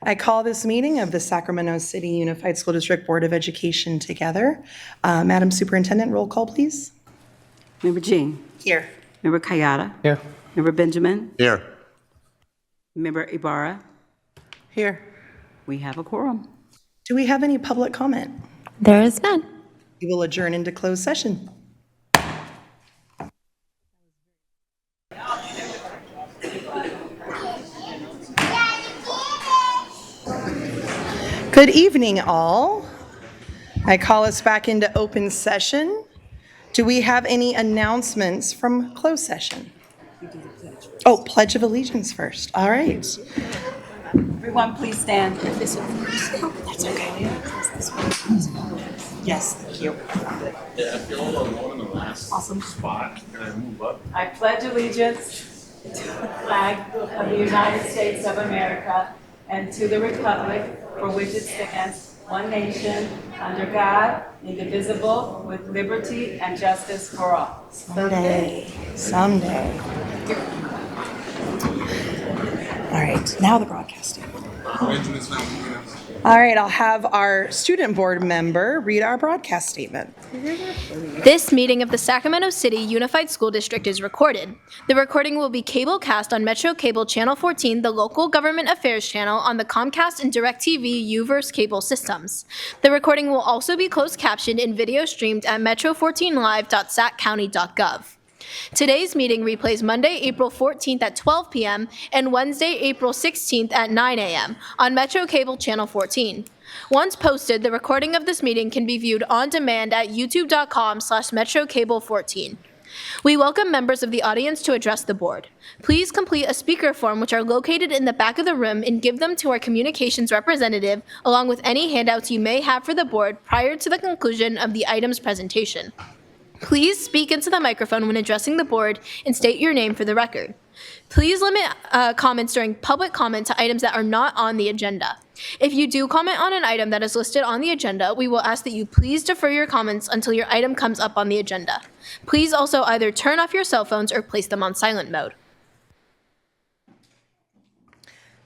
I call this meeting of the Sacramento City Unified School District Board of Education together. Madam Superintendent, roll call, please. Member Jean. Here. Member Kayada. Here. Member Benjamin. Here. Member Ibarra. Here. We have a quorum. Do we have any public comment? There is none. We will adjourn into closed session. Good evening, all. I call us back into open session. Do we have any announcements from closed session? Oh, Pledge of Allegiance first. All right. Everyone, please stand. That's okay. Yes, thank you. Yeah, if you're all alone in the last spot, can I move up? I pledge allegiance to the flag of the United States of America and to the republic for which it stands, one nation, under God, indivisible, with liberty and justice for all. Someday. All right, now the broadcasting. All right, I'll have our student board member read our broadcast statement. This meeting of the Sacramento City Unified School District is recorded. The recording will be cable cast on Metro Cable Channel 14, the local government affairs channel on the Comcast and DirecTV U-verse cable systems. The recording will also be closed captioned and video streamed at metro14live.saccounty.gov. Today's meeting replays Monday, April 14th at 12 p.m. and Wednesday, April 16th at 9 a.m. on Metro Cable Channel 14. Once posted, the recording of this meeting can be viewed on demand at youtube.com/metrocable14. We welcome members of the audience to address the board. Please complete a speaker form which are located in the back of the room and give them to our communications representative along with any handouts you may have for the board prior to the conclusion of the item's presentation. Please speak into the microphone when addressing the board and state your name for the record. Please limit comments during public comment to items that are not on the agenda. If you do comment on an item that is listed on the agenda, we will ask that you please defer your comments until your item comes up on the agenda. Please also either turn off your cell phones or place them on silent mode.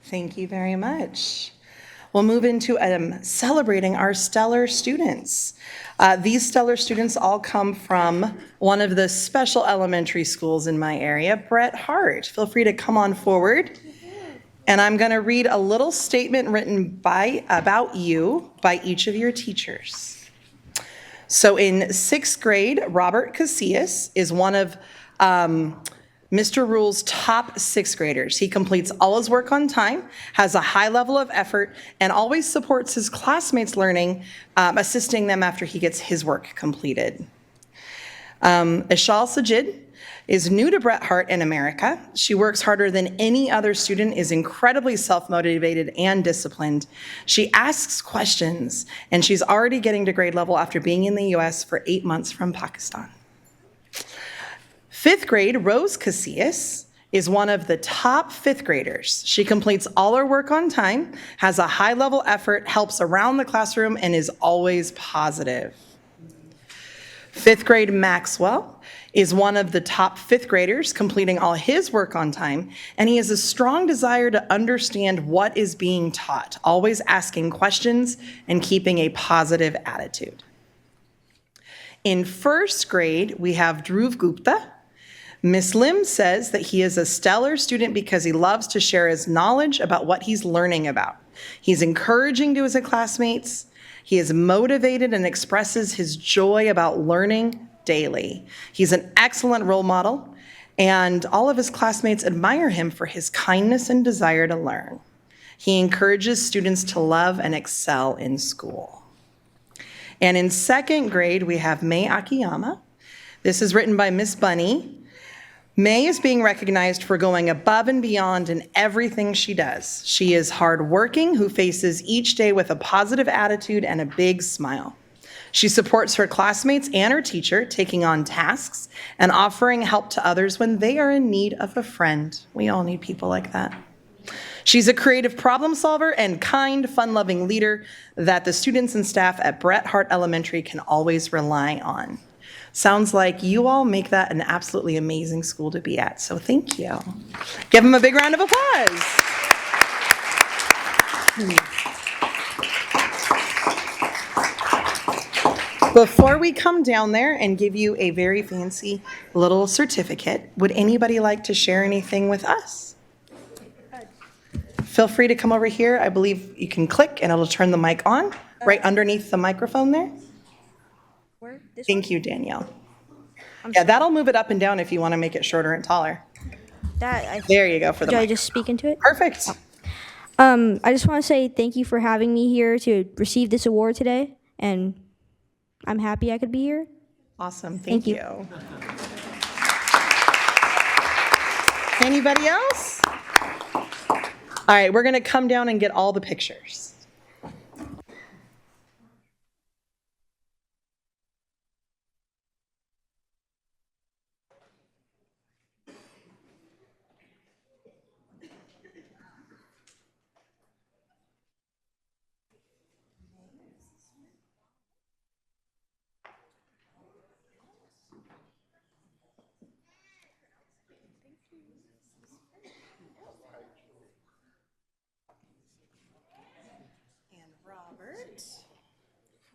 Thank you very much. We'll move into celebrating our stellar students. These stellar students all come from one of the special elementary schools in my area, Bret Harte. Feel free to come on forward. And I'm going to read a little statement written about you by each of your teachers. So in 6th grade, Robert Casillas is one of Mr. Rule's top 6th graders. He completes all his work on time, has a high level of effort, and always supports his classmates' learning, assisting them after he gets his work completed. Ishal Sajid is new to Bret Harte in America. She works harder than any other student, is incredibly self-motivated and disciplined. She asks questions, and she's already getting to grade level after being in the US for 8 months from Pakistan. 5th grade, Rose Casillas is one of the top 5th graders. She completes all her work on time, has a high level effort, helps around the classroom, and is always positive. 5th grade, Maxwell is one of the top 5th graders, completing all his work on time, and he has a strong desire to understand what is being taught, always asking questions and keeping a positive attitude. In 1st grade, we have Dhruv Gupta. Ms. Lim says that he is a stellar student because he loves to share his knowledge about what he's learning about. He's encouraging to his classmates. He is motivated and expresses his joy about learning daily. He's an excellent role model, and all of his classmates admire him for his kindness and desire to learn. He encourages students to love and excel in school. And in 2nd grade, we have May Akiyama. This is written by Miss Bunny. May is being recognized for going above and beyond in everything she does. She is hardworking, who faces each day with a positive attitude and a big smile. She supports her classmates and her teacher, taking on tasks and offering help to others when they are in need of a friend. We all need people like that. She's a creative problem solver and kind, fun-loving leader that the students and staff at Bret Harte Elementary can always rely on. Sounds like you all make that an absolutely amazing school to be at, so thank you. Give them a big round of applause. Before we come down there and give you a very fancy little certificate, would anybody like to share anything with us? Feel free to come over here. I believe you can click and it'll turn the mic on right underneath the microphone there. Where? This Thank you, Danielle. Yeah, that'll move it up and down if you want to make it shorter and taller. There you go for the Do I mic. just speak into it? Perfect. I just want to say thank you for having me here to receive this award today, and I'm happy I could be here. Awesome. Thank Thank you. you. Anybody else? All right, we're going to come down and get all the pictures. And Robert.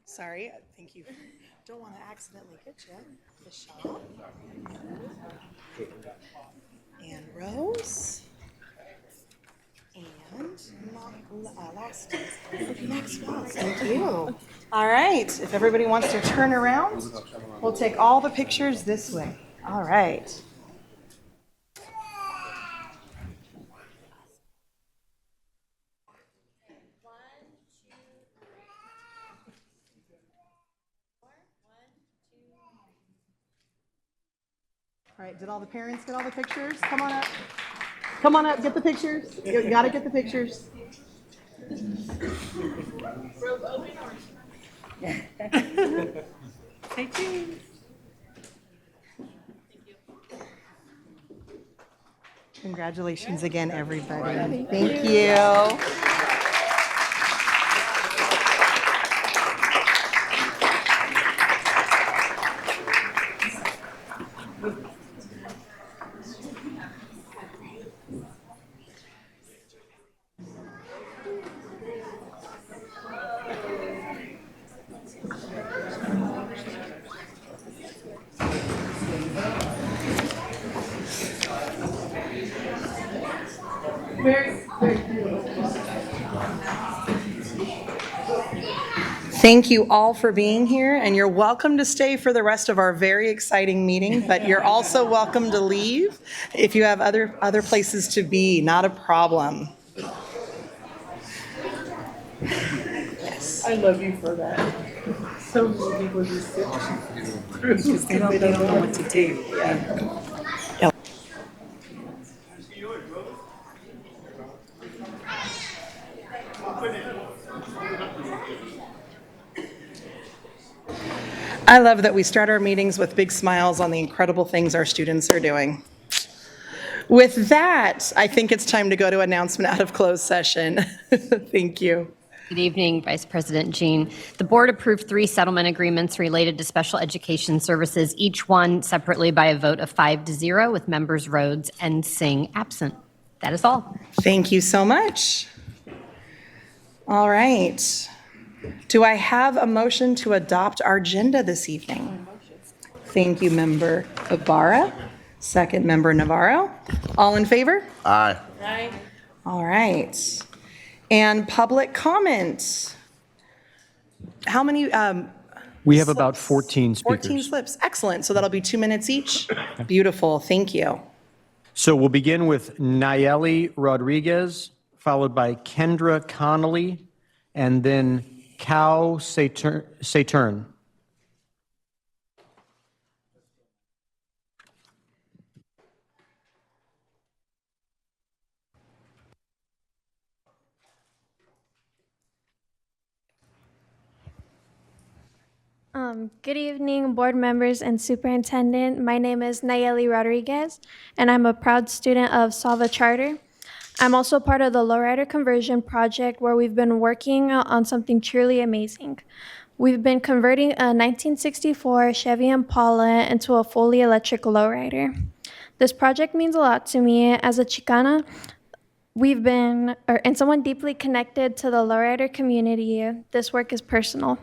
Sorry, I think you don't want to accidentally get you. Michelle. And Rose. And last Maxwell. Thank you. All right, if everybody wants to turn around, we'll take all the pictures this way. All right. All right, did all the parents get all the pictures? Come on up. Come on up, get the pictures. You gotta get the pictures. Congratulations again, everybody. Thank you. Thank you all for being here, and you're welcome to stay for the rest of our very exciting meeting, but you're also welcome to leave if you have other places to be, not a problem. Yes. I love you for that. So many people just sit through because they don't know what to do. Yeah. I love that we start our meetings with big smiles on the incredible things our students are doing. With that, I think it's time to go to announcement out of closed session. Thank you. Good evening, Vice President Jean. The board approved 3 settlement agreements related to special education services, each one separately by a vote of 5-0 with members Rhodes and Singh absent. That is all. Thank you so much. All right. Do I have a motion to adopt our agenda this evening? Thank you, Member Ibarra. Second, Member Navarro. All in favor? Aye. All right. And public comment. How many? We have about 14 14 speakers. slips. Excellent. So that'll be 2 minutes each. Beautiful. Thank you. So we'll begin with Nayeli Rodriguez, followed by Kendra Connolly, and then Cal Saturn. Good evening, board members and superintendent. My name is Nayeli Rodriguez, and I'm a proud student of Salva Charter. I'm also part of the lowrider conversion project, where we've been working on something truly amazing. We've been converting a 1964 Chevy Impala into a fully electric lowrider. This project means a lot to me. As a Chicana, and someone deeply connected to the lowrider community, this work is personal.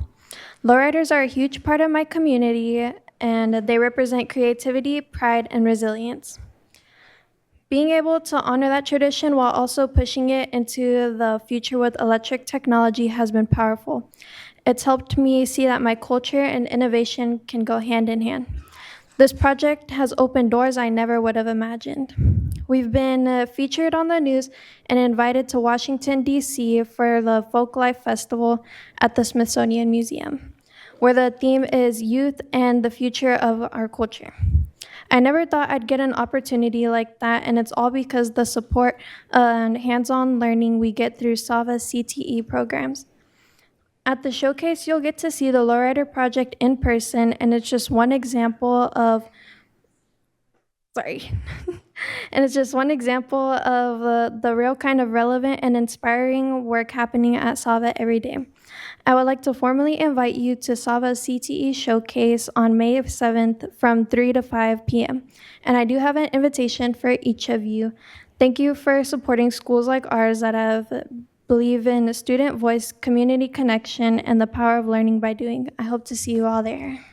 Lowriders are a huge part of my community, and they represent creativity, pride, and resilience. Being able to honor that tradition while also pushing it into the future with electric technology has been powerful. It's helped me see that my culture and innovation can go hand in hand. This project has opened doors I never would have imagined. We've been featured on the news and invited to Washington, D.C. for the Folklife Festival at the Smithsonian Museum, where the theme is youth and the future of our culture. I never thought I'd get an opportunity like that, and it's all because the support and hands-on learning we get through SAVA's CTE programs. At the showcase, you'll get to see the Lowrider Project in person, and it's just one example of, and it's just one example of the real kind of relevant and inspiring work happening at SAVA every day. I would like to formally invite you to SAVA's CTE Showcase on May 7th from 3 to 5 p.m. And I do have an invitation for each of you. Thank you for supporting schools like ours that believe in student voice, community connection, and the power of learning by doing. I hope to see you all there.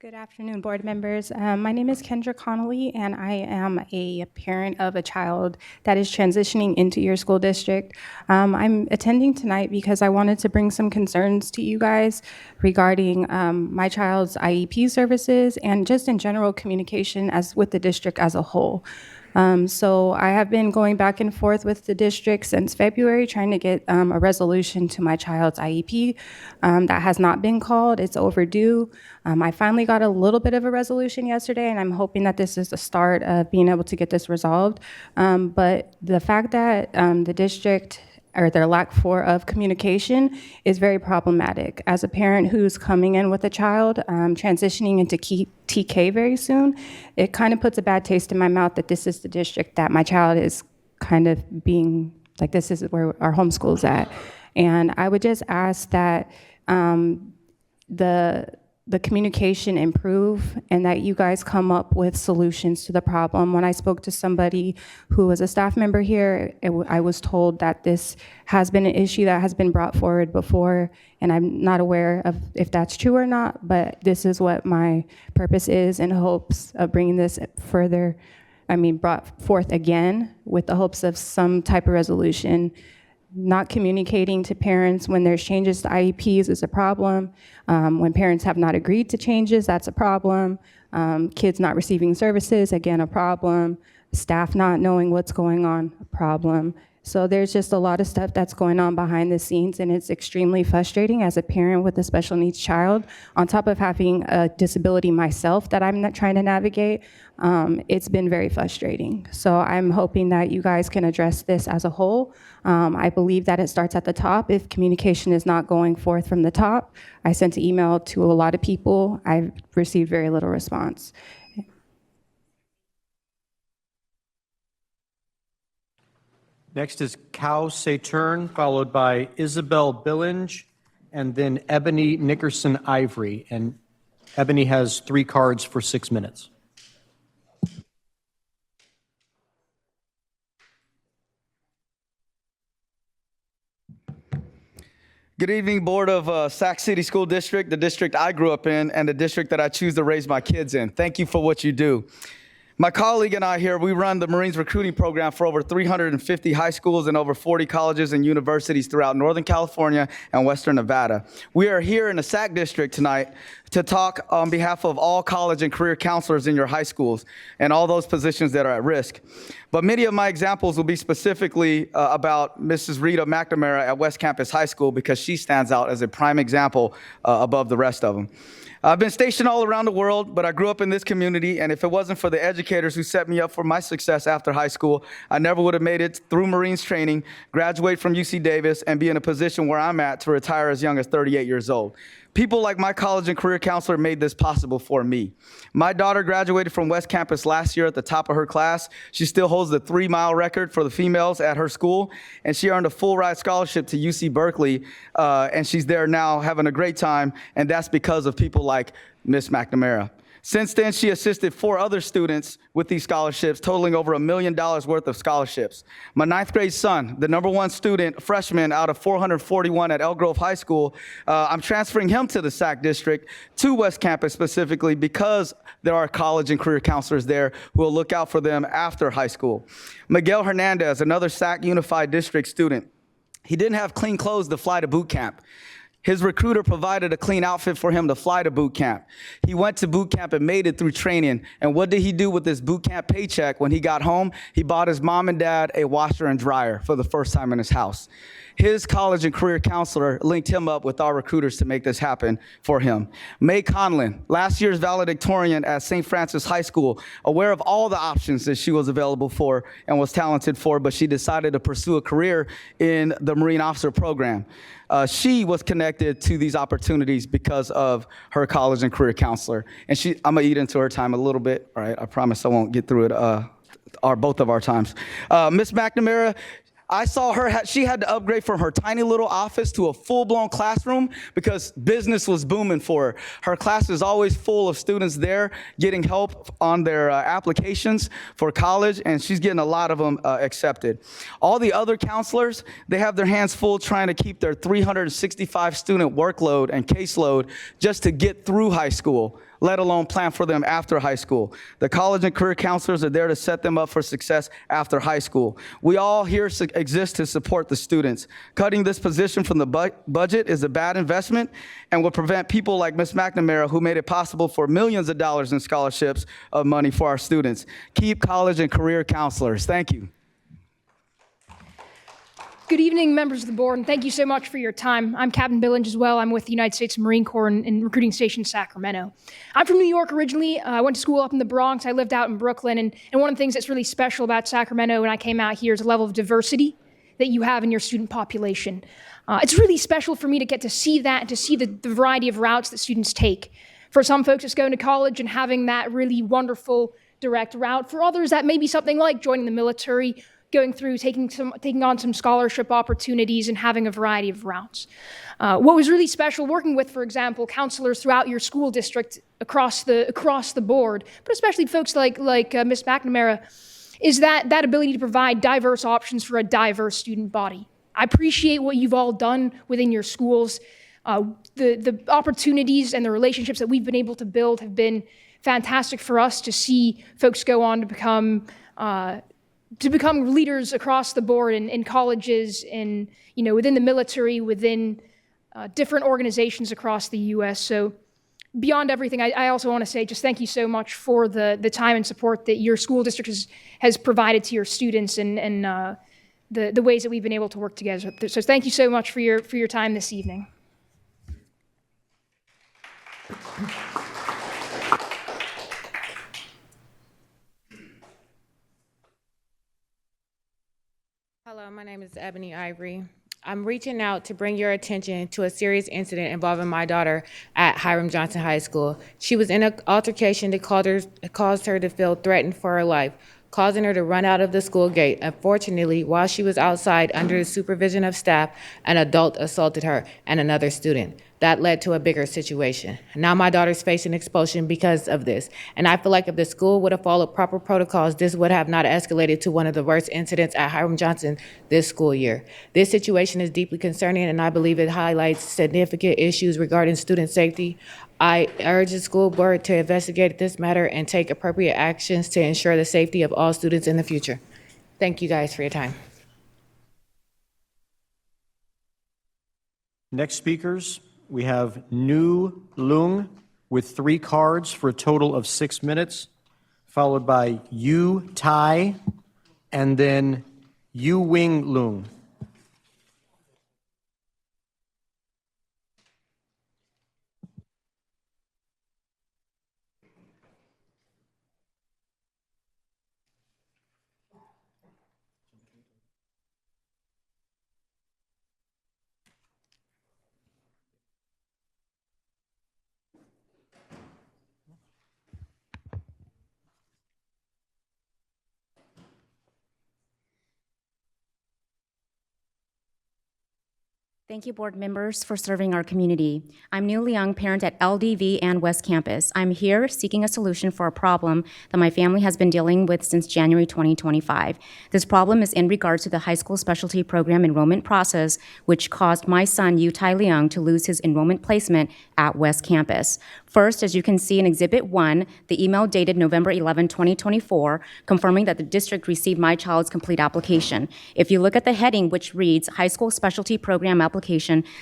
Good afternoon, board members. My name is Kendra Connolly, and I am a parent of a child that is transitioning into your school district. I'm attending tonight because I wanted to bring some concerns to you guys regarding my child's IEP services and just in general communication as with the district as a whole. So I have been going back and forth with the district since February trying to get a resolution to my child's IEP. That has not been called. It's overdue. I finally got a little bit of a resolution yesterday, and I'm hoping that this is the start of being able to get this resolved. But the fact that the district or their lack of communication is very problematic. As a parent who's coming in with a child transitioning into TK very soon, it kind of puts a bad taste in my mouth that this is the district that my child is kind of being, like this is where our homeschool's at. And I would just ask that the communication improve and that you guys come up with solutions to the problem. When I spoke to somebody who was a staff member here, I was told that this has been an issue that has been brought forward before, and I'm not aware of if that's true or not, but this is what my purpose is in hopes of bringing this brought forth again with the hopes of some type of resolution. Not communicating to parents when there's changes to IEPs is a problem. When parents have not agreed to changes, that's a problem. Kids not receiving services, again, a problem. Staff not knowing what's going on, a problem. So there's just a lot of stuff that's going on behind the scenes, and it's extremely frustrating as a parent with a special needs child. On top of having a disability myself that I'm not trying to navigate, it's been very frustrating. So I'm hoping that you guys can address this as a whole. I believe that it starts at the top. If communication is not going forth from the top, I sent an email to a lot of people. I've received very little response. Next is Cow Saturn, followed by Isabel Billinge, and then Ebony Nickerson Ivory. And Ebony has 3 cards for 6 minutes. Good evening, Board of Sac City School District, the district I grew up in, and the district that I choose to raise my kids in. Thank you for what you do. My colleague and I here, we run the Marines recruiting program for over 350 high schools and over 40 colleges and universities throughout Northern California and Western Nevada. We are here in the SAC district tonight to talk on behalf of all college and career counselors in your high schools and all those positions that are at risk. But many of my examples will be specifically about Mrs. Rita McNamara at West Campus High School because she stands out as a prime example above the rest of them. I've been stationed all around the world, but I grew up in this community, and if it wasn't for the educators who set me up for my success after high school, I never would have made it through Marines training, graduate from UC Davis, and be in a position where I'm at to retire as young as 38 years old. People like my college and career counselor made this possible for me. My daughter graduated from West Campus last year at the top of her class. She still holds the 3-mile record for the females at her school, and she earned a full ride scholarship to UC Berkeley, and she's there now having a great time, and that's because of people like Miss McNamara. Since then, she assisted 4 other students with these scholarships, totaling over $1 million worth of scholarships. My 9th grade son, the #1 student, freshman out of 441 at Elk Grove High School, I'm transferring him to the SAC district, to West Campus specifically, because there are college and career counselors there who will look out for them after high school. Miguel Hernandez, another SAC Unified District student, he didn't have clean clothes to fly to boot camp. His recruiter provided a clean outfit for him to fly to boot camp. He went to boot camp and made it through training. And what did he do with this boot camp paycheck when he got home? He bought his mom and dad a washer and dryer for the first time in his house. His college and career counselor linked him up with our recruiters to make this happen for him. May Conlin, last year's valedictorian at St. Francis High School, aware of all the options that she was available for and was talented for, but she decided to pursue a career in the Marine Officer Program. She was connected to these opportunities because of her college and career counselor. And I'm gonna eat into her time a little bit, all right? I promise I won't get through it, both of our times. Miss McNamara, I saw her, she had to upgrade from her tiny little office to a full-blown classroom because business was booming for her. Her class is always full of students there getting help on their applications for college, and she's getting a lot of them accepted. All the other counselors, they have their hands full trying to keep their 365 student workload and caseload just to get through high school, let alone plan for them after high school. The college and career counselors are there to set them up for success after high school. We all here exist to support the students. Cutting this position from the budget is a bad investment and will prevent people like Ms. McNamara, who made it possible for millions of dollars in scholarships of money for our students. Keep college and career counselors. Thank you. Good evening, members of the board, and thank you so much for your time. I'm Captain Billinge as well. I'm with the United States Marine Corps in recruiting station Sacramento. I'm from New York originally. I went to school up in the Bronx. I lived out in Brooklyn, and one of the things that's really special about Sacramento when I came out here is the level of diversity that you have in your student population. It's really special for me to get to see that and to see the variety of routes that students take. For some folks, it's going to college and having that really wonderful direct route. For others, that may be something like joining the military, going through, taking on some scholarship opportunities and having a variety of routes. What was really special working with, for example, counselors throughout your school district across the board, but especially folks like Ms. McNamara, is that ability to provide diverse options for a diverse student body. I appreciate what you've all done within your schools. The opportunities and the relationships that we've been able to build have been fantastic for us to see folks go on to become leaders across the board in colleges, within the military, within different organizations across the U.S. So beyond everything, I also want to say just thank you so much for the time and support that your school district has provided to your students and the ways that we've been able to work together. So thank you so much for your time this evening. Hello, my name is Ebony Ivory. I'm reaching out to bring your attention to a serious incident involving my daughter at Hiram Johnson High School. She was in an altercation that caused her to feel threatened for her life, causing her to run out of the school gate. Unfortunately, while she was outside under the supervision of staff, an adult assaulted her and another student. That led to a bigger situation. Now my daughter's facing expulsion because of this. And I feel like if the school would have followed proper protocols, this would have not escalated to one of the worst incidents at Hiram Johnson this school year. This situation is deeply concerning, and I believe it highlights significant issues regarding student safety. I urge the school board to investigate this matter and take appropriate actions to ensure the safety of all students in the future. Thank you guys for your time. Next speakers, we have Nu Lung with 3 cards for a total of 6 minutes, followed by Yu Tai, and then Yu Wing Lung. Thank you, board members, for serving our community. I'm Neil Leung, parent at LDV and West Campus. I'm here seeking a solution for a problem that my family has been dealing with since January 2025. This problem is in regards to the high school specialty program enrollment process, which caused my son, Yutai Leung, to lose his enrollment placement at West Campus. First, as you can see in Exhibit 1, the email dated November 11, 2024, confirming that the district received my child's complete application. If you look at the heading, which reads, High School Specialty Program Application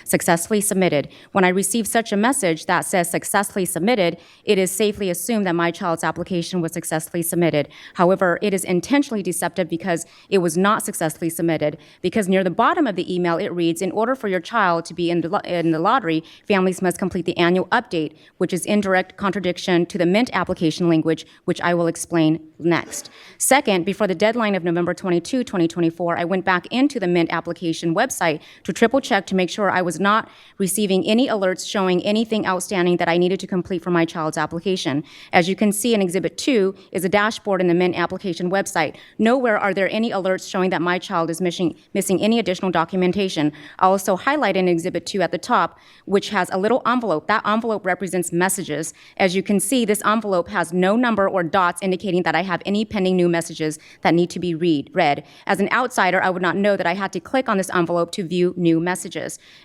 Successfully Submitted, when I receive such a message that says successfully submitted, it is safely assumed that my child's application was successfully submitted. However, it is intentionally deceptive because it was not successfully submitted, because near the bottom of the email, it reads, in order for your child to be in the lottery, families must complete the annual update, which is in direct contradiction to the Mint application language, which I will explain next. Second, before the deadline of November 22, 2024, I went back into the Mint application website to triple check to make sure I was not receiving any alerts showing anything outstanding that I needed to complete for my child's application. As you can see in Exhibit 2 is a dashboard in the Mint application website. Nowhere are there any alerts showing that my child is missing any additional documentation. I'll also highlight in Exhibit 2 at the top, which has a little envelope. That envelope represents messages. As you can see, this envelope has no number or dots indicating that I have any pending new messages that need to be read. As an outsider, I would not know that I had to click on this envelope to view new messages.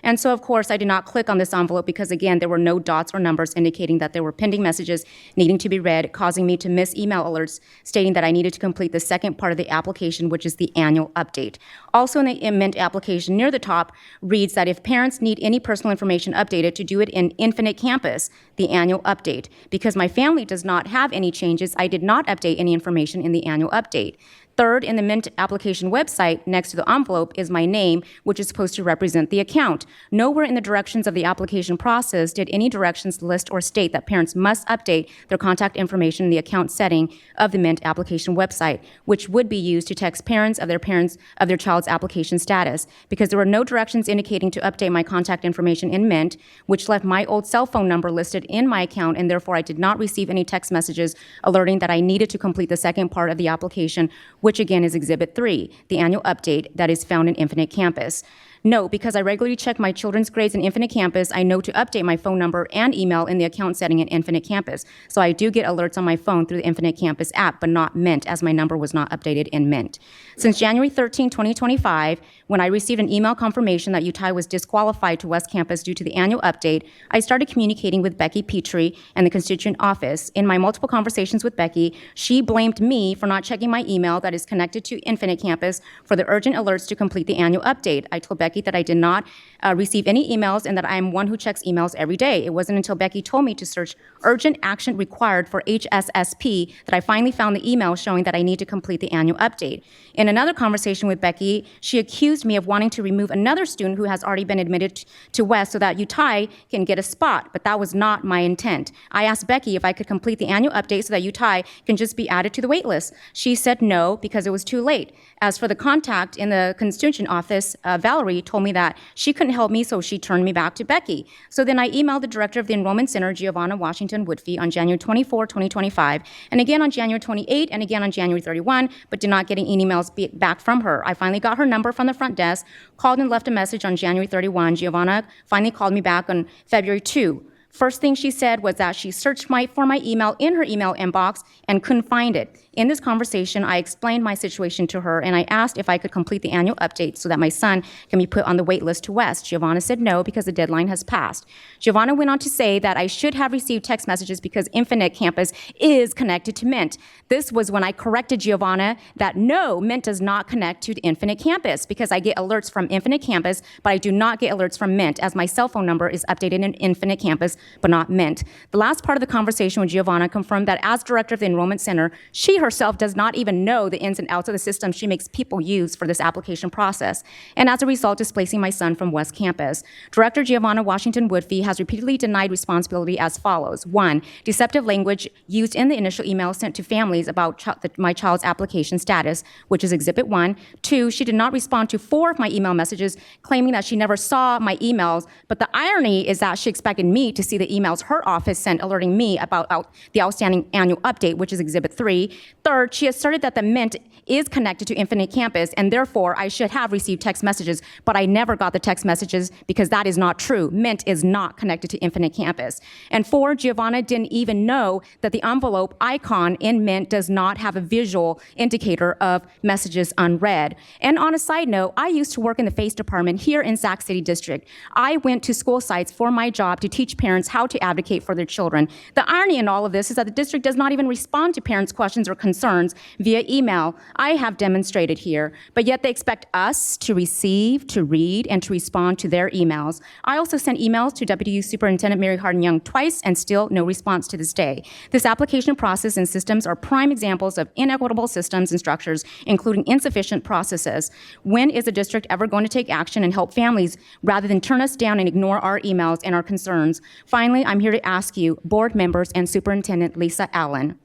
And so, of course, I did not click on this envelope because, again, there were no dots or numbers indicating that there were pending messages needing to be read, causing me to miss email alerts stating that I needed to complete the second part of the application, which is the annual update. Also in the Mint application near the top reads that if parents need any personal information updated, to do it in Infinite Campus, the annual update. Because my family does not have any changes, I did not update any information in the annual update. Third, in the Mint application website, next to the envelope is my name, which is supposed to represent the account. Nowhere in the directions of the application process did any directions list or state that parents must update their contact information in the account setting of the Mint application website, which would be used to text parents of their child's application status. Because there were no directions indicating to update my contact information in Mint, which left my old cell phone number listed in my account, and therefore I did not receive any text messages alerting that I needed to complete the second part of the application, which again is Exhibit 3, the annual update that is found in Infinite Campus. No, because I regularly check my children's grades in Infinite Campus, I know to update my phone number and email in the account setting in Infinite Campus. So I do get alerts on my phone through the Infinite Campus app, but not Mint, as my number was not updated in Mint. Since January 13, 2025, when I received an email confirmation that Yutai was disqualified to West Campus due to the annual update, I started communicating with Becky Petrie and the constituent office. In my multiple conversations with Becky, she blamed me for not checking my email that is connected to Infinite Campus for the urgent alerts to complete the annual update. I told Becky that I did not receive any emails and that I am one who checks emails every day. It wasn't until Becky told me to search urgent action required for HSSP that I finally found the email showing that I need to complete the annual update. In another conversation with Becky, she accused me of wanting to remove another student who has already been admitted to West so that Yutai can get a spot, but that was not my intent. I asked Becky if I could complete the annual update so that Yutai can just be added to the wait list. She said no because it was too late. As for the contact in the constituent office, Valerie told me that she couldn't help me, so she turned me back to Becky. So then I emailed the director of the Enrollment Center, Giovanna Washington Woodfee, on January 24, 2025, and again on January 28, and again on January 31, but did not get any emails back from her. I finally got her number from the front desk, called and left a message on January 31. Giovanna finally called me back on February 2. First thing she said was that she searched for my email in her email inbox and couldn't find it. In this conversation, I explained my situation to her, and I asked if I could complete the annual update so that my son can be put on the wait list to West. Giovanna said no because the deadline has passed. Giovanna went on to say that I should have received text messages because Infinite Campus is connected to Mint. This was when I corrected Giovanna that no, Mint does not connect to Infinite Campus because I get alerts from Infinite Campus, but I do not get alerts from Mint, as my cell phone number is updated in Infinite Campus, but not Mint. The last part of the conversation with Giovanna confirmed that as director of the Enrollment Center, she herself does not even know the ins and outs of the system she makes people use for this application process, and as a result, displacing my son from West Campus. Director Giovanna Washington Woodfee has repeatedly denied responsibility as follows. 1, deceptive language used in the initial email sent to families about my child's application status, which is Exhibit 1. 2, she did not respond to 4 of my email messages, claiming that she never saw my emails, but the irony is that she expected me to see the emails her office sent alerting me about the outstanding annual update, which is Exhibit 3. Third, she asserted that the Mint is connected to Infinite Campus, and therefore I should have received text messages, but I never got the text messages because that is not true. Mint is not connected to Infinite Campus. And 4, Giovanna didn't even know that the envelope icon in Mint does not have a visual indicator of messages unread. And on a side note, I used to work in the FACE department here in Sac City District. I went to school sites for my job to teach parents how to advocate for their children. The irony in all of this is that the district does not even respond to parents' questions or concerns via email. I have demonstrated here, but yet they expect us to receive, to read, and to respond to their emails. I also sent emails to Deputy Superintendent Mary Hardin Young twice and still no response to this day. This application process and systems are prime examples of inequitable systems and structures, including insufficient processes. When is the district ever going to take action and help families rather than turn us down and ignore our emails and our concerns? Finally, I'm here to ask you, board members and Superintendent Lisa Allen,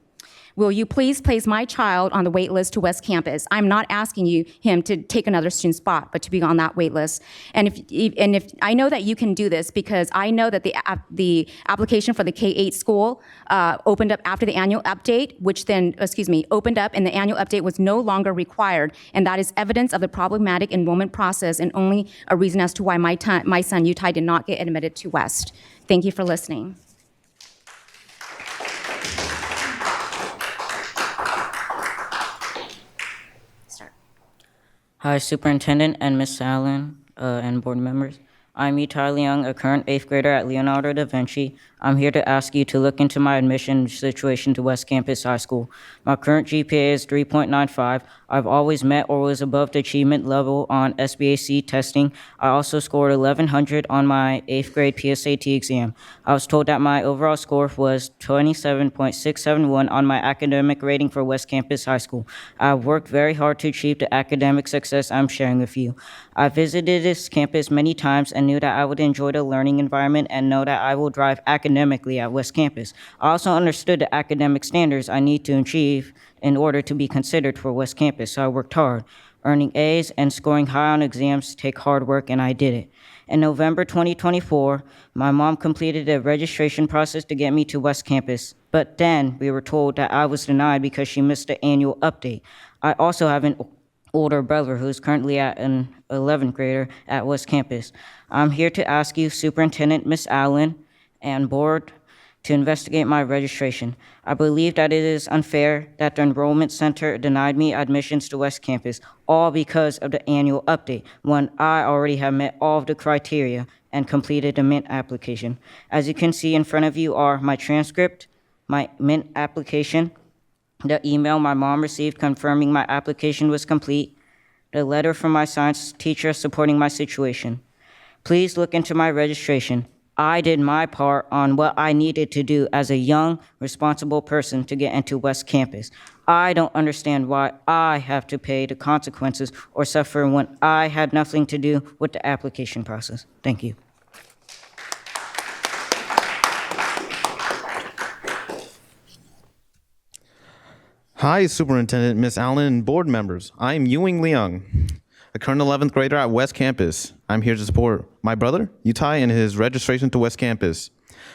will you please place my child on the wait list to West Campus? I'm not asking him to take another student spot, but to be on that wait list. And if I know that you can do this because I know that the application for the K-8 school opened up after the annual update, which then, opened up and the annual update was no longer required. And that is evidence of the problematic enrollment process and only a reason as to why my son, Utai, did not get admitted to West. Thank you for listening. Hi, Superintendent and Ms. Allen and board members. I'm Utai Leung, a current 8th grader at Leonardo da Vinci. I'm here to ask you to look into my admission situation to West Campus High School. My current GPA is 3.95. I've always met or was above the achievement level on SBAC testing. I also scored 1100 on my 8th grade PSAT exam. I was told that my overall score was 27.671 on my academic rating for West Campus High School. I've worked very hard to achieve the academic success I'm sharing with you. I visited this campus many times and knew that I would enjoy the learning environment and know that I will thrive academically at West Campus. I also understood the academic standards I need to achieve in order to be considered for West Campus, so I worked hard. Earning A's and scoring high on exams take hard work, and I did it. In November 2024, my mom completed a registration process to get me to West Campus, but then we were told that I was denied because she missed the annual update. I also have an older brother who's currently at an 11th grader at West Campus. I'm here to ask you, Superintendent Ms. Allen and board, to investigate my registration. I believe that it is unfair that the enrollment center denied me admissions to West Campus, all because of the annual update, when I already have met all of the criteria and completed the Mint application. As you can see in front of you are my transcript, my Mint application, the email my mom received confirming my application was complete, the letter from my science teacher supporting my situation. Please look into my registration. I did my part on what I needed to do as a young, responsible person to get into West Campus. I don't understand why I have to pay the consequences or suffer when I had nothing to do with the application process. Thank you. Hi, Superintendent Ms. Allen and board members. I'm Ewing Leung, a current 11th grader at West Campus. I'm here to support my brother, Utai, in his registration to West Campus.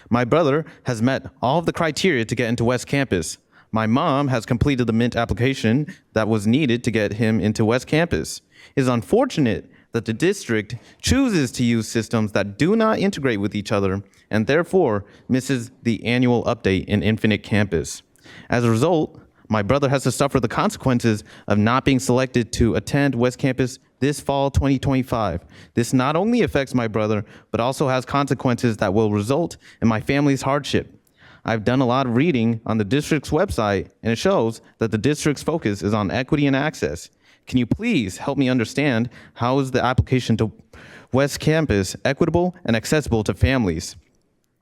My brother has met all of the criteria to get into West Campus. My mom has completed the Mint application that was needed to get him into West Campus. It is unfortunate that the district chooses to use systems that do not integrate with each other and therefore misses the annual update in Infinite Campus. As a result, my brother has to suffer the consequences of not being selected to attend West Campus this fall 2025. This not only affects my brother, but also has consequences that will result in my family's hardship. I've done a lot of reading on the district's website, and it shows that the district's focus is on equity and access. Can you please help me understand how is the application to West Campus equitable and accessible to families?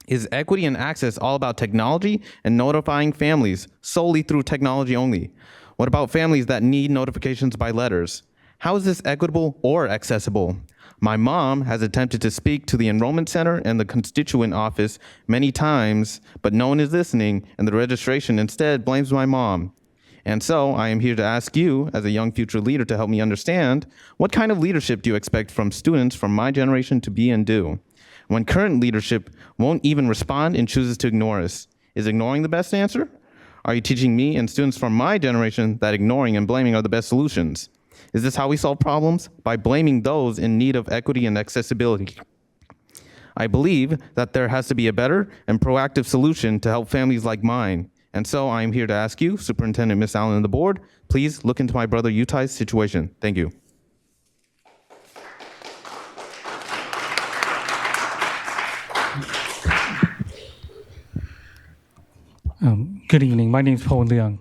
Is equity and access all about technology and notifying families solely through technology only? What about families that need notifications by letters? How is this equitable or accessible? My mom has attempted to speak to the enrollment center and the constituent office many times, but no one is listening, and the registration instead blames my mom. And so I am here to ask you, as a young future leader, to help me understand, what kind of leadership do you expect from students from my generation to be and do? When current leadership won't even respond and chooses to ignore us, is ignoring the best answer? Are you teaching me and students from my generation that ignoring and blaming are the best solutions? Is this how we solve problems? By blaming those in need of equity and accessibility. I believe that there has to be a better and proactive solution to help families like mine. And so I am here to ask you, Superintendent Ms. Allen and the board, please look into my brother Utai's situation. Thank you. Good evening. My name is Po Leung.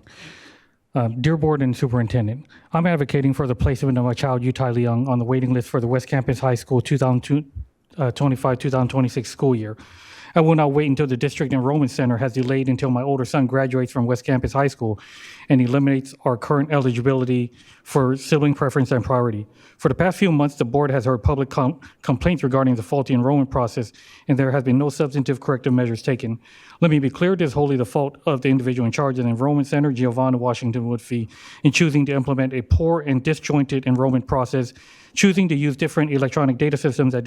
Dear Board and Superintendent, I'm advocating for the placement of my child, Utai Leung, on the waiting list for the West Campus High School 2025-2026 school year. I will not wait until the District Enrollment Center has delayed until my older son graduates from West Campus High School and eliminates our current eligibility for sibling preference and priority. For the past few months, the board has heard public complaints regarding the faulty enrollment process, and there has been no substantive corrective measures taken. Let me be clear, it is wholly the fault of the individual in charge of the Enrollment Center, Giovanna Washington Woodfee, in choosing to implement a poor and disjointed enrollment process, choosing to use different electronic data systems that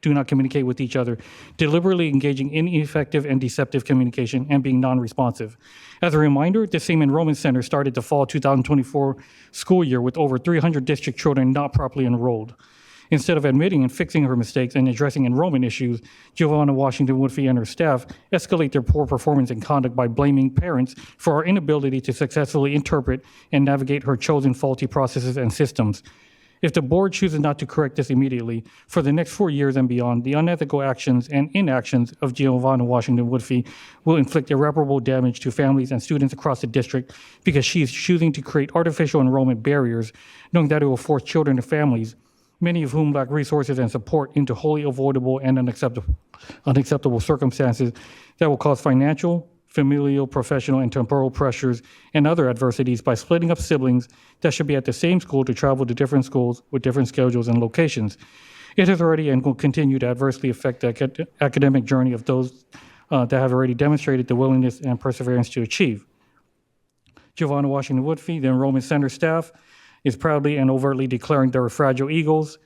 do not communicate with each other, deliberately engaging in ineffective and deceptive communication, and being non-responsive. As a reminder, the same enrollment center started the fall 2024 school year with over 300 district children not properly enrolled. Instead of admitting and fixing her mistakes and addressing enrollment issues, Giovanna Washington Woodfee and her staff escalate their poor performance and conduct by blaming parents for our inability to successfully interpret and navigate her chosen faulty processes and systems. If the board chooses not to correct this immediately, for the next 4 years and beyond, the unethical actions and inactions of Giovanna Washington Woodfee will inflict irreparable damage to families and students across the district because she is choosing to create artificial enrollment barriers, knowing that it will force children and families, many of whom lack resources and support, into wholly avoidable and unacceptable circumstances that will cause financial, familial, professional, and temporal pressures and other adversities by splitting up siblings that should be at the same school to travel to different schools with different schedules and locations. It has already and will continue to adversely affect the academic journey of those that have already demonstrated the willingness and perseverance to achieve. Giovanna Washington Woodfee, the Enrollment Center staff, is proudly and overtly declaring there are fragile egos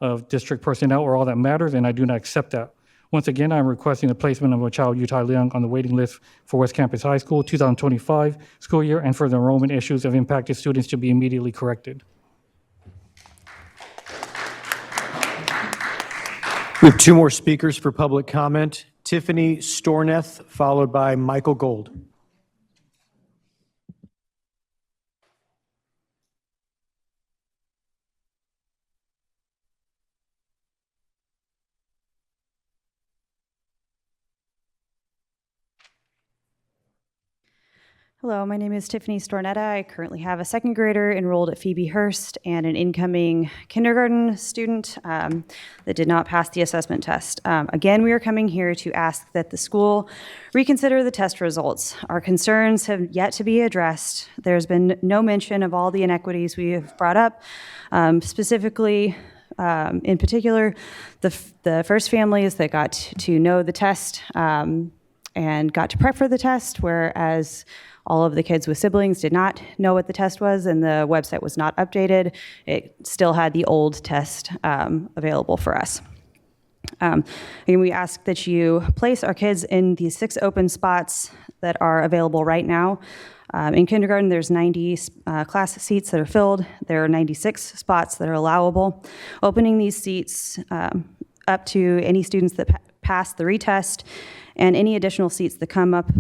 of district personnel are all that matters, and I do not accept that. Once again, I'm requesting the placement of my child, Utai Leung, on the waiting list for West Campus High School 2025 school year and for the enrollment issues of impacted students to be immediately corrected. We have two more speakers for public comment. Tiffany Storneth, followed by Michael Gold. Hello, my name is Tiffany Stornetta. I currently have a second grader enrolled at Phoebe Hearst and an incoming kindergarten student that did not pass the assessment test. Again, we are coming here to ask that the school reconsider the test results. Our concerns have yet to be addressed. There's been no mention of all the inequities we have brought up, specifically in particular, the first families that got to know the test and got to prep for the test, whereas all of the kids with siblings did not know what the test was, and the website was not updated. It still had the old test available for us. And we ask that you place our kids in the 6 open spots that are available right now. In kindergarten, there's 90 class seats that are filled. There are 96 spots that are allowable. Opening these seats up to any students that pass the retest and any additional seats that come up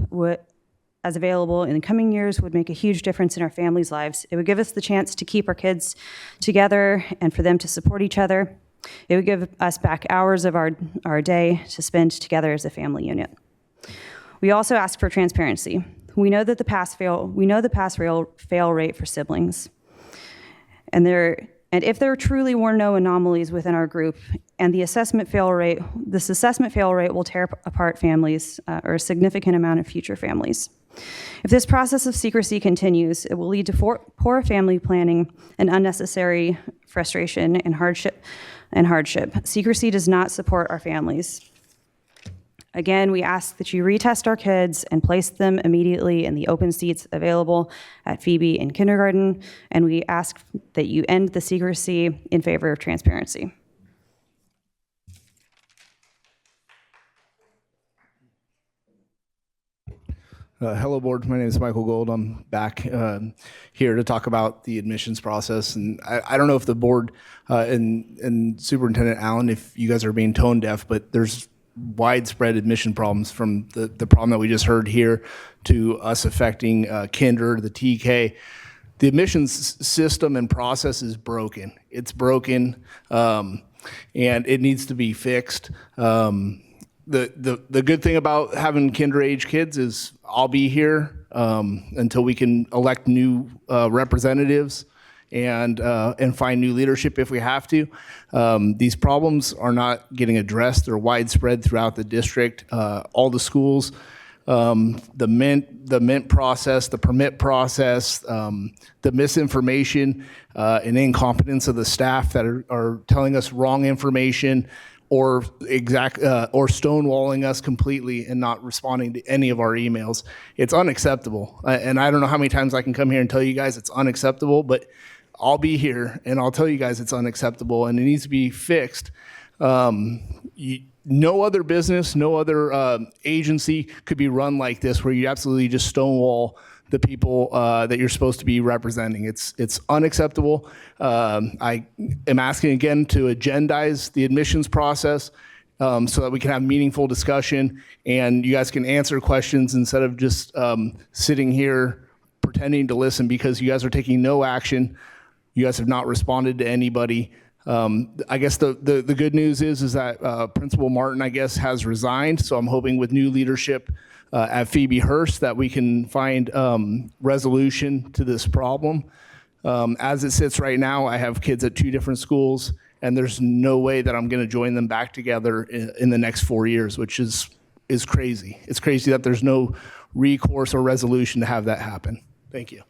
as available in the coming years would make a huge difference in our families' lives. It would give us the chance to keep our kids together and for them to support each other. It would give us back hours of our day to spend together as a family unit. We also ask for transparency. We know that the pass-fail rate for siblings. And if there truly were no anomalies within our group, and this assessment fail rate will tear apart families or a significant amount of future families. If this process of secrecy continues, it will lead to poor family planning and unnecessary frustration and hardship. Secrecy does not support our families. Again, we ask that you retest our kids and place them immediately in the open seats available at Phoebe in kindergarten, and we ask that you end the secrecy in favor of transparency. Hello, board. My name is Michael Gold. I'm back here to talk about the admissions process. And I don't know if the board and Superintendent Allen, if you guys are being tone deaf, but there's widespread admission problems from the problem that we just heard here to us affecting kinder, the TK. The admissions system and process is broken. It's broken, and it needs to be fixed. The good thing about having kinder age kids is I'll be here until we can elect new representatives and find new leadership if we have to. These problems are not getting addressed. They're widespread throughout the district, all the schools. The mint process, the permit process, the misinformation and incompetence of the staff that are telling us wrong information or stonewalling us completely and not responding to any of our emails. It's unacceptable. And I don't know how many times I can come here and tell you guys it's unacceptable, but I'll be here and I'll tell you guys it's unacceptable and it needs to be fixed. No other business, no other agency could be run like this, where you absolutely just stonewall the people that you're supposed to be representing. It's unacceptable. I am asking again to agendize the admissions process so that we can have meaningful discussion and you guys can answer questions instead of just sitting here pretending to listen, because you guys are taking no action. You guys have not responded to anybody. I guess the good news is that Principal Martin, I guess, has resigned. So I'm hoping with new leadership at Phoebe Hearst that we can find resolution to this problem. As it sits right now, I have kids at 2 different schools, and there's no way that I'm going to join them back together in the next 4 years, which is crazy. It's crazy that there's no recourse or resolution to have that happen. Thank you.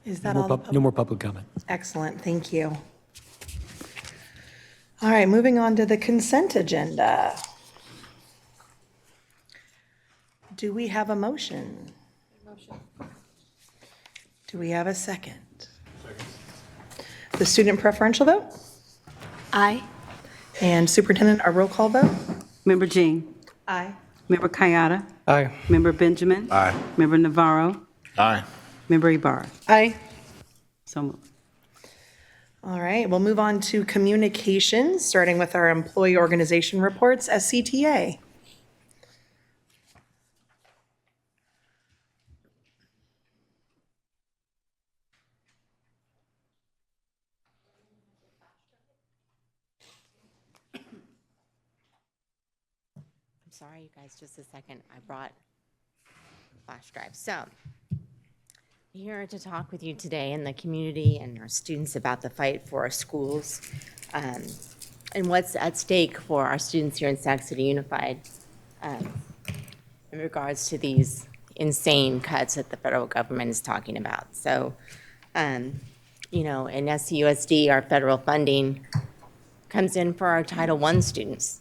Is that all? No more public comment. Excellent, thank you. All right, moving on to the consent agenda. Do we have a motion? Do we have a second? The student preferential vote? Aye. And superintendent, our roll call vote? Member Jean. Aye. Member Kayada. Aye. Member Benjamin. Aye. Member Navarro. Aye. Member Ibarra. Aye. So moved. All right, we'll move on to communications, starting with our employee organization reports, SCTA. I'm sorry, you guys, just a second. I brought a flash drive. So, here to talk with you today in the community and our students about the fight for our schools and what's at stake for our students here in Sac City Unified in regards to these insane cuts that the federal government is talking about. So, you know, in SCUSD, our federal funding comes in for our Title I students,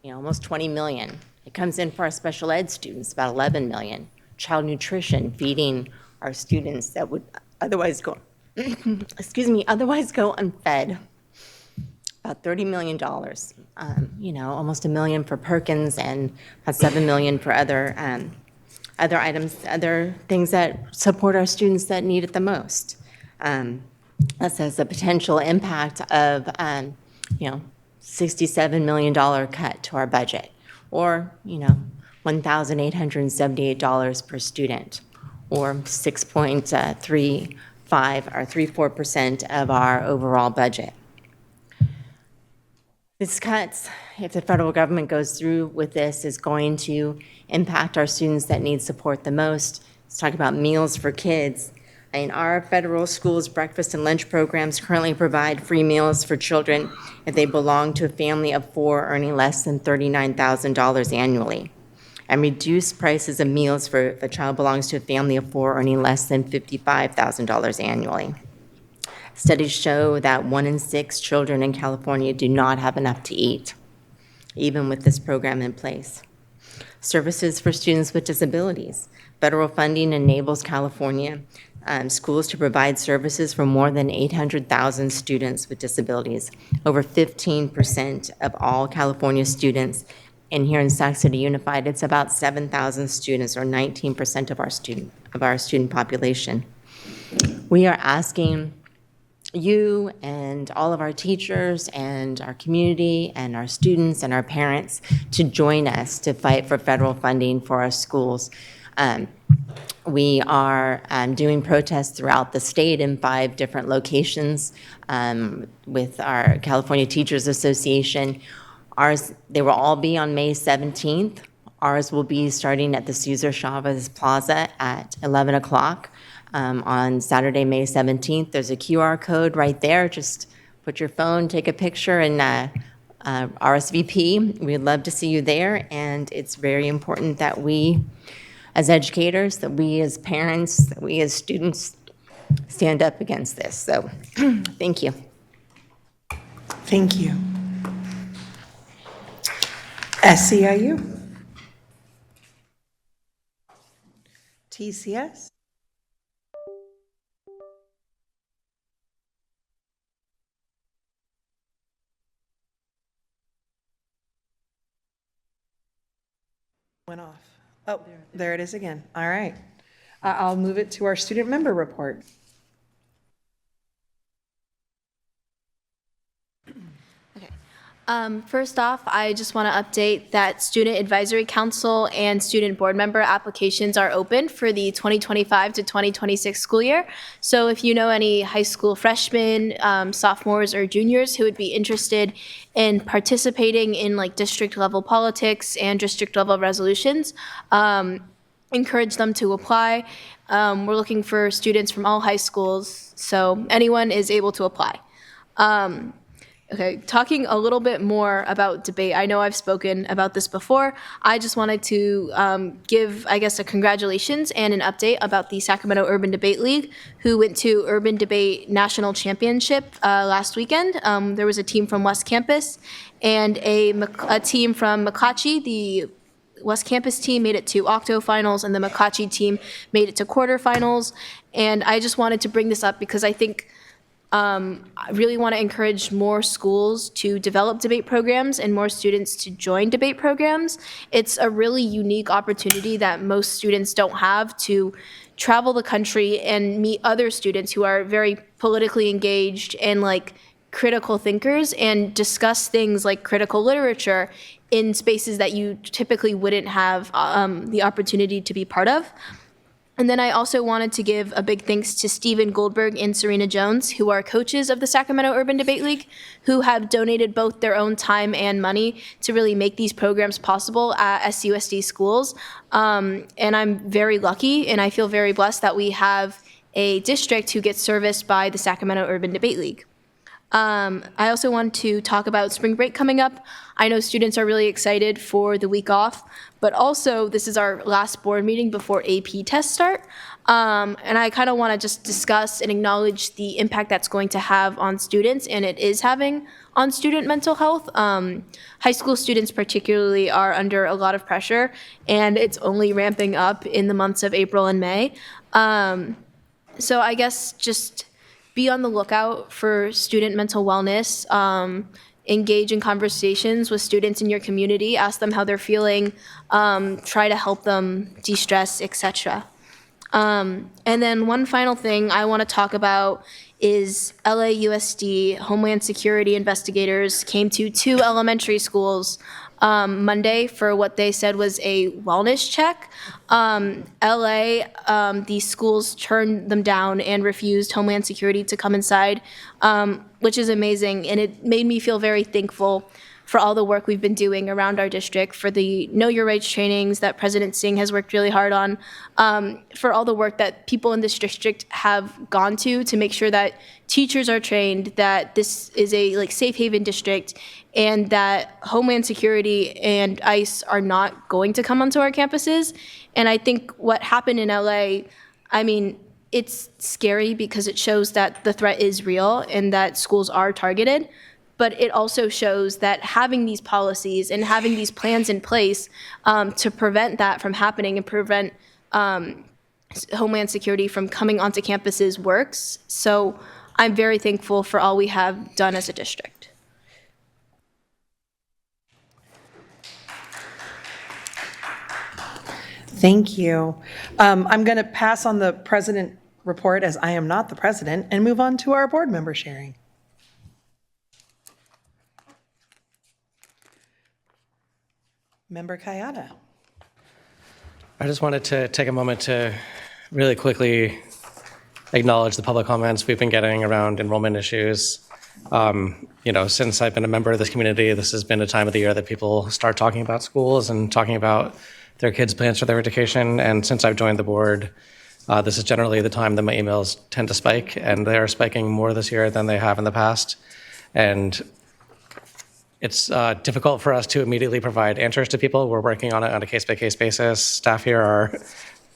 you know, almost 20 million. It comes in for our special ed students, about 11 million. Child nutrition, feeding our students that would otherwise go, otherwise go unfed. About $30 million, you know, almost $1 million for Perkins and about $7 million for other items, other things that support our students that need it the most. That says the potential impact of, you know, $67 million cut to our budget, or, you know, $1,878 per student, or 6.35 or 34% of our overall budget. This cuts, if the federal government goes through with this, is going to impact our students that need support the most. Let's talk about meals for kids. In our federal schools, breakfast and lunch programs currently provide free meals for children if they belong to a family of 4 earning less than $39,000 annually, and reduced prices of meals for if a child belongs to a family of 4 earning less than $55,000 annually. Studies show that 1 in 6 children in California do not have enough to eat, even with this program in place. Services for students with disabilities. Federal funding enables California schools to provide services for more than 800,000 students with disabilities, over 15% of all California students. And here in Sac City Unified, it's about 7,000 students, or 19% of our student population. We are asking you and all of our teachers and our community and our students and our parents to join us to fight for federal funding for our schools. We are doing protests throughout the state in 5 different locations with our California Teachers Association. They will all be on May 17th. Ours will be starting at the Cesar Chavez Plaza at 11 o'clock. On Saturday, May 17th. There's a QR code right there. Just put your phone, take a picture, and RSVP. We'd love to see you there, and it's very important that we, as educators, that we as parents, that we as students stand up against this. So, thank you. Thank you. SEIU. TCS. Went off. Oh, there it is again. All right. I'll move it to our student member report. First off, I just want to update that Student Advisory Council and Student Board Member applications are open for the 2025 to 2026 school year. So if you know any high school freshmen, sophomores, or juniors who would be interested in participating in like district level politics and district level resolutions, encourage them to apply. We're looking for students from all high schools, so anyone is able to apply. Okay, talking a little bit more about debate. I know I've spoken about this before. I just wanted to give, I guess, a congratulations and an update about the Sacramento Urban Debate League, who went to Urban Debate National Championship last weekend. There was a team from West Campus and a team from McClatchy. The West Campus team made it to octo finals, and the McClatchy team made it to quarterfinals. And I just wanted to bring this up because I think I really want to encourage more schools to develop debate programs and more students to join debate programs. It's a really unique opportunity that most students don't have to travel the country and meet other students who are very politically engaged and like critical thinkers and discuss things like critical literature in spaces that you typically wouldn't have the opportunity to be part of. And then I also wanted to give a big thanks to Stephen Goldberg and Serena Jones, who are coaches of the Sacramento Urban Debate League, who have donated both their own time and money to really make these programs possible at SUSD schools. And I'm very lucky, and I feel very blessed that we have a district who gets serviced by the Sacramento Urban Debate League. I also want to talk about spring break coming up. I know students are really excited for the week off, but also this is our last board meeting before AP tests start. And I kind of want to just discuss and acknowledge the impact that's going to have on students, and it is having on student mental health. High school students particularly are under a lot of pressure, and it's only ramping up in the months of April and May. So I guess just be on the lookout for student mental wellness. Engage in conversations with students in your community. Ask them how they're feeling. Try to help them de-stress, etc. And then one final thing I want to talk about is LAUSD Homeland Security investigators came to 2 elementary schools Monday for what they said was a wellness check. The schools turned them down and refused Homeland Security to come inside, which is amazing. And it made me feel very thankful for all the work we've been doing around our district, for the Know Your Rights trainings that President Singh has worked really hard on, for all the work that people in this district have gone to make sure that teachers are trained, that this is a safe haven district, and that Homeland Security and ICE are not going to come onto our campuses. And I think what happened in LA, I mean, it's scary because it shows that the threat is real and that schools are targeted. But it also shows that having these policies and having these plans in place to prevent that from happening and prevent Homeland Security from coming onto campuses works. So I'm very thankful for all we have done as a district. Thank you. I'm going to pass on the president report, as I am not the president, and move on to our board member sharing. Member Kayada. I just wanted to take a moment to really quickly acknowledge the public comments we've been getting around enrollment issues. Since I've been a member of this community, this has been a time of the year that people start talking about schools and talking about their kids' plans for their education. And since I've joined the board, this is generally the time that my emails tend to spike, and they are spiking more this year than they have in the past. And it's difficult for us to immediately provide answers to people. We're working on it on a case-by-case basis. Staff here are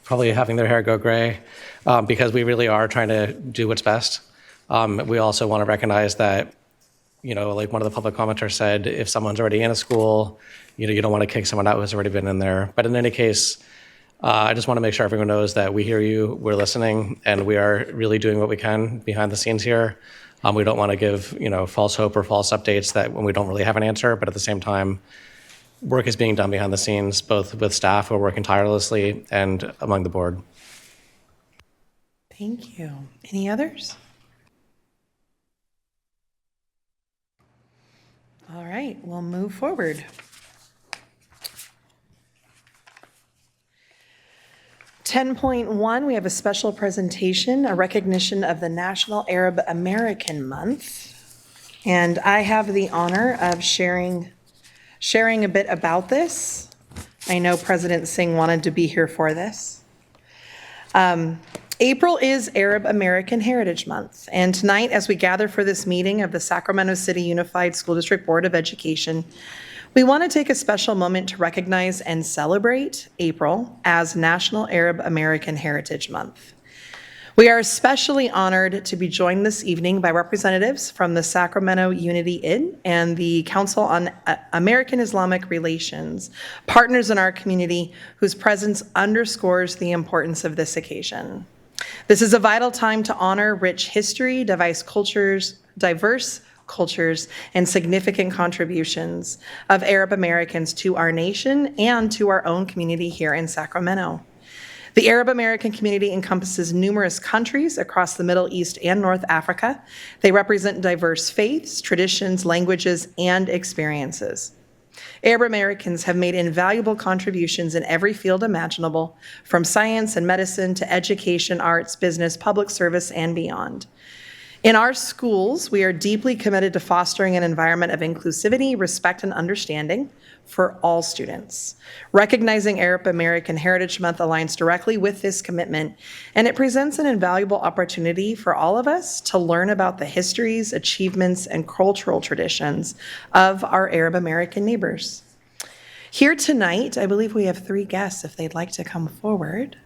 probably having their hair go gray because we really are trying to do what's best. We also want to recognize that, like one of the public commenters said, if someone's already in a school, you don't want to kick someone out who's already been in there. But in any case, I just want to make sure everyone knows that we hear you, we're listening, and we are really doing what we can behind the scenes here. We don't want to give, false hope or false updates that when we don't really have an answer, but at the same time, work is being done behind the scenes, both with staff who are working tirelessly and among the board. Thank you. Any others? All right, we'll move forward. 10.1, we have a special presentation, a recognition of the National Arab American Month. And I have the honor of sharing a bit about this. I know President Singh wanted to be here for this. April is Arab American Heritage Month, and tonight, as we gather for this meeting of the Sacramento City Unified School District Board of Education, we want to take a special moment to recognize and celebrate April as National Arab American Heritage Month. We are especially honored to be joined this evening by representatives from the Sacramento Unity Inn and the Council on American Islamic Relations, partners in our community whose presence underscores the importance of this occasion. This is a vital time to honor rich history, diverse cultures, and significant contributions of Arab Americans to our nation and to our own community here in Sacramento. The Arab American community encompasses numerous countries across the Middle East and North Africa. They represent diverse faiths, traditions, languages, and experiences. Arab Americans have made invaluable contributions in every field imaginable, from science and medicine to education, arts, business, public service, and beyond. In our schools, we are deeply committed to fostering an environment of inclusivity, respect, and understanding for all students. Recognizing Arab American Heritage Month aligns directly with this commitment, and it presents an invaluable opportunity for all of us to learn about the histories, achievements, and cultural traditions of our Arab American neighbors. Here tonight, I believe we have 3 guests if they'd like to come forward.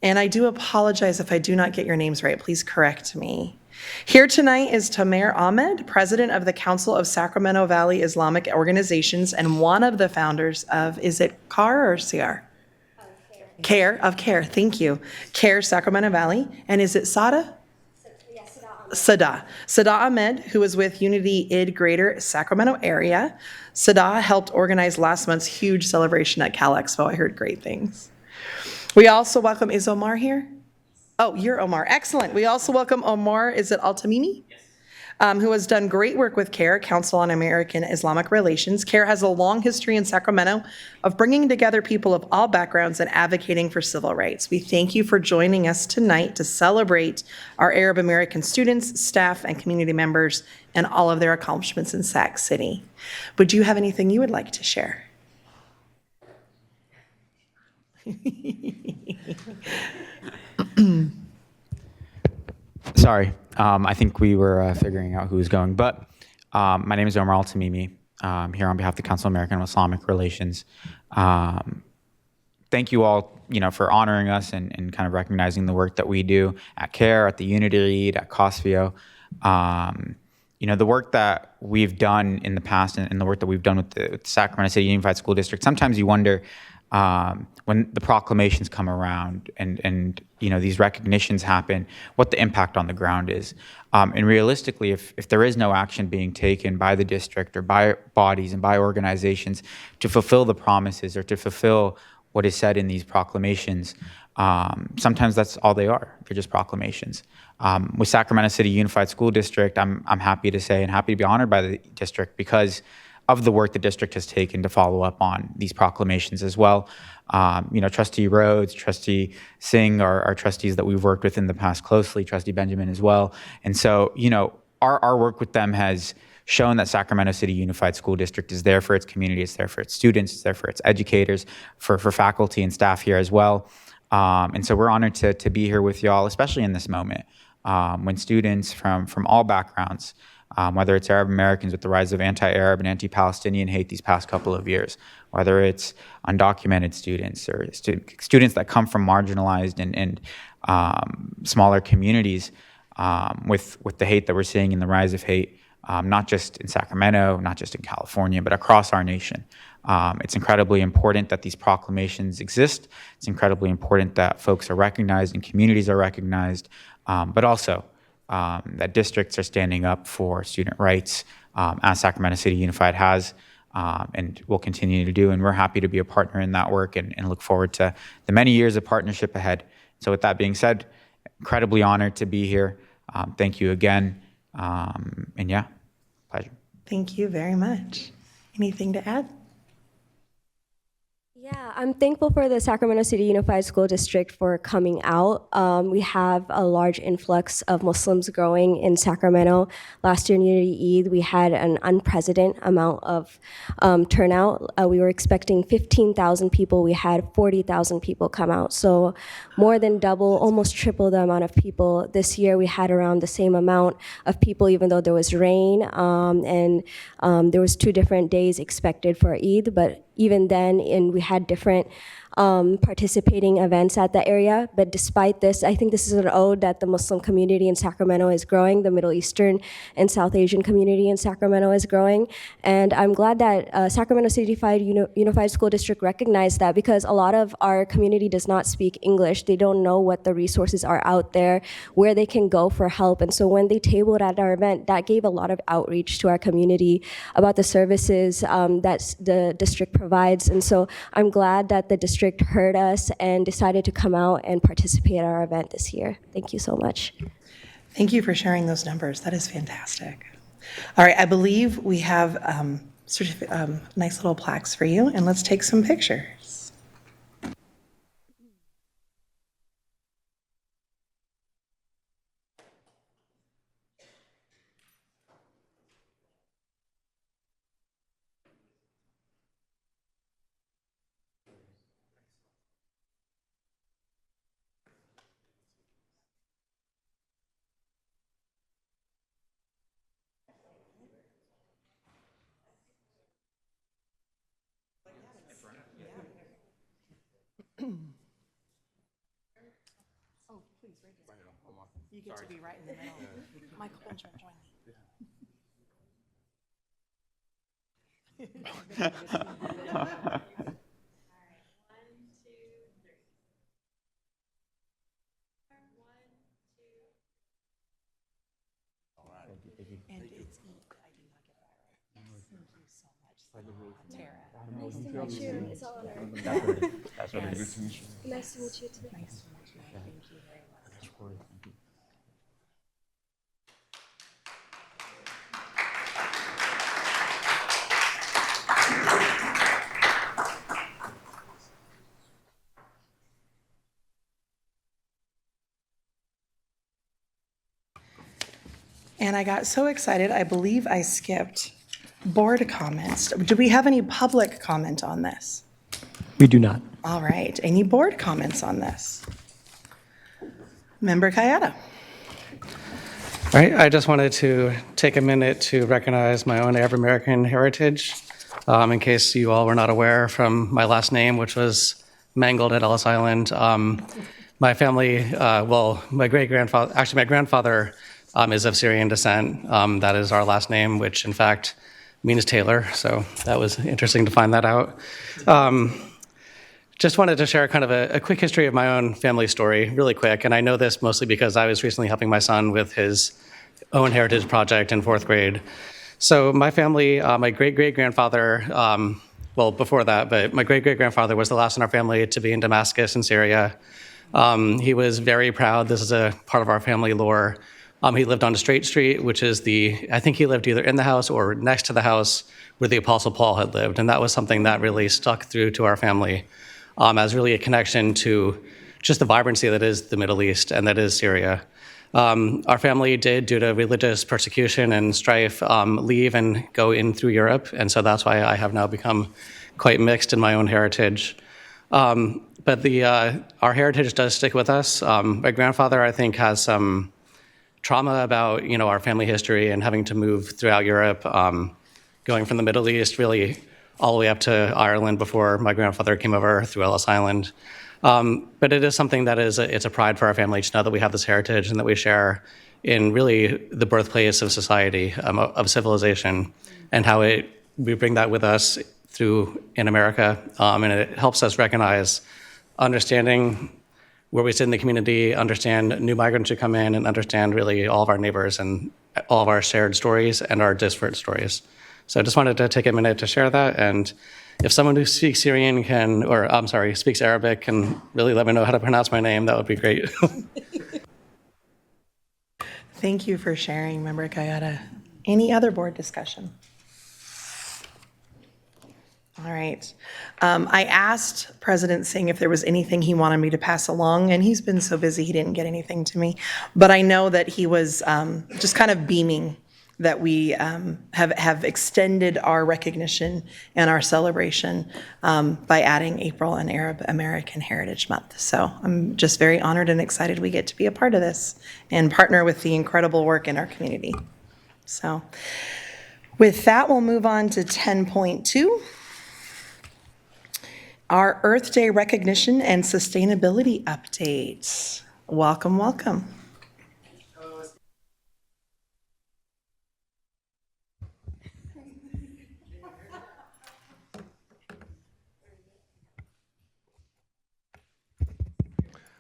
And I do apologize if I do not get your names right. Please correct me. Here tonight is Tamer Ahmed, president of the Council of Sacramento Valley Islamic Organizations and one of the founders of, is it CAR or CR? CARE, thank you. CARE Sacramento Valley. And is it Sada? Yes, Sada Ahmed, who is with Unity ID Greater Sacramento area. Sada helped organize last month's huge celebration at Cal Expo. I heard great things. We also welcome, is Omar here? Oh, you're Omar, excellent. We also welcome Omar, is it Al-Tamimi? Yes. Who has done great work with CARE, Council on American Islamic Relations. CARE has a long history in Sacramento of bringing together people of all backgrounds and advocating for civil rights. We thank you for joining us tonight to celebrate our Arab American students, staff, and community members and all of their accomplishments in Sac City. Would you have anything you would like to share? Sorry, I think we were figuring out who was going, but my name is Omar Al-Tamimi. I'm here on behalf of the Council of American Islamic Relations. Thank you all, for honoring us and kind of recognizing the work that we do at CARE, at the Unity Eid, at COSFIO. The work that we've done in the past and the work that we've done with the Sacramento City Unified School District, sometimes you wonder, when the proclamations come around and these recognitions happen, what the impact on the ground is. And realistically, if there is no action being taken by the district or by bodies and by organizations to fulfill the promises or to fulfill what is said in these proclamations, sometimes that's all they are. They're just proclamations. With Sacramento City Unified School District, I'm happy to say and happy to be honored by the district because of the work the district has taken to follow up on these proclamations as well. Trustee Rhodes, Trustee Singh are trustees that we've worked with in the past closely, Trustee Benjamin as well. And so, our work with them has shown that Sacramento City Unified School District is there for its community, it's there for its students, it's there for its educators, for faculty and staff here as well. And so we're honored to be here with y'all, especially in this moment, when students from all backgrounds, whether it's Arab Americans with the rise of anti-Arab and anti-Palestinian hate these past couple of years, whether it's undocumented students or students that come from marginalized and smaller communities, with the hate that we're seeing and the rise of hate, not just in Sacramento, not just in California, but across our nation. It's incredibly important that these proclamations exist. It's incredibly important that folks are recognized and communities are recognized, but also that districts are standing up for student rights, as Sacramento City Unified has, and will continue to do. And we're happy to be a partner in that work and look forward to the many years of partnership ahead. So with that being said, incredibly honored to be here. Thank you again. And yeah, pleasure. Thank you very much. Anything to add? Yeah, I'm thankful for the Sacramento City Unified School District for coming out. We have a large influx of Muslims growing in Sacramento. Last year, Unity Eid, we had an unprecedented amount of turnout. We were expecting 15,000 people. We had 40,000 people come out. So more than double, almost triple the amount of people. This year, we had around the same amount of people, even though there was rain. And there was 2 different days expected for Eid, but even then, and we had different participating events at that area. But despite this, I think this is an ode that the Muslim community in Sacramento is growing, the Middle Eastern and South Asian community in Sacramento is growing. And I'm glad that Sacramento City Unified School District recognized that, because a lot of our community does not speak English. They don't know what the resources are out there, where they can go for help. And so when they tabled at our event, that gave a lot of outreach to our community about the services that the district provides. And so I'm glad that the district heard us and decided to come out and participate at our event this year. Thank you so much. Thank you for sharing those numbers. That is fantastic. All right, I believe we have nice little plaques for you, and let's take some pictures. Oh, please, right here. You get to be right in the middle. Michael Benjamin, join me. And it's I do not get that right. Thank you so much, Tara. Nice to meet you. It's all honor. That's what it is. Nice to meet you too. Nice to meet you. Thank you very much. And I got so excited, I believe I skipped board comments. Do we have any public comment on this? We do not. All right, any board comments on this? Member Kayada. All right, I just wanted to take a minute to recognize my own Arab American heritage, in case you all were not aware from my last name, which was mangled at Ellis Island. My family, my great-grandfather, actually my grandfather is of Syrian descent. That is our last name, which in fact means Taylor, so that was interesting to find that out. Just wanted to share kind of a quick history of my own family story, really quick. And I know this mostly because I was recently helping my son with his own heritage project in 4th grade. So my family, my great-great-grandfather, well, before that, but my great-great-grandfather was the last in our family to be in Damascus in Syria. He was very proud. This is a part of our family lore. He lived on Straight Street, which is I think he lived either in the house or next to the house where the Apostle Paul had lived. And that was something that really stuck through to our family as really a connection to just the vibrancy that is the Middle East and that is Syria. Our family did, due to religious persecution and strife, leave and go in through Europe. And so that's why I have now become quite mixed in my own heritage. But our heritage does stick with us. My grandfather, I think, has some trauma about our family history and having to move throughout Europe, going from the Middle East really all the way up to Ireland before my grandfather came over through Ellis Island. But it is something that it's a pride for our family to know that we have this heritage and that we share in really the birthplace of society, of civilization, and how we bring that with us through in America. And it helps us recognize understanding where we sit in the community, understand new migrants who come in, and understand really all of our neighbors and all of our shared stories and our disparate stories. So I just wanted to take a minute to share that. And if someone who speaks Syrian speaks Arabic can really let me know how to pronounce my name, that would be great. Thank you for sharing, Member Kayada. Any other board discussion? All right. I asked President Singh if there was anything he wanted me to pass along, and he's been so busy he didn't get anything to me. But I know that he was just kind of beaming that we have extended our recognition and our celebration by adding April and Arab American Heritage Month. So I'm just very honored and excited we get to be a part of this and partner with the incredible work in our community. So with that, we'll move on to 10.2. Our Earth Day recognition and sustainability update. Welcome, welcome.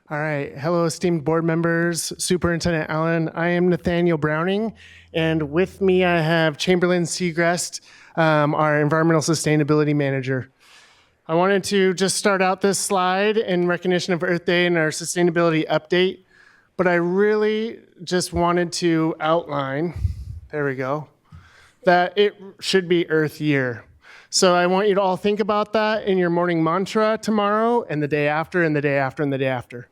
All right. Hello, esteemed board members, Superintendent Allen. I am Nathaniel Browning, and with me I have Chamberlain Segrest, our Environmental Sustainability Manager. I wanted to just start out this slide in recognition of Earth Day and our sustainability update, but I really just wanted to outline, there we go, that it should be Earth Year. So I want you to all think about that in your morning mantra tomorrow and the day after and the day after and the day after.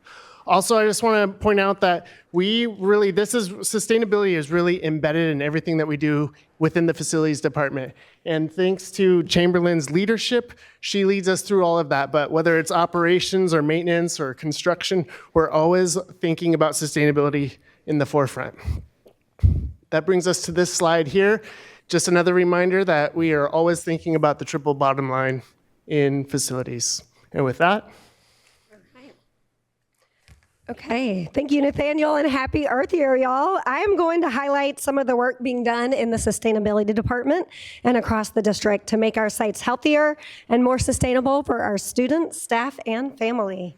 Also, I just want to point out that sustainability is really embedded in everything that we do within the facilities department. And thanks to Chamberlain's leadership, she leads us through all of that. But whether it's operations or maintenance or construction, we're always thinking about sustainability in the forefront. That brings us to this slide here. Just another reminder that we are always thinking about the triple bottom line in facilities. And with that. Okay, thank you, Nathaniel, and happy Earth Year, y'all. I am going to highlight some of the work being done in the sustainability department and across the district to make our sites healthier and more sustainable for our students, staff, and family.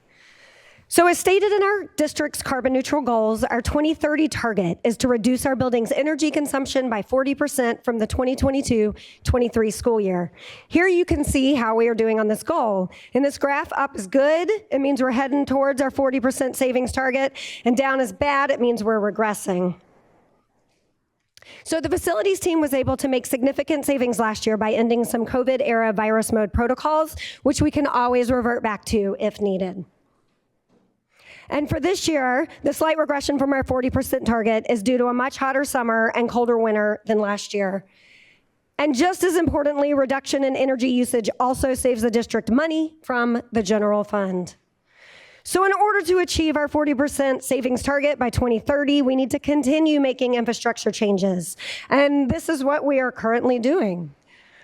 So as stated in our district's carbon neutral goals, our 2030 target is to reduce our building's energy consumption by 40% from the 2022-23 school year. Here you can see how we are doing on this goal. In this graph, up is good. It means we're heading towards our 40% savings target, and down is bad. It means we're regressing. So the facilities team was able to make significant savings last year by ending some COVID-era virus mode protocols, which we can always revert back to if needed. And for this year, the slight regression from our 40% target is due to a much hotter summer and colder winter than last year. And just as importantly, reduction in energy usage also saves the district money from the general fund. So in order to achieve our 40% savings target by 2030, we need to continue making infrastructure changes. And this is what we are currently doing.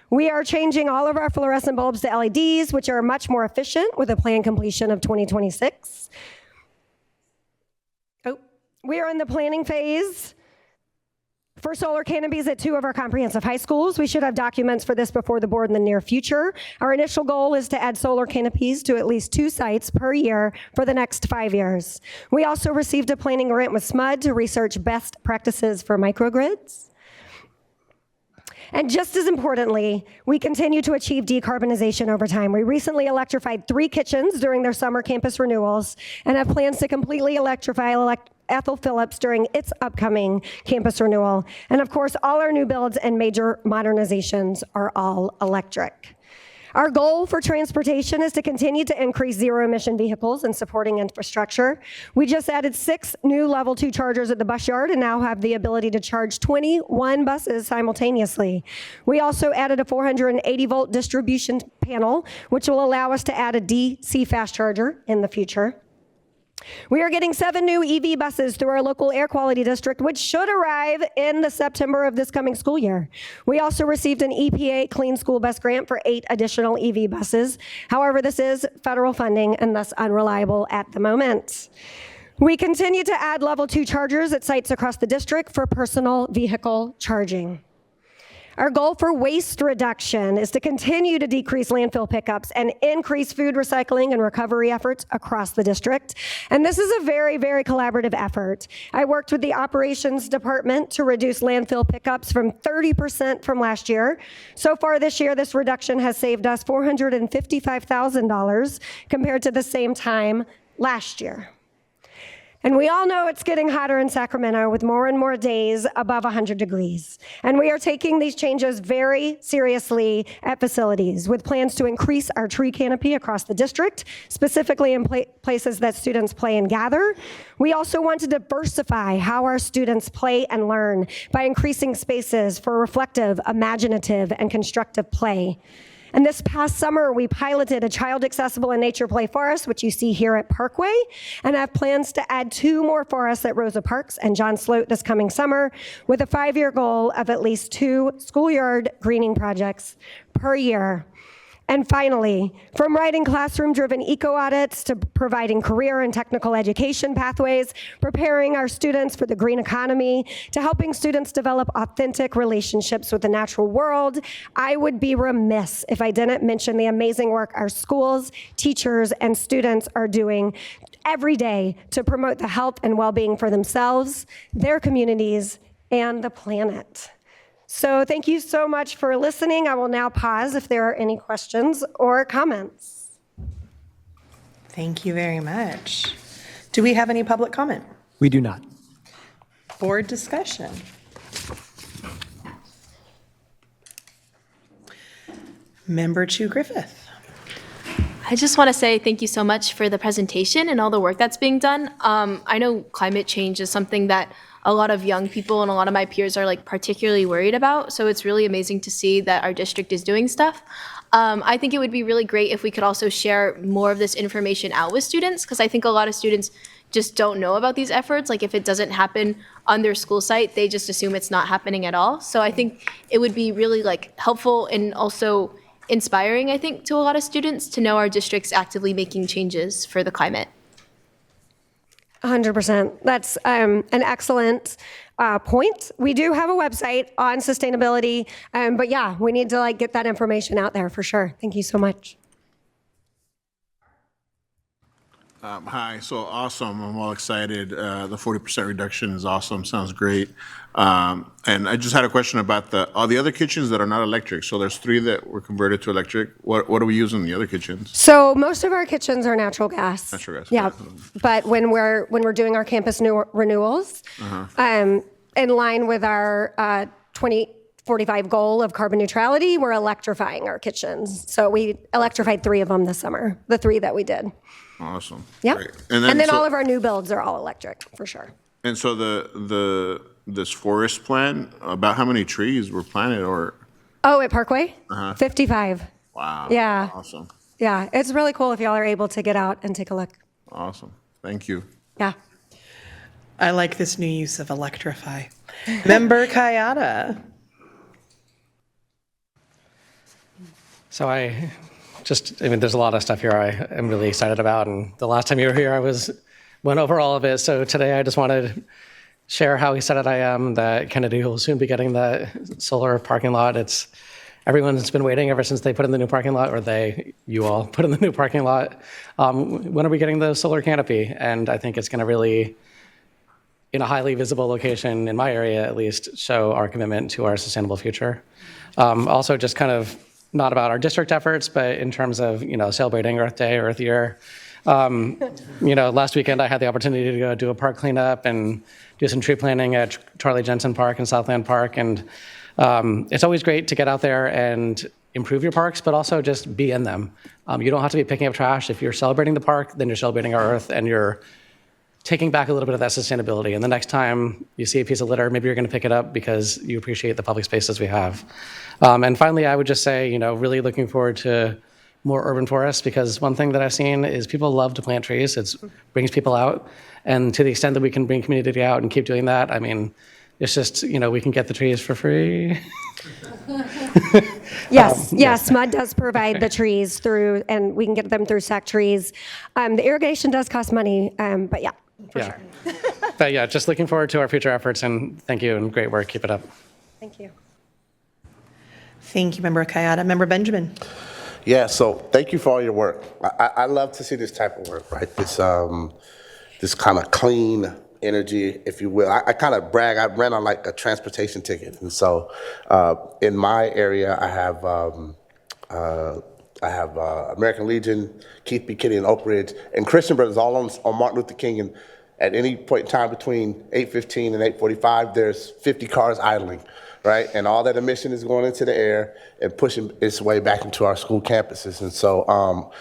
We are changing all of our fluorescent bulbs to LEDs, which are much more efficient with a planned completion of 2026. We are in the planning phase For solar canopies at 2 of our comprehensive high schools, we should have documents for this before the board in the near future. Our initial goal is to add solar canopies to at least 2 sites per year for the next 5 years. We also received a planning grant with SMUD to research best practices for microgrids. And just as importantly, we continue to achieve decarbonization over time. We recently electrified 3 kitchens during their summer campus renewals and have plans to completely electrify Ethel Phillips during its upcoming campus renewal. And of course, all our new builds and major modernizations are all electric. Our goal for transportation is to continue to increase zero-emission vehicles and supporting infrastructure. We just added 6 new level 2 chargers at the bus yard and now have the ability to charge 21 buses simultaneously. We also added a 480-volt distribution panel, which will allow us to add a DC fast charger in the future. We are getting 7 new EV buses through our local air quality district, which should arrive in the September of this coming school year. We also received an EPA Clean School Bus grant for 8 additional EV buses. However, this is federal funding and thus unreliable at the moment. We continue to add level 2 chargers at sites across the district for personal vehicle charging. Our goal for waste reduction is to continue to decrease landfill pickups and increase food recycling and recovery efforts across the district. And this is a very, very collaborative effort. I worked with the operations department to reduce landfill pickups from 30% from last year. So far this year, this reduction has saved us $455,000 compared to the same time last year. And we all know it's getting hotter in Sacramento with more and more days above 100 degrees. And we are taking these changes very seriously at facilities with plans to increase our tree canopy across the district, specifically in places that students play and gather. We also want to diversify how our students play and learn by increasing spaces for reflective, imaginative, and constructive play. And this past summer, we piloted a child-accessible and nature play forest, which you see here at Parkway, and have plans to add 2 more forests at Rosa Parks and John Sloat this coming summer, with a 5-year goal of at least 2 schoolyard greening projects per year. And finally, from writing classroom-driven eco-audits to providing career and technical education pathways, preparing our students for the green economy, to helping students develop authentic relationships with the natural world, I would be remiss if I didn't mention the amazing work our schools, teachers, and students are doing every day to promote the health and well-being for themselves, their communities, and the planet. So thank you so much for listening. I will now pause if there are any questions or comments. Thank you very much. Do we have any public comment? We do not. Board discussion. Member Chu Griffith. I just want to say thank you so much for the presentation and all the work that's being done. I know climate change is something that a lot of young people and a lot of my peers are like particularly worried about. So it's really amazing to see that our district is doing stuff. I think it would be really great if we could also share more of this information out with students, because I think a lot of students just don't know about these efforts. Like if it doesn't happen on their school site, they just assume it's not happening at all. So I think it would be really like helpful and also inspiring, I think, to a lot of students to know our district's actively making changes for the climate. 100%. That's an excellent point. We do have a website on sustainability, but yeah, we need to like get that information out there for sure. Thank you so much. Hi, so awesome. I'm all excited. The 40% reduction is awesome. Sounds great. And I just had a question about all the other kitchens that are not electric. So there's 3 that were converted to electric. What are we using in the other kitchens? So most of our kitchens are natural gas. Natural gas. Yeah, but when we're doing our campus renewals, in line with our 2045 goal of carbon neutrality, we're electrifying our kitchens. So we electrified 3 of them this summer, the 3 that we did. Awesome. Yeah. Great. And then all of our new builds are all electric for sure. And so this forest plan, about how many trees were planted or? Oh, at Parkway? 55. Wow. Yeah. Awesome. Yeah, it's really cool if y'all are able to get out and take a look. Awesome. Thank you. Yeah. I like this new use of electrify. Member Kayada. So there's a lot of stuff here I am really excited about. And the last time you were here, went over all of it. So today I just wanted share how excited I am that Kennedy will soon be getting the solar parking lot. Everyone's been waiting ever since they put in the new parking lot, or you all put in the new parking lot. When are we getting the solar canopy? And I think it's going to really, in a highly visible location, in my area at least, show our commitment to our sustainable future. Also, just kind of not about our district efforts, but in terms of celebrating Earth Day, Earth Year. Last weekend I had the opportunity to go do a park cleanup and do some tree planting at Charlie Jensen Park and Southland Park, and it's always great to get out there and improve your parks, but also just be in them. You don't have to be picking up trash. If you're celebrating the park, then you're celebrating our Earth, and you're taking back a little bit of that sustainability. And the next time you see a piece of litter, maybe you're going to pick it up because you appreciate the public spaces we have. And finally, I would just say, really looking forward to more urban forests, because one thing that I've seen is people love to plant trees. It brings people out. And to the extent that we can bring community out and keep doing that, I mean, it's just, we can get the trees for free. Yes, MUD does provide the trees through, and we can get them through SAC trees. The irrigation does cost money, but yeah, for sure. But yeah, just looking forward to our future efforts, and thank you, and great work. Keep it up. Thank you. Thank you, Member Kayada. Member Benjamin. Yeah, so thank you for all your work. I love to see this type of work, right? This kind of clean energy, if you will. I kind of brag. I ran on like a transportation ticket, and so in my area, I have American Legion, Keith B. Kitty, and Oak Ridge, and Christian Brothers all on Martin Luther King. And at any point in time between 8:15 and 8:45, there's 50 cars idling, right? And all that emission is going into the air and pushing its way back into our school campuses. And so,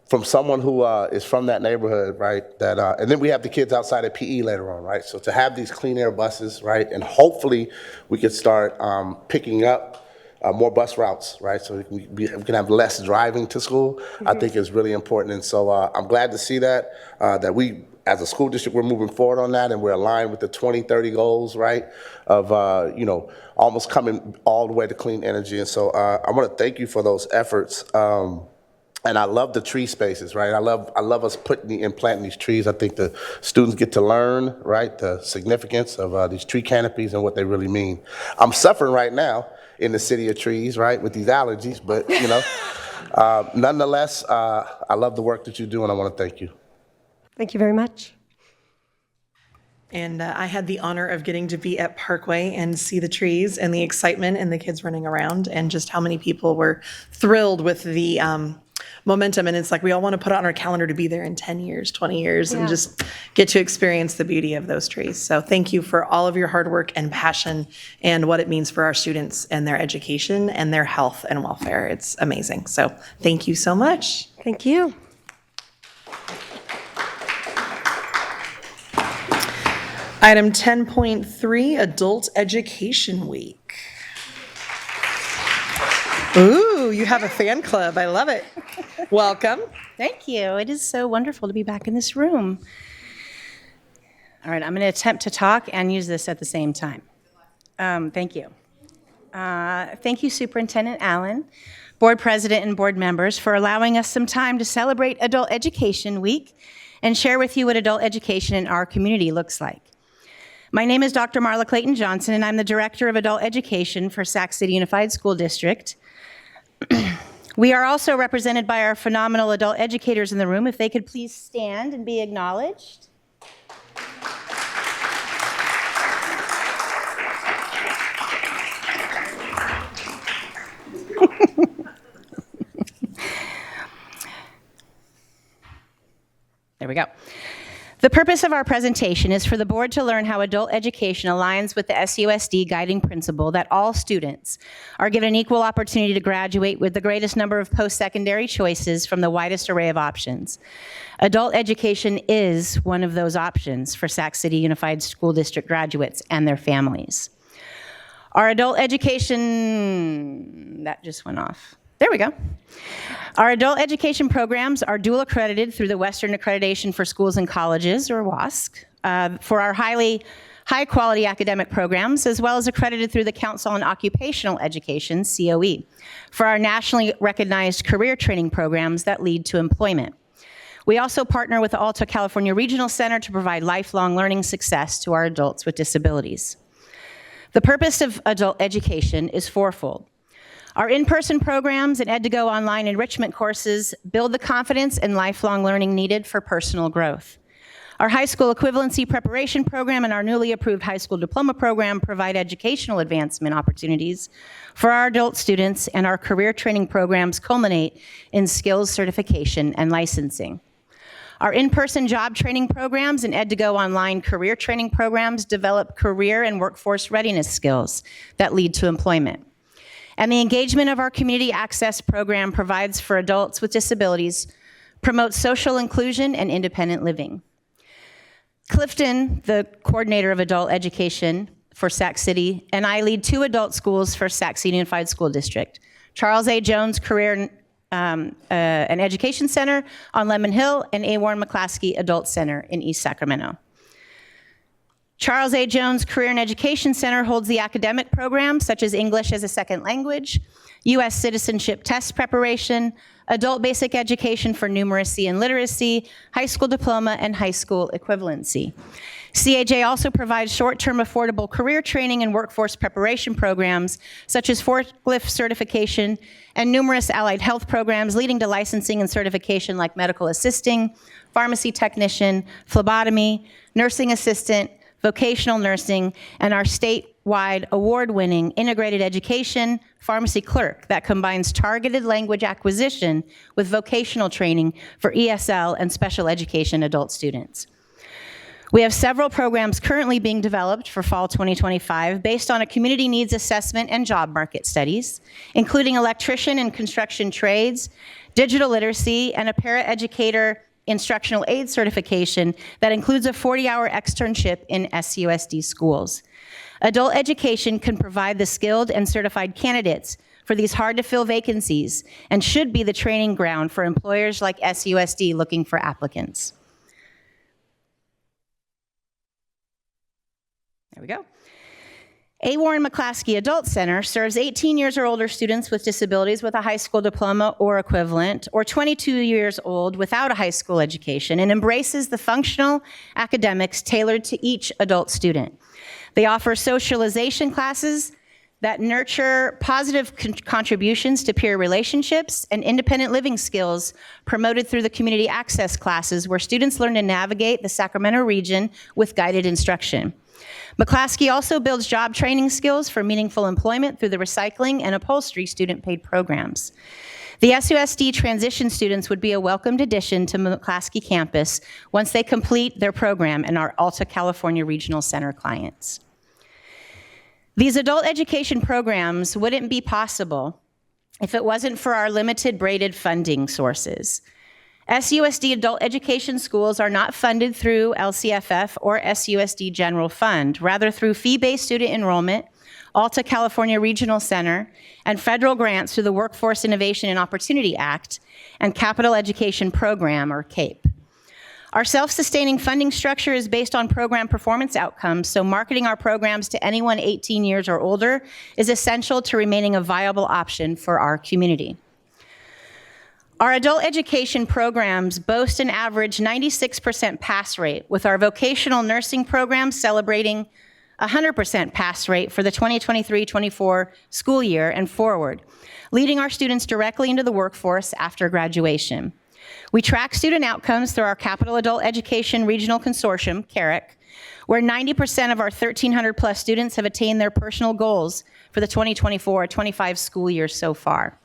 from someone who is from that neighborhood, right, and then we have the kids outside at PE later on, right? So to have these clean air buses, right, and hopefully we could start picking up more bus routes, right? So we can have less driving to school, I think is really important. And so I'm glad to see that we, as a school district, we're moving forward on that, and we're aligned with the 2030 goals, right, of, almost coming all the way to clean energy. And so I want to thank you for those efforts. And I love the tree spaces, right? I love us putting and planting these trees. I think the students get to learn, right, the significance of these tree canopies and what they really mean. I'm suffering right now in the city of trees, right, with these allergies, but nonetheless, I love the work that you do, and I want to thank you. Thank you very much. And I had the honor of getting to be at Parkway and see the trees and the excitement and the kids running around, and just how many people were thrilled with the momentum. And it's like we all want to put it on our calendar to be there in 10 years, 20 years, and just get to experience the beauty of those trees. So thank you for all of your hard work and passion and what it means for our students and their education and their health and welfare. It's amazing. So thank you so much. Thank you. Item 10.3, Adult Education Week. Ooh, you have a fan club. I love it. Welcome. Thank you. It is so wonderful to be back in this room. All right, I'm going to attempt to talk and use this at the same time. Thank you. Thank you, Superintendent Allen, Board President, and board members for allowing us some time to celebrate Adult Education Week and share with you what adult education in our community looks like. My name is Dr. Marla Clayton Johnson, and I'm the Director of Adult Education for Sac City Unified School District. We are also represented by our phenomenal adult educators in the room. If they could please stand and be acknowledged. There we go. The purpose of our presentation is for the board to learn how adult education aligns with the SUSD guiding principle that all students are given an equal opportunity to graduate with the greatest number of post-secondary choices from the widest array of options. Adult education is one of those options for Sac City Unified School District graduates and their families. Our adult education, that just went off. There we go. Our adult education programs are dual accredited through the Western Accreditation for Schools and Colleges, or WASC, for our high quality academic programs, as well as accredited through the Council on Occupational Education, COE, for our nationally recognized career training programs that lead to employment. We also partner with the Alta California Regional Center to provide lifelong learning success to our adults with disabilities. The purpose of adult education is fourfold. Our in-person programs and Ed2Go online enrichment courses build the confidence and lifelong learning needed for personal growth. Our high school equivalency preparation program and our newly approved high school diploma program provide educational advancement opportunities for our adult students, and our career training programs culminate in skills certification and licensing. Our in-person job training programs and Ed2Go online career training programs develop career and workforce readiness skills that lead to employment. And the engagement of our community access program provides for adults with disabilities, promotes social inclusion and independent living. Clifton, the coordinator of adult education for Sac City, and I lead 2 adult schools for Sac City Unified School District. Charles A. Jones Career and Education Center on Lemon Hill, and A. Warren McClaskey Adult Center in East Sacramento. Charles A. Jones Career and Education Center holds the academic programs such as English as a second language, U.S. citizenship test preparation, adult basic education for numeracy and literacy, high school diploma, and high school equivalency. CAJ also provides short-term affordable career training and workforce preparation programs such as forklift certification and numerous allied health programs leading to licensing and certification like medical assisting, pharmacy technician, phlebotomy, nursing assistant, vocational nursing, and our statewide award-winning integrated education pharmacy clerk that combines targeted language acquisition with vocational training for ESL and special education adult students. We have several programs currently being developed for fall 2025 based on a community needs assessment and job market studies, including electrician and construction trades, digital literacy, and a paraeducator instructional aid certification that includes a 40-hour externship in SUSD schools. Adult education can provide the skilled and certified candidates for these hard-to-fill vacancies and should be the training ground for employers like SUSD looking for applicants. There we go. A. Warren McClaskey Adult Center serves 18 years or older students with disabilities with a high school diploma or equivalent, or 22 years old without a high school education, and embraces the functional academics tailored to each adult student. They offer socialization classes that nurture positive contributions to peer relationships and independent living skills promoted through the community access classes where students learn to navigate the Sacramento region with guided instruction. McClaskey also builds job training skills for meaningful employment through the recycling and upholstery student-paid programs. The SUSD transition students would be a welcomed addition to McClaskey campus once they complete their program and are Alta California Regional Center clients. These adult education programs wouldn't be possible if it wasn't for our limited braided funding sources. SUSD adult education schools are not funded through LCFF or SUSD General Fund, rather through fee-based student enrollment, Alta California Regional Center, and federal grants through the Workforce Innovation and Opportunity Act and Capital Education Program, or CAPE. Our self-sustaining funding structure is based on program performance outcomes, so marketing our programs to anyone 18 years or older is essential to remaining a viable option for our community. Our adult education programs boast an average 96% pass rate, with our vocational nursing program celebrating 100% pass rate for the 2023-24 school year and forward, leading our students directly into the workforce after graduation. We track student outcomes through our Capital Adult Education Regional Consortium, CAREC, where 90% of our 1,300 plus students have attained their personal goals for the 2024-25 school year so far.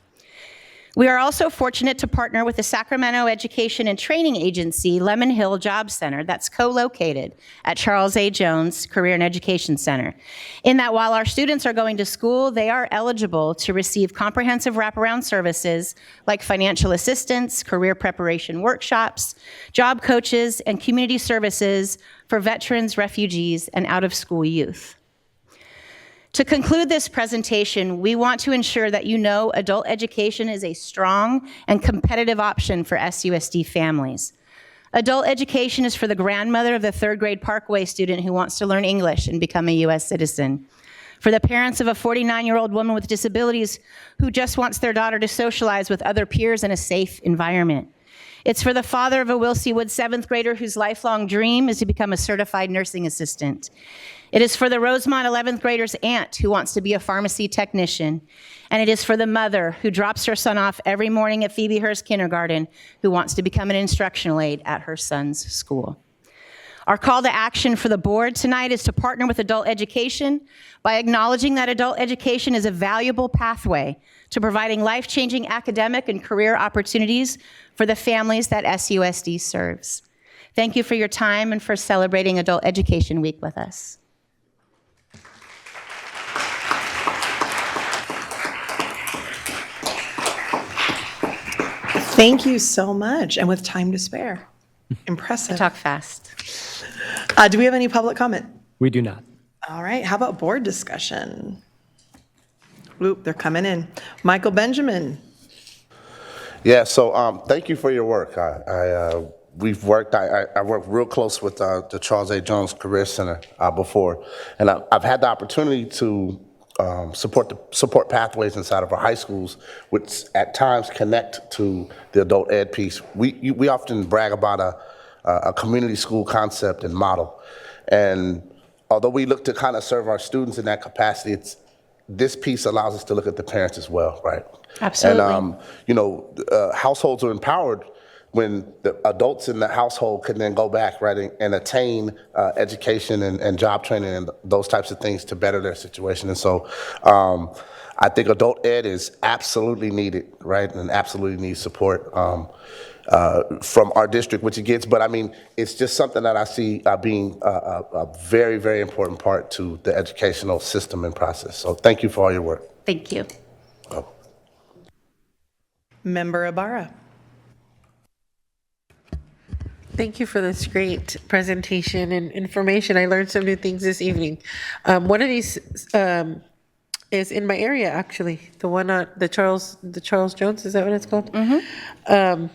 We are also fortunate to partner with the Sacramento Education and Training Agency Lemon Hill Job Center that's co-located at Charles A. Jones Career and Education Center, in that while our students are going to school, they are eligible to receive comprehensive wraparound services like financial assistance, career preparation workshops, job coaches, and community services for veterans, refugees, and out-of-school youth. To conclude this presentation, we want to ensure that you know adult education is a strong and competitive option for SUSD families. Adult education is for the grandmother of the third grade Parkway student who wants to learn English and become a U.S. citizen, for the parents of a 49-year-old woman with disabilities who just wants their daughter to socialize with other peers in a safe environment. It's for the father of a Wilsey Wood 7th grader whose lifelong dream is to become a certified nursing assistant. It is for the Rosemont 11th grader's aunt who wants to be a pharmacy technician. And it is for the mother who drops her son off every morning at Phoebe Hearst Kindergarten who wants to become an instructional aide at her son's school. Our call to action for the board tonight is to partner with adult education by acknowledging that adult education is a valuable pathway to providing life-changing academic and career opportunities for the families that SUSD serves. Thank you for your time and for celebrating Adult Education Week with us. Thank you so much, and with time to spare. Impressive. I talk fast. Do we have any public comment? We do not. All right, how about board discussion? Oop, they're coming in. Michael Benjamin. Yeah, so thank you for your work. I worked real close with the Charles A. Jones Career Center before, and I've had the opportunity to support pathways inside of our high schools, which at times connect to the adult ed piece. We often brag about a community school concept and model, and although we look to kind of serve our students in that capacity, this piece allows us to look at the parents as well, right? Absolutely. And households are empowered when the adults in the household can then go back, right, and attain education and job training and those types of things to better their situation. And so I think adult ed is absolutely needed, right, and absolutely needs support from our district, which it gets. But I mean, it's just something that I see being a very, very important part to the educational system and process. So thank you for all your work. Thank you. Member Ibarra. Thank you for this great presentation and information. I learned some new things this evening. One of these is in my area, actually. The one on the Charles Jones, is that what it's called? Mm-hmm.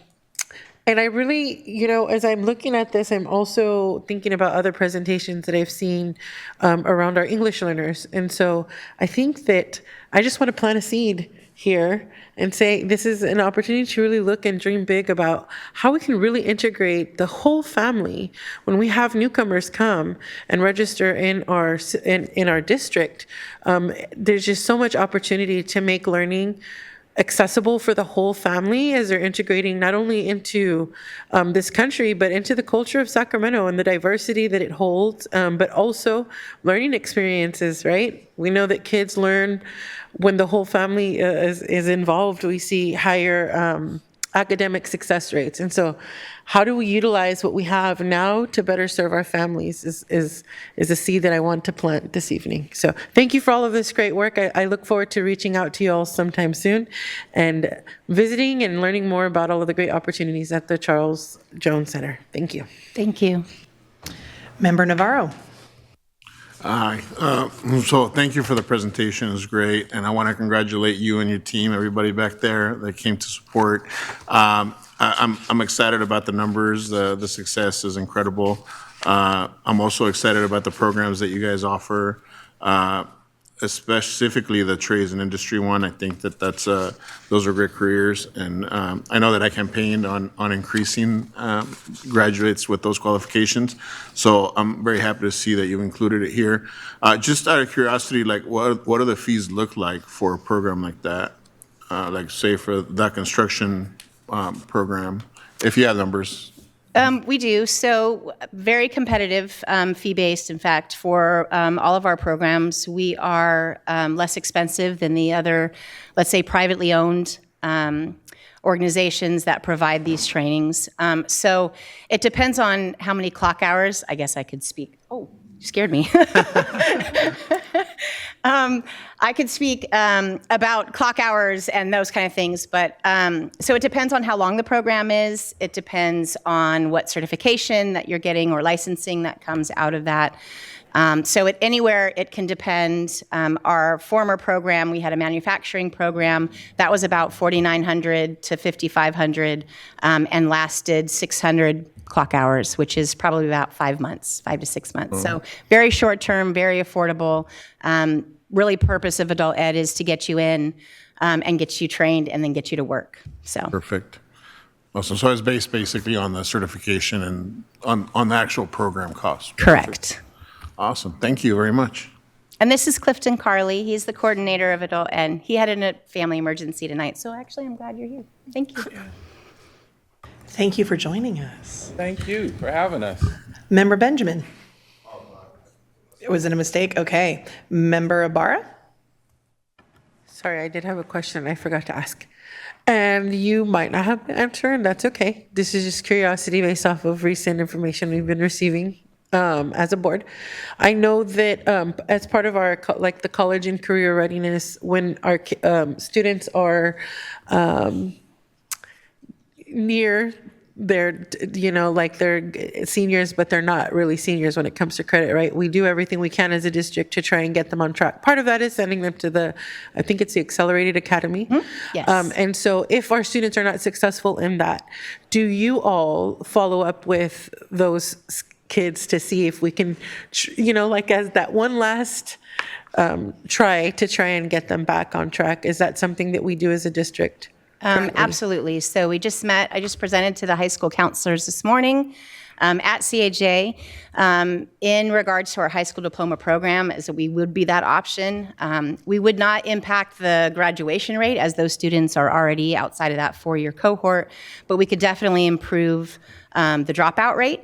And I really, as I'm looking at this, I'm also thinking about other presentations that I've seen around our English learners. And so I think that I just want to plant a seed here and say this is an opportunity to really look and dream big about how we can really integrate the whole family when we have newcomers come and register in our district. There's just so much opportunity to make learning accessible for the whole family as they're integrating not only into this country, but into the culture of Sacramento and the diversity that it holds, but also learning experiences, right? We know that kids learn when the whole family is involved. We see higher academic success rates. And so how do we utilize what we have now to better serve our families is a seed that I want to plant this evening. So thank you for all of this great work. I look forward to reaching out to you all sometime soon and visiting and learning more about all of the great opportunities at the Charles Jones Center. Thank you. Thank you. Member Navarro. Hi. So thank you for the presentation. It was great. And I want to congratulate you and your team, everybody back there that came to support. I'm excited about the numbers. The success is incredible. I'm also excited about the programs that you guys offer, specifically the trades and industry one. I think that those are great careers. And I know that I campaigned on increasing graduates with those qualifications. So I'm very happy to see that you included it here. Just out of curiosity, like what do the fees look like for a program like that? Like say for that construction program, if you have numbers. We do. So very competitive, fee-based. In fact, for all of our programs, we are less expensive than the other, let's say, privately owned organizations that provide these trainings. So it depends on how many clock hours. I guess I could speak. Oh, you scared me. I could speak about clock hours and those kind of things, but so it depends on how long the program is. It depends on what certification that you're getting or licensing that comes out of that. So anywhere it can depend. Our former program, we had a manufacturing program that was about $4,900 to $5,500 and lasted 600 clock hours, which is probably about 5 months, 5 to 6 months. So very short term, very affordable. Really purpose of adult ed is to get you in and get you trained and then get you to work. So Perfect. Awesome. So it's based basically on the certification and on the actual program cost. Correct. Awesome. Thank you very much. And this is Clifton Carley. He's the coordinator of adult, and he had a family emergency tonight. So actually, I'm glad you're here. Thank you. Thank you for joining us. Thank you for having us. Member Benjamin. Was it a mistake? Okay. Member Ibarra? Sorry, I did have a question I forgot to ask. And you might not have the answer, and that's okay. This is just curiosity based off of recent information we've been receiving as a board. I know that as part of our, the college and career readiness, when our students are near they're seniors, but they're not really seniors when it comes to credit, right? We do everything we can as a district to try and get them on track. Part of that is sending them to I think it's the Accelerated Academy. Yes. And so if our students are not successful in that, do you all follow up with those kids to see if we can, as that one last try and get them back on track? Is that something that we do as a district? Absolutely. So we just met, I just presented to the high school counselors this morning at CAJ in regards to our high school diploma program, as we would be that option. We would not impact the graduation rate, as those students are already outside of that 4-year cohort, but we could definitely improve the dropout rate.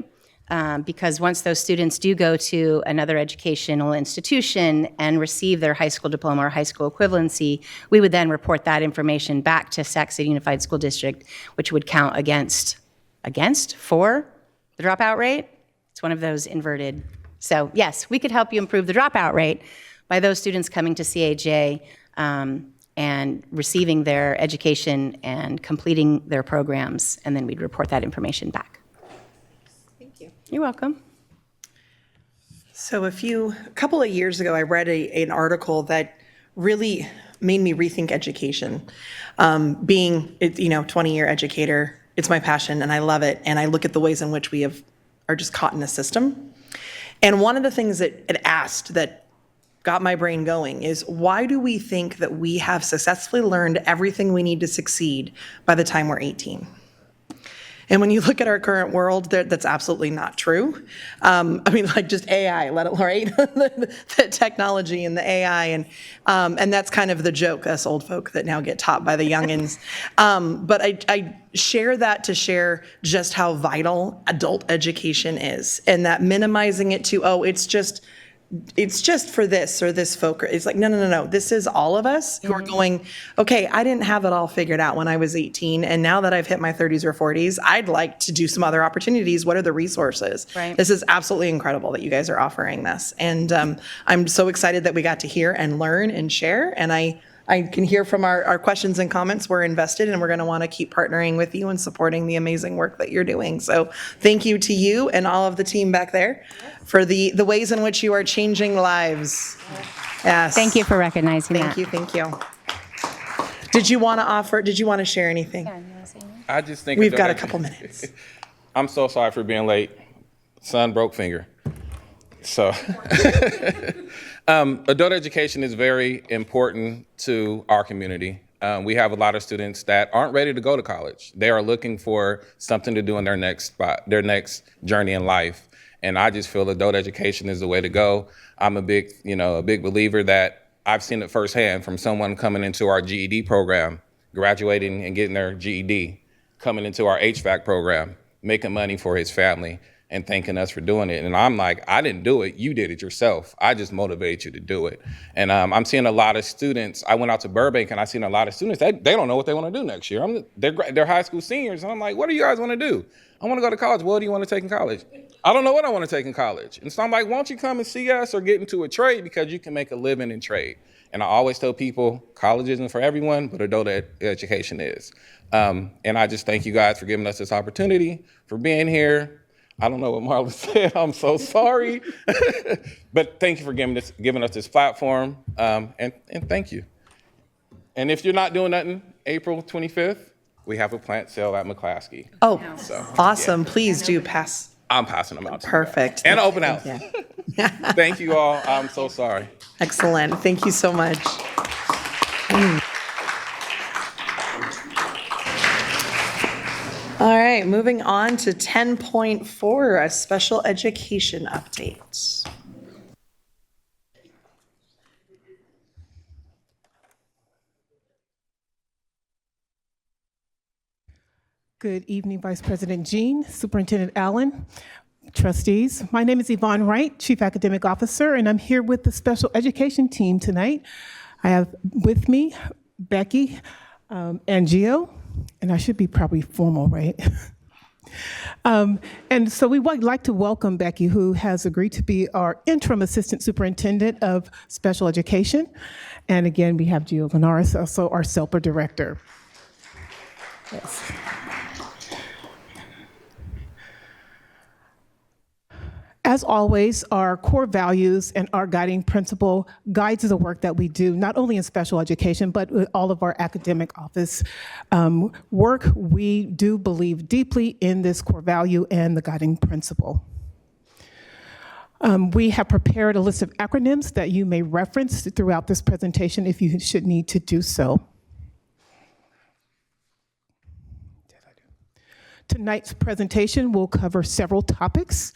Because once those students do go to another educational institution and receive their high school diploma or high school equivalency, we would then report that information back to Sac City Unified School District, which would count against for the dropout rate. It's one of those inverted. So yes, we could help you improve the dropout rate by those students coming to CAJ and receiving their education and completing their programs, and then we'd report that information back. You're welcome. So a couple of years ago, I read an article that really made me rethink education. Being, 20-year educator, it's my passion and I love it. And I look at the ways in which we are just caught in a system. And one of the things that it asked that got my brain going is, why do we think that we have successfully learned everything we need to succeed by the time we're 18? And when you look at our current world, that's absolutely not true. Just AI, right? the technology and the AI, and that's kind of the joke, us old folk that now get taught by the youngins. But I share that to share just how vital adult education is, and that minimizing it to, it's just for this or this folk. It's like, no. This is all of us who are going, okay, I didn't have it all figured out when I was 18. And now that I've hit my 30s or 40s, I'd like to do some other opportunities. What are the resources? Right. This is absolutely incredible that you guys are offering this. And I'm so excited that we got to hear and learn and share. And I can hear from our questions and comments. We're invested, and we're going to want to keep partnering with you and supporting the amazing work that you're doing. So thank you to you and all of the team back there for the ways in which you are changing lives. Yes. Thank you for recognizing that. Thank you. Did you want to share anything? I just think We've got a couple minutes. I'm so sorry for being late. Son broke finger. So adult education is very important to our community. We have a lot of students that aren't ready to go to college. They are looking for something to do in their next journey in life. And I just feel adult education is the way to go. I'm a big believer that I've seen it firsthand from someone coming into our GED program, graduating and getting their GED, coming into our HVAC program, making money for his family, and thanking us for doing it. And I'm like, I didn't do it, you did it yourself. I just motivated you to do it. And I'm seeing a lot of students. I went out to Burbank and I seen a lot of students, they don't know what they want to do next year. They're high school seniors, and I'm like, what do you guys want to do? I want to go to college. What do you want to take in college? I don't know what I want to take in college. And so I'm like, why don't you come and see us or get into a trade, because you can make a living in trade. And I always tell people, college isn't for everyone, but adult education is. And I just thank you guys for giving us this opportunity, for being here. I don't know what Marla said. I'm so sorry. But thank you for giving us this platform. And thank you. And if you're not doing nothing, April 25th, we have a plant sale at McClaskey. Oh, so, awesome. Yeah. Please do pass. I'm passing them out. Perfect. And an open house. Yeah. Thank you all. I'm so sorry. Excellent. Thank you so much. All right, moving on to 10.4, a special education update. Good evening, Vice President Jean, Superintendent Allen, trustees. My name is Yvonne Wright, Chief Academic Officer, and I'm here with the special education team tonight. I have with me Becky and Gio, and I should be probably formal, right? And so we would like to welcome Becky, who has agreed to be our interim assistant superintendent of special education. And again, we have Gio Linares, also our SELPA director. Yes. As always, our core values and our guiding principle guides the work that we do, not only in special education, but with all of our academic office work. We do believe deeply in this core value and the guiding principle. We have prepared a list of acronyms that you may reference throughout this presentation if you should need to do so. Tonight's presentation will cover several topics.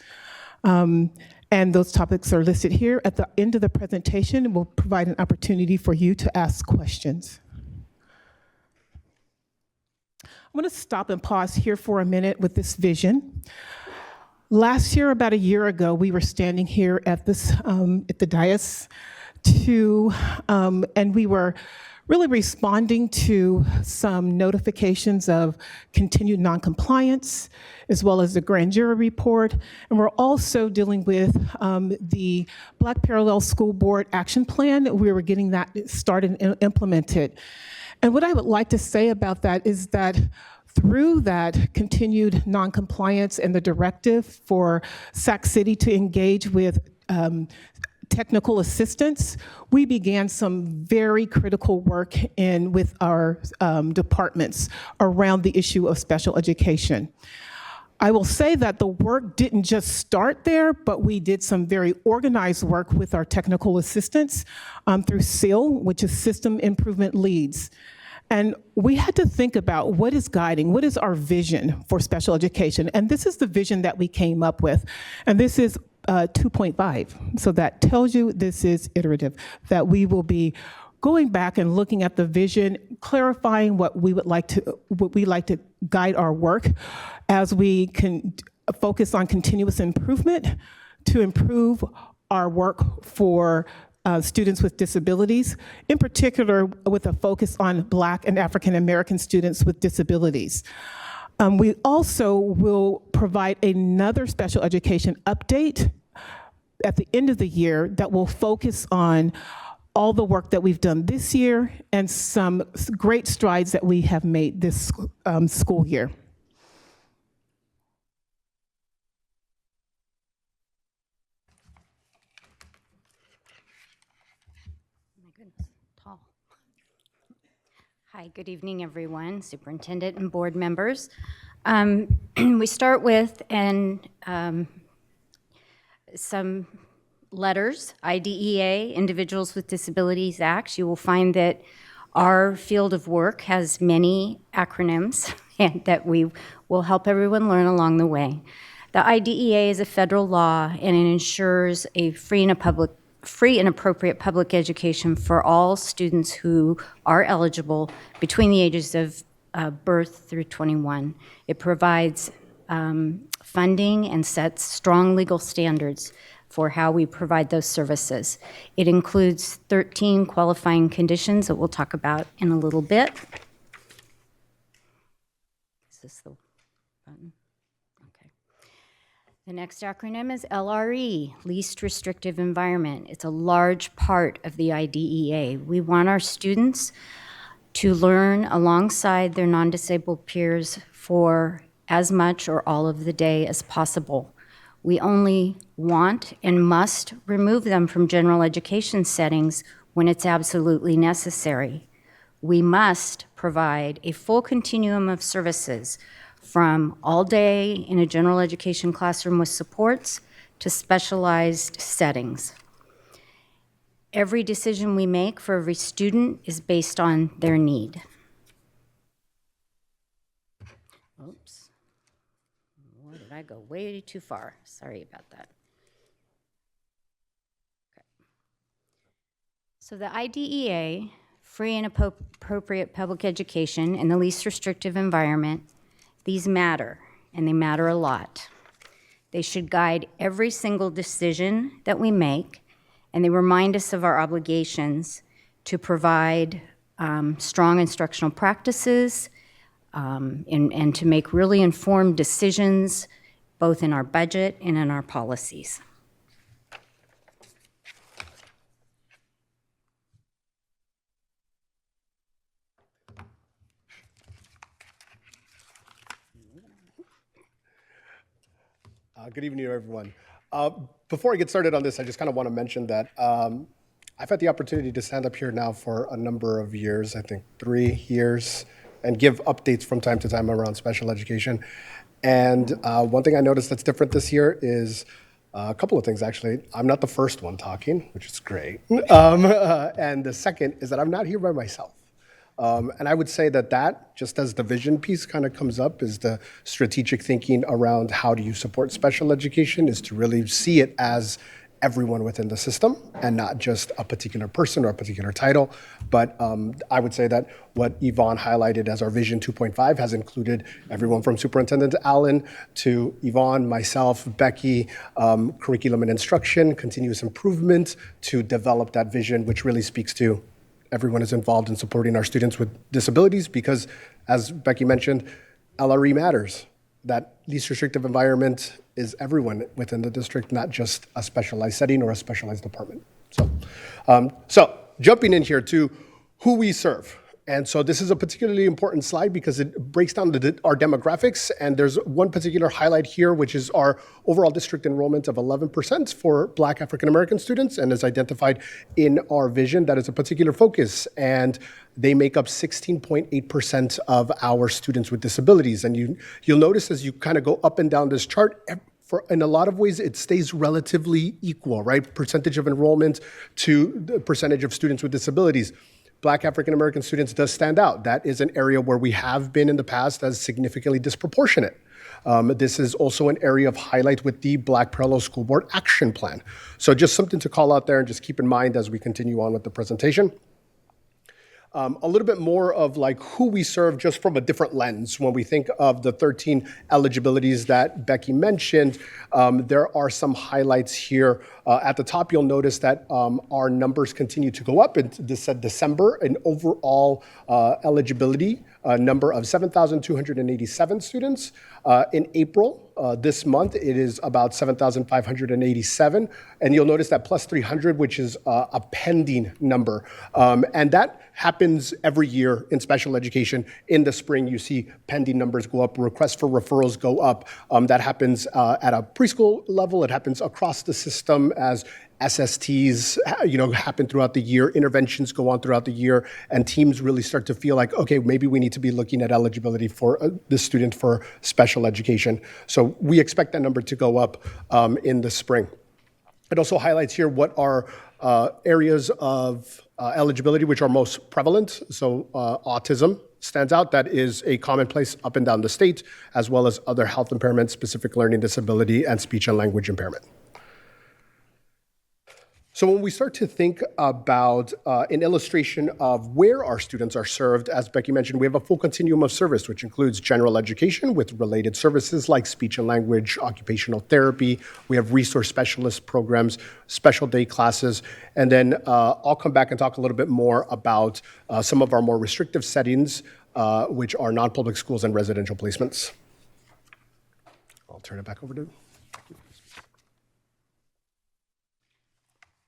And those topics are listed here. At the end of the presentation, we'll provide an opportunity for you to ask questions. I'm going to stop and pause here for a minute with this vision. Last year, about a year ago, we were standing here at this at the dais and we were really responding to some notifications of continued noncompliance, as well as the grand jury report. And we're also dealing with the Black Parallel School Board Action Plan. We were getting that started and implemented. And what I would like to say about that is that through that continued noncompliance and the directive for Sac City to engage with technical assistance, we began some very critical work with our departments around the issue of special education. I will say that the work didn't just start there, but we did some very organized work with our technical assistants through SIL, which is System Improvement Leads. And we had to think about what is guiding, what is our vision for special education? And this is the vision that we came up with. And this is 2.5. So that tells you this is iterative, that we will be going back and looking at the vision, clarifying what we like to guide our work as we can focus on continuous improvement to improve our work for students with disabilities, in particular with a focus on Black and African American students with disabilities. We also will provide another special education update at the end of the year that will focus on all the work that we've done this year and some great strides that we have made this school year. My goodness, tall. Hi, good evening, everyone, superintendent and board members. We start with some letters, IDEA, Individuals with Disabilities Act. You will find that our field of work has many acronyms and that we will help everyone learn along the way. The IDEA is a federal law and it ensures a free and appropriate public education for all students who are eligible between the ages of birth through 21. It provides funding and sets strong legal standards for how we provide those services. It includes 13 qualifying conditions that we'll talk about in a little bit. Is this the button? Okay. The next acronym is LRE, Least Restrictive Environment. It's a large part of the IDEA. We want our students to learn alongside their non-disabled peers for as much or all of the day as possible. We only want and must remove them from general education settings when it's absolutely necessary. We must provide a full continuum of services from all day in a general education classroom with supports to specialized settings. Every decision we make for every student is based on their need. Oops, Did I go way too far? Sorry about that. Okay. So the IDEA, free and appropriate public education in the least restrictive environment, these matter, and they matter a lot. They should guide every single decision that we make, and they remind us of our obligations to provide strong instructional practices and to make really informed decisions, both in our budget and in our policies. Good evening, everyone. Before I get started on this, I just kind of want to mention that I've had the opportunity to stand up here now for a number of years, I think 3 years, and give updates from time to time around special education. And one thing I noticed that's different this year is a couple of things, actually. I'm not the first one talking, which is great. And the second is that I'm not here by myself. And I would say that just as the vision piece kind of comes up, is the strategic thinking around how do you support special education, is to really see it as everyone within the system and not just a particular person or a particular title. But I would say that what Yvonne highlighted as our Vision 2.5 has included everyone from Superintendent Allen to Yvonne, myself, Becky, curriculum and instruction, continuous improvement to develop that vision, which really speaks to everyone is involved in supporting our students with disabilities because, as Becky mentioned, LRE matters. That least restrictive environment is everyone within the district, not just a specialized setting or a specialized department. So jumping in here to who we serve. And so this is a particularly important slide because it breaks down our demographics. And there's one particular highlight here, which is our overall district enrollment of 11% for Black African-American students, and is identified in our vision. That is a particular focus. And they make up 16.8% of our students with disabilities. And you'll notice as you kind of go up and down this chart, in a lot of ways, it stays relatively equal, right? Percentage of enrollment to the percentage of students with disabilities. Black African-American students does stand out. That is an area where we have been in the past as significantly disproportionate. This is also an area of highlight with the Black Parallel School Board Action Plan. So just something to call out there and just keep in mind as we continue on with the presentation. A little bit more of like who we serve just from a different lens. When we think of the 13 eligibilities that Becky mentioned, there are some highlights here. At the top, you'll notice that our numbers continue to go up. This said December, an overall eligibility number of 7,287 students. In April, this month, it is about 7,587. And you'll notice that plus 300, which is a pending number. And that happens every year in special education. In the spring, you see pending numbers go up, requests for referrals go up. That happens at a preschool level. It happens across the system as SSTs, happen throughout the year, interventions go on throughout the year, and teams really start to feel like, okay, maybe we need to be looking at eligibility for the student for special education. So we expect that number to go up in the spring. It also highlights here what are areas of eligibility which are most prevalent. So autism stands out. That is a commonplace up and down the state, as well as other health impairments, specific learning disability, and speech and language impairment. So when we start to think about an illustration of where our students are served, as Becky mentioned, we have a full continuum of service, which includes general education with related services like speech and language, occupational therapy. We have resource specialist programs, special day classes, and then I'll come back and talk a little bit more about some of our more restrictive settings, which are non-public schools and residential placements. I'll turn it back over to Becky.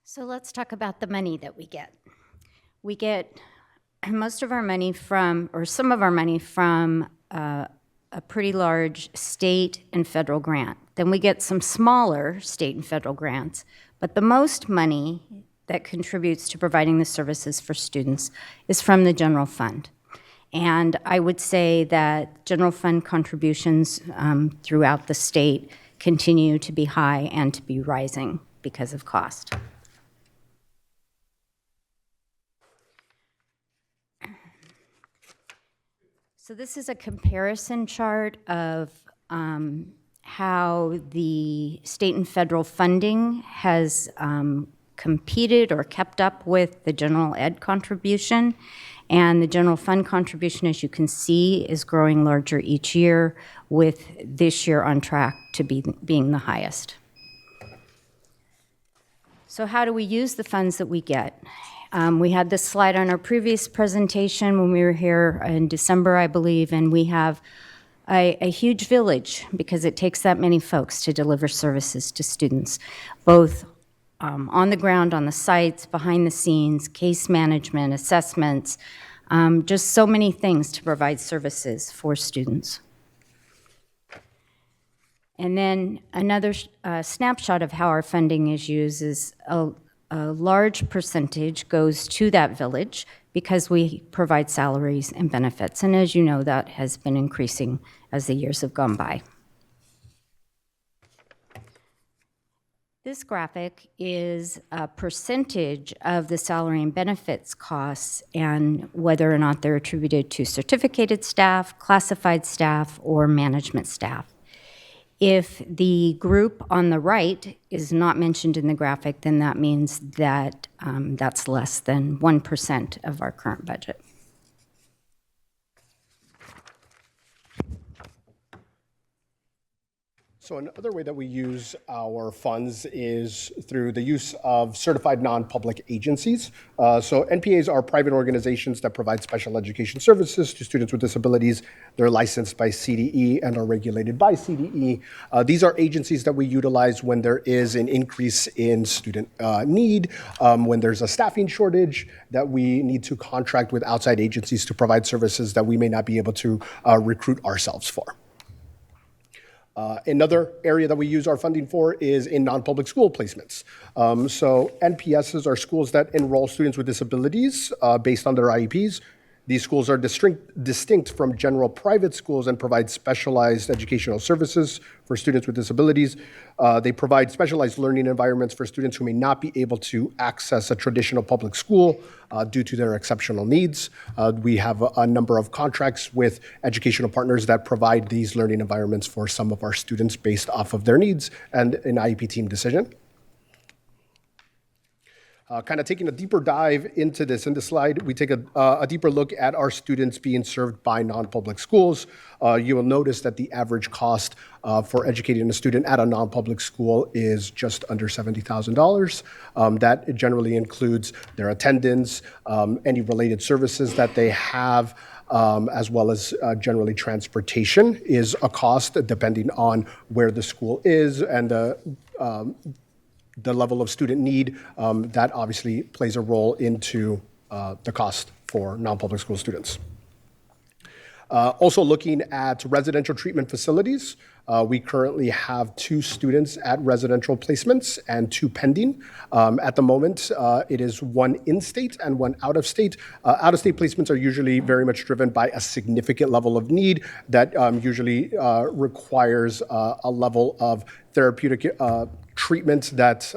So let's talk about the money that we get. We get most of our money from, or some of our money from a pretty large state and federal grant. Then we get some smaller state and federal grants. But the most money that contributes to providing the services for students is from the general fund. And I would say that general fund contributions throughout the state continue to be high and to be rising because of cost. So this is a comparison chart of how the state and federal funding has competed or kept up with the general ed contribution. And the general fund contribution, as you can see, is growing larger each year, with this year on track to being the highest. So how do we use the funds that we get? We had this slide on our previous presentation when we were here in December, I believe, and we have a huge village because it takes that many folks to deliver services to students, both on the ground, on the sites, behind the scenes, case management, assessments, just so many things to provide services for students. And then another snapshot of how our funding is used is a large percentage goes to that village because we provide salaries and benefits. And as you know, that has been increasing as the years have gone by. This graphic is a percentage of the salary and benefits costs and whether or not they're attributed to certificated staff, classified staff, or management staff. If the group on the right is not mentioned in the graphic, then that means that that's less than 1% of our current budget. So another way that we use our funds is through the use of certified non-public agencies. So NPAs are private organizations that provide special education services to students with disabilities. They're licensed by CDE and are regulated by CDE. These are agencies that we utilize when there is an increase in student need, when there's a staffing shortage, that we need to contract with outside agencies to provide services that we may not be able to recruit ourselves for. Another area that we use our funding for is in non-public school placements. So NPSs are schools that enroll students with disabilities based on their IEPs. These schools are distinct from general private schools and provide specialized educational services for students with disabilities. They provide specialized learning environments for students who may not be able to access a traditional public school due to their exceptional needs. We have a number of contracts with educational partners that provide these learning environments for some of our students based off of their needs and an IEP team decision. Kind of taking a deeper dive into this. In this slide, we take a deeper look at our students being served by non-public schools. You will notice that the average cost for educating a student at a non-public school is just under $70,000. That generally includes their attendance, any related services that they have, as well as generally transportation is a cost depending on where the school is and the level of student need. That obviously plays a role into the cost for non-public school students. Also looking at residential treatment facilities, we currently have 2 students at residential placements and 2 pending. At the moment, it is 1 in-state and 1 out-of-state. Out-of-state placements are usually very much driven by a significant level of need that usually requires a level of therapeutic treatment that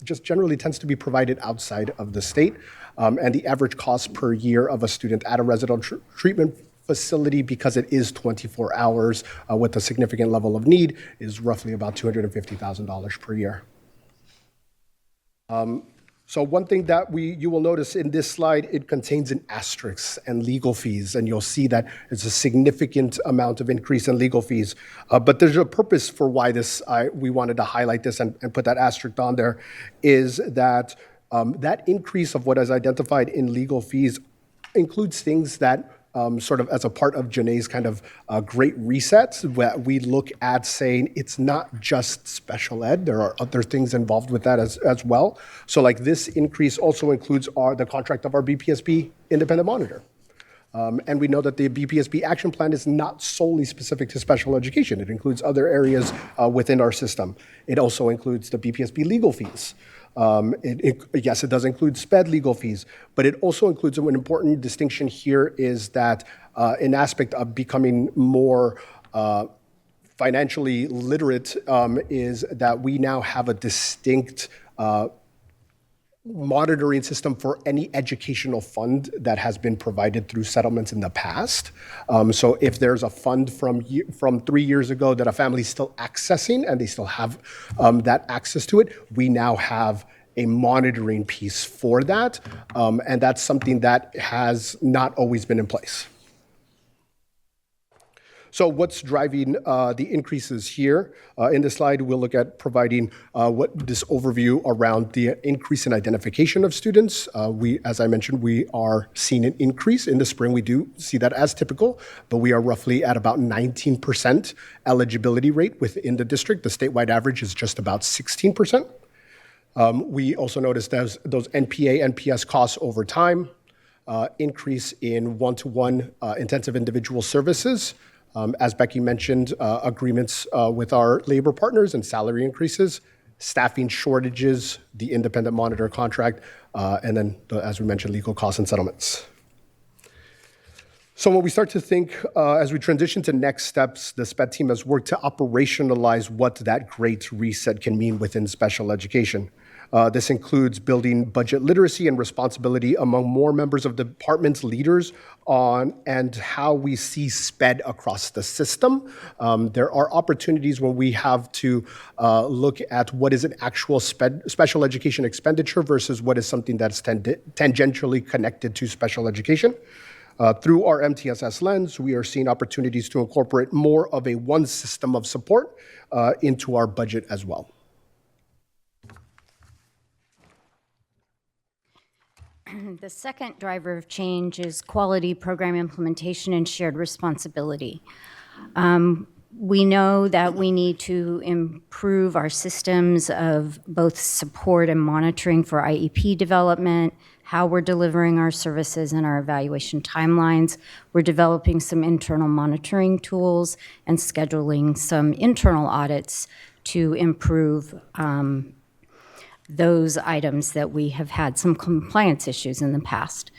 just generally tends to be provided outside of the state. And the average cost per year of a student at a residential treatment facility, because it is 24 hours with a significant level of need, is roughly about $250,000 per year. So one thing that you will notice in this slide, it contains an asterisk and legal fees, and you'll see that it's a significant amount of increase in legal fees. But there's a purpose for why we wanted to highlight this and put that asterisk on there, is that that increase of what is identified in legal fees includes things that sort of as a part of Janae's kind of great reset, where we look at saying it's not just special ed, there are other things involved with that as well. So like this increase also includes the contract of our BPSP independent monitor. And we know that the BPSP action plan is not solely specific to special education. It includes other areas within our system. It also includes the BPSP legal fees. Yes, it does include SPED legal fees, but it also includes an important distinction here is that an aspect of becoming more financially literate is that we now have a distinct monitoring system for any educational fund that has been provided through settlements in the past. So if there's a fund from 3 years ago that a family's still accessing and they still have that access to it, we now have a monitoring piece for that. And that's something that has not always been in place. So what's driving the increases here? In this slide, we'll look at providing this overview around the increase in identification of students. As I mentioned, we are seeing an increase. In the spring, we do see that as typical, but we are roughly at about 19% eligibility rate within the district. The statewide average is just about 16%. We also noticed those NPA, NPS costs over time, increase in one-to-one intensive individual services. As Becky mentioned, agreements with our labor partners and salary increases, staffing shortages, the independent monitor contract, and then, as we mentioned, legal costs and settlements. So when we start to think, as we transition to next steps, the SPED team has worked to operationalize what that great reset can mean within special education. This includes building budget literacy and responsibility among more members of the department's leaders and how we see SPED across the system. There are opportunities when we have to look at what is an actual special education expenditure versus what is something that's tangentially connected to special education. Through our MTSS lens, we are seeing opportunities to incorporate more of a one system of support into our budget as well. The second driver of change is quality program implementation and shared responsibility. We know that we need to improve our systems of both support and monitoring for IEP development, how we're delivering our services and our evaluation timelines. We're developing some internal monitoring tools and scheduling some internal audits to improve those items that we have had some compliance issues in the past.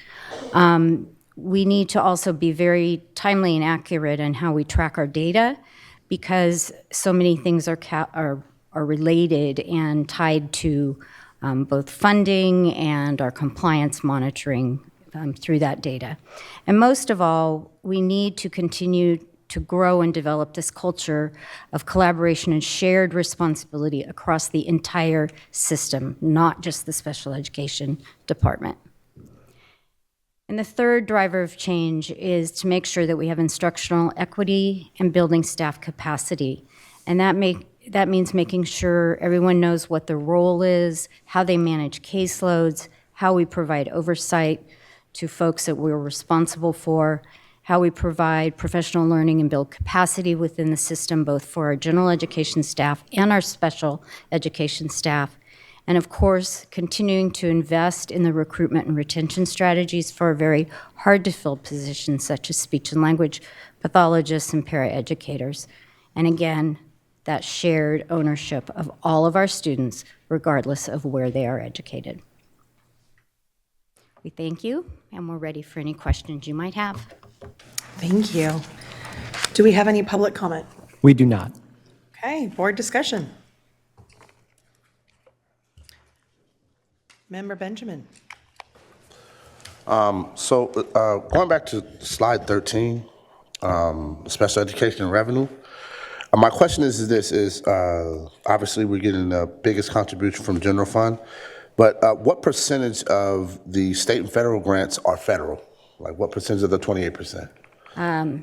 We need to also be very timely and accurate in how we track our data, because so many things are related and tied to both funding and our compliance monitoring through that data. And most of all, we need to continue to grow and develop this culture of collaboration and shared responsibility across the entire system, not just the special education department. And the third driver of change is to make sure that we have instructional equity and building staff capacity. And that means making sure everyone knows what their role is, how they manage caseloads, how we provide oversight to folks that we're responsible for, how we provide professional learning and build capacity within the system, both for our general education staff and our special education staff. And of course, continuing to invest in the recruitment and retention strategies for very hard-to-fill positions such as speech and language pathologists and paraeducators. And again, that shared ownership of all of our students, regardless of where they are educated. We thank you, and we're ready for any questions you might have. Thank you. Do we have any public comment? We do not. Okay, board discussion. Member Benjamin. Going back to slide 13, special education revenue. My question is this, obviously we're getting the biggest contribution from general fund, but what percentage of the state and federal grants are federal? Like what percentage of the 28%? I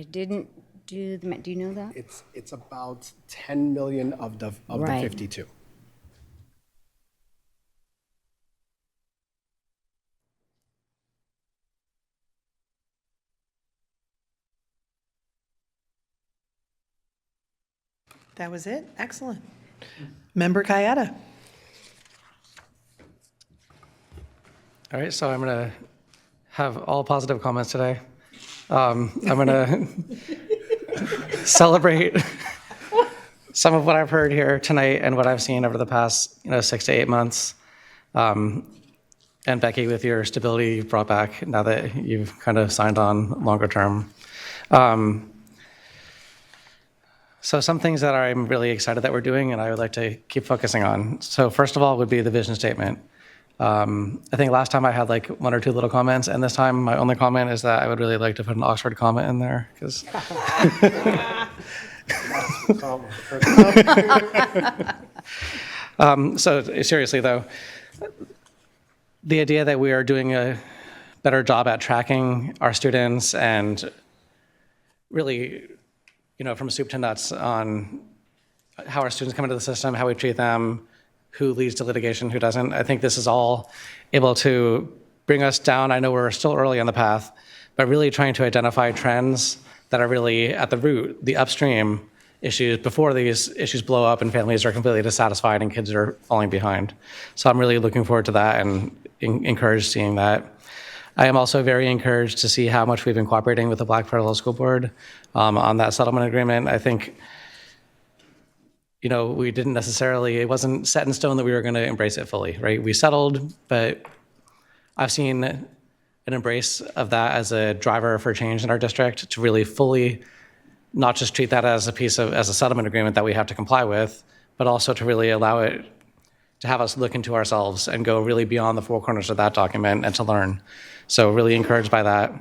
didn't do the, do you know that? It's about 10 million of the 52. That was it? Excellent. Member Kayada. All right, so I'm going to have all positive comments today. I'm going to celebrate some of what I've heard here tonight and what I've seen over the past 6 to 8 months. And Becky, with your stability you've brought back now that you've kind of signed on longer term. So some things that I'm really excited that we're doing and I would like to keep focusing on. So first of all would be the vision statement. I think last time I had like one or two little comments, and this time my only comment is that I would really like to put an Oxford comment in there, because so seriously though, the idea that we are doing a better job at tracking our students and really, from soup to nuts on how our students come into the system, how we treat them, who leads to litigation, who doesn't. I think this is all able to bring us down. I know we're still early on the path, but really trying to identify trends that are really at the root, the upstream issues, before these issues blow up and families are completely dissatisfied and kids are falling behind. So I'm really looking forward to that and encouraged seeing that. I am also very encouraged to see how much we've been cooperating with the Black Parallel School Board on that settlement agreement. I think, we didn't necessarily, it wasn't set in stone that we were going to embrace it fully, right? We settled, but I've seen an embrace of that as a driver for change in our district, to really fully not just treat that as as a settlement agreement that we have to comply with, but also to really allow it to have us look into ourselves and go really beyond the four corners of that document and to learn. So really encouraged by that.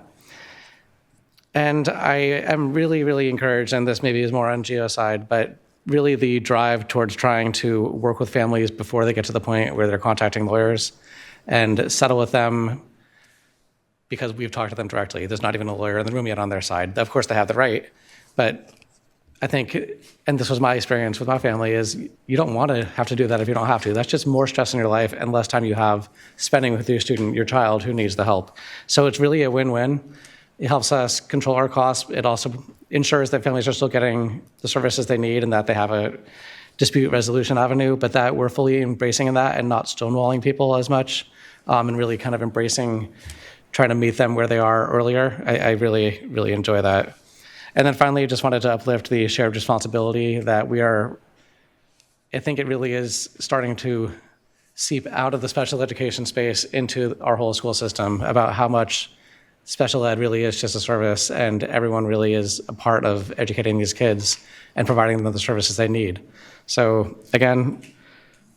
And I am really, really encouraged, and this maybe is more on Gio's side, but really the drive towards trying to work with families before they get to the point where they're contacting lawyers and settle with them because we've talked to them directly. There's not even a lawyer in the room yet on their side. Of course, they have the right, but I think, and this was my experience with my family, is you don't want to have to do that if you don't have to. That's just more stress in your life and less time you have spending with your student, your child who needs the help. So it's really a win-win. It helps us control our costs. It also ensures that families are still getting the services they need and that they have a dispute resolution avenue, but that we're fully embracing in that and not stonewalling people as much, and really kind of embracing, trying to meet them where they are earlier. I really, really enjoy that. And then finally, just wanted to uplift the shared responsibility that I think it really is starting to seep out of the special education space into our whole school system, about how much special ed really is just a service, and everyone really is a part of educating these kids and providing them the services they need. So again,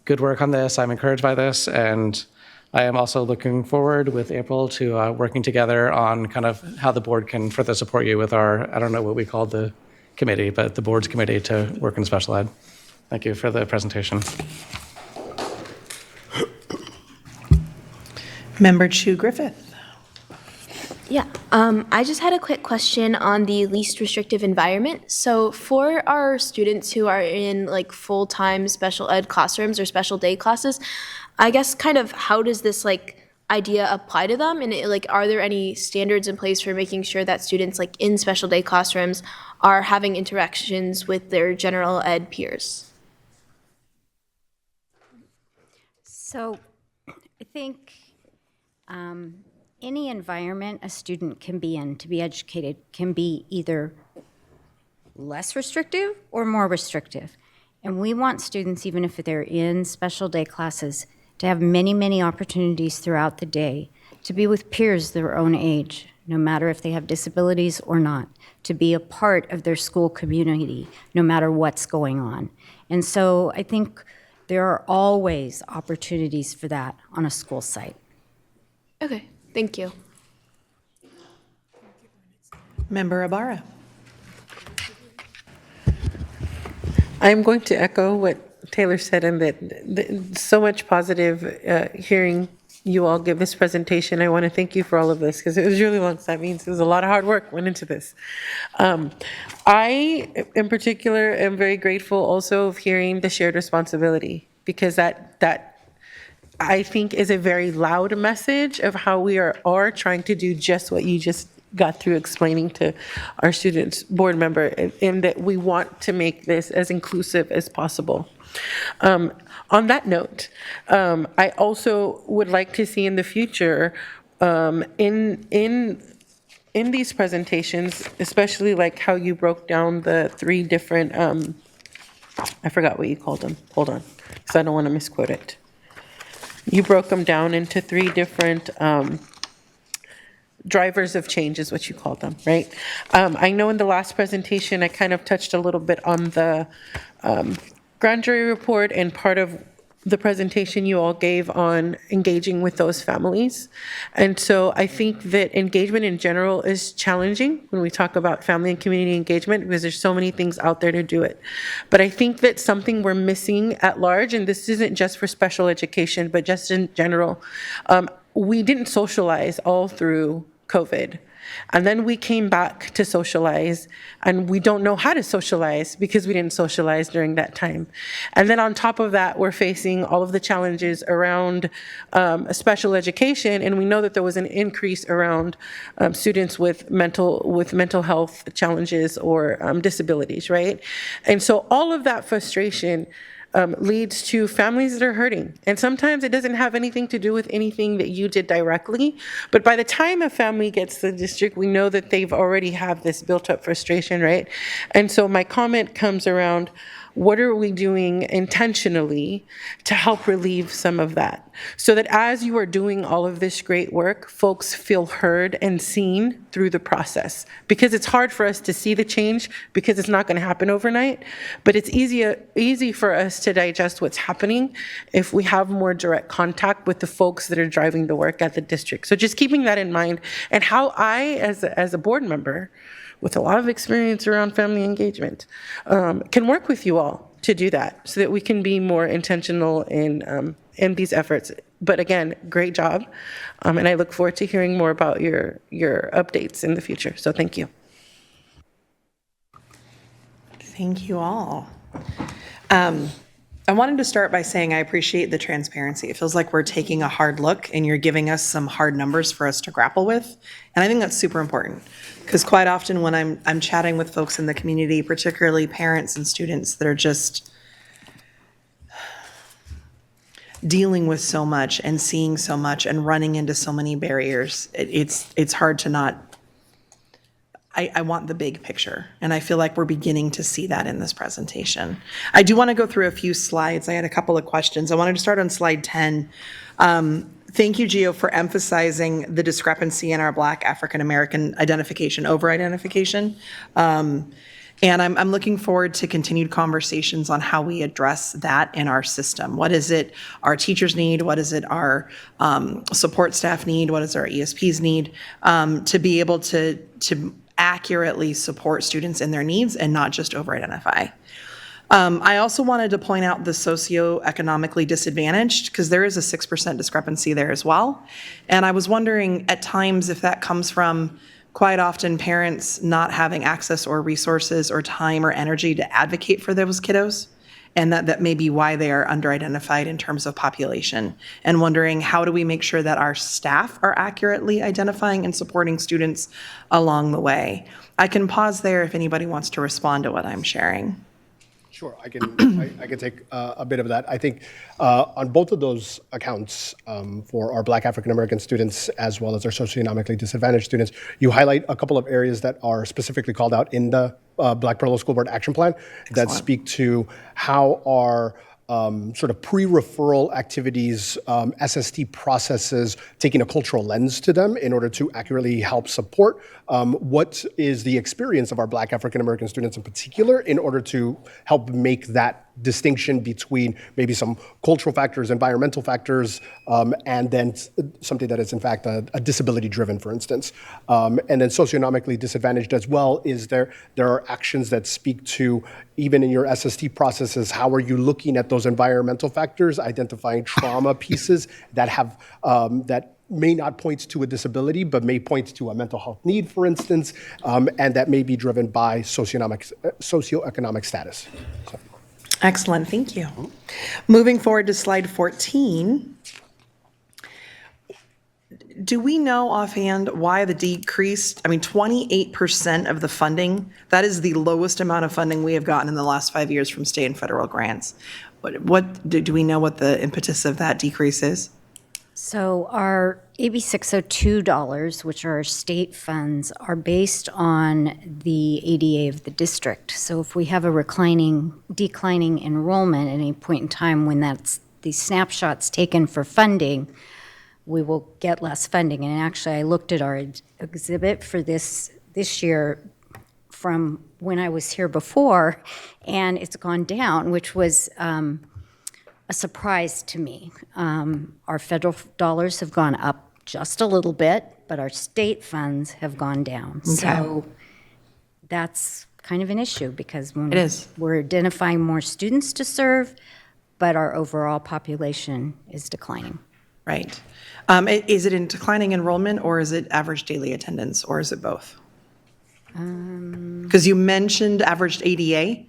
good work on this. I'm encouraged by this, and I am also looking forward with April to working together on kind of how the board can further support you with our, I don't know what we called the committee, but the board's committee to work in special ed. Thank you for the presentation. Member Chu Griffith. Yeah, I just had a quick question on the least restrictive environment. So for our students who are in like full-time special ed classrooms or special day classes, I guess kind of how does this idea apply to them? And are there any standards in place for making sure that students in special day classrooms are having interactions with their general ed peers? So I think any environment a student can be in to be educated can be either less restrictive or more restrictive. And we want students, even if they're in special day classes, to have many, many opportunities throughout the day to be with peers their own age, no matter if they have disabilities or not, to be a part of their school community, no matter what's going on. And so I think there are always opportunities for that on a school site. Okay, thank you. Member Ibarra. I'm going to echo what Taylor said, and that so much positive hearing you all give this presentation. I want to thank you for all of this, because it was really long, so that means it was a lot of hard work went into this. I, in particular, am very grateful also of hearing the shared responsibility, because that I think is a very loud message of how we are trying to do just what you just got through explaining to our students board member, and that we want to make this as inclusive as possible. On that note, I also would like to see in the future, in these presentations, especially like how you broke down the three different, I forgot what you called them. Hold on, because I don't want to misquote it. You broke them down into three different drivers of change is what you call them, right? I know in the last presentation, I kind of touched a little bit on the grand jury report and part of the presentation you all gave on engaging with those families. And so I think that engagement in general is challenging when we talk about family and community engagement because there's so many things out there to do it. But I think that something we're missing at large, and this isn't just for special education, but just in general, we didn't socialize all through COVID. And then we came back to socialize, and we don't know how to socialize because we didn't socialize during that time. And then on top of that, we're facing all of the challenges around special education, and we know that there was an increase around students with mental health challenges or disabilities, right? And so all of that frustration leads to families that are hurting. And sometimes it doesn't have anything to do with anything that you did directly. But by the time a family gets to the district, we know that they've already have this built up frustration, right? And so my comment comes around, what are we doing intentionally to help relieve some of that? So that as you are doing all of this great work, folks feel heard and seen through the process. Because it's hard for us to see the change because it's not going to happen overnight, but it's easy for us to digest what's happening if we have more direct contact with the folks that are driving the work at the district. So just keeping that in mind, and how I, as a board member, with a lot of experience around family engagement, can work with you all to do that so that we can be more intentional in these efforts. But again, great job. And I look forward to hearing more about your updates in the future. So thank you. Thank you all. I wanted to start by saying I appreciate the transparency. It feels like we're taking a hard look and you're giving us some hard numbers for us to grapple with. And I think that's super important because quite often when I'm chatting with folks in the community, particularly parents and students that are just dealing with so much and seeing so much and running into so many barriers, it's hard to not. I want the big picture, and I feel like we're beginning to see that in this presentation. I do want to go through a few slides. I had a couple of questions. I wanted to start on slide 10. Thank you, Gio, for emphasizing the discrepancy in our Black African American identification over identification. And I'm looking forward to continued conversations on how we address that in our system. What is it our teachers need? What is it our support staff need? What does our ESPs need to be able to accurately support students in their needs and not just over-identify? I also wanted to point out the socioeconomically disadvantaged because there is a 6% discrepancy there as well. And I was wondering at times if that comes from quite often parents not having access or resources or time or energy to advocate for those kiddos, and that may be why they are under-identified in terms of population, and wondering how do we make sure that our staff are accurately identifying and supporting students along the way. I can pause there if anybody wants to respond to what I'm sharing. Sure, I can take a bit of that. I think on both of those accounts for our Black African American students as well as our socioeconomically disadvantaged students, you highlight a couple of areas that are specifically called out in the Black Parallel School Board Action Plan that speak to how our sort of pre-referral activities, SST processes, taking a cultural lens to them in order to accurately help support what is the experience of our Black African American students in particular in order to help make that distinction between maybe some cultural factors, environmental factors, and then something that is in fact a disability driven, for instance. And then socioeconomically disadvantaged as well is there are actions that speak to, even in your SST processes, how are you looking at those environmental factors, identifying trauma pieces that have, that may not point to a disability, but may point to a mental health need, for instance, and that may be driven by socioeconomic status. So. Excellent, thank you. Moving forward to slide 14. Do we know offhand why the decreased, 28% of the funding, that is the lowest amount of funding we have gotten in the last 5 years from state and federal grants. Do we know what the impetus of that decrease is? So our AB 602 dollars, which are our state funds, are based on the ADA of the district. So if we have a declining enrollment at any point in time when that's these snapshots taken for funding, we will get less funding. And actually, I looked at our exhibit for this year from when I was here before, and it's gone down, which was a surprise to me. Our federal dollars have gone up just a little bit, but our state funds have gone down. Okay. So that's kind of an issue because when It is. we're identifying more students to serve, but our overall population is declining. Right. Is it in declining enrollment, or is it average daily attendance, or is it both? Because you mentioned averaged ADA,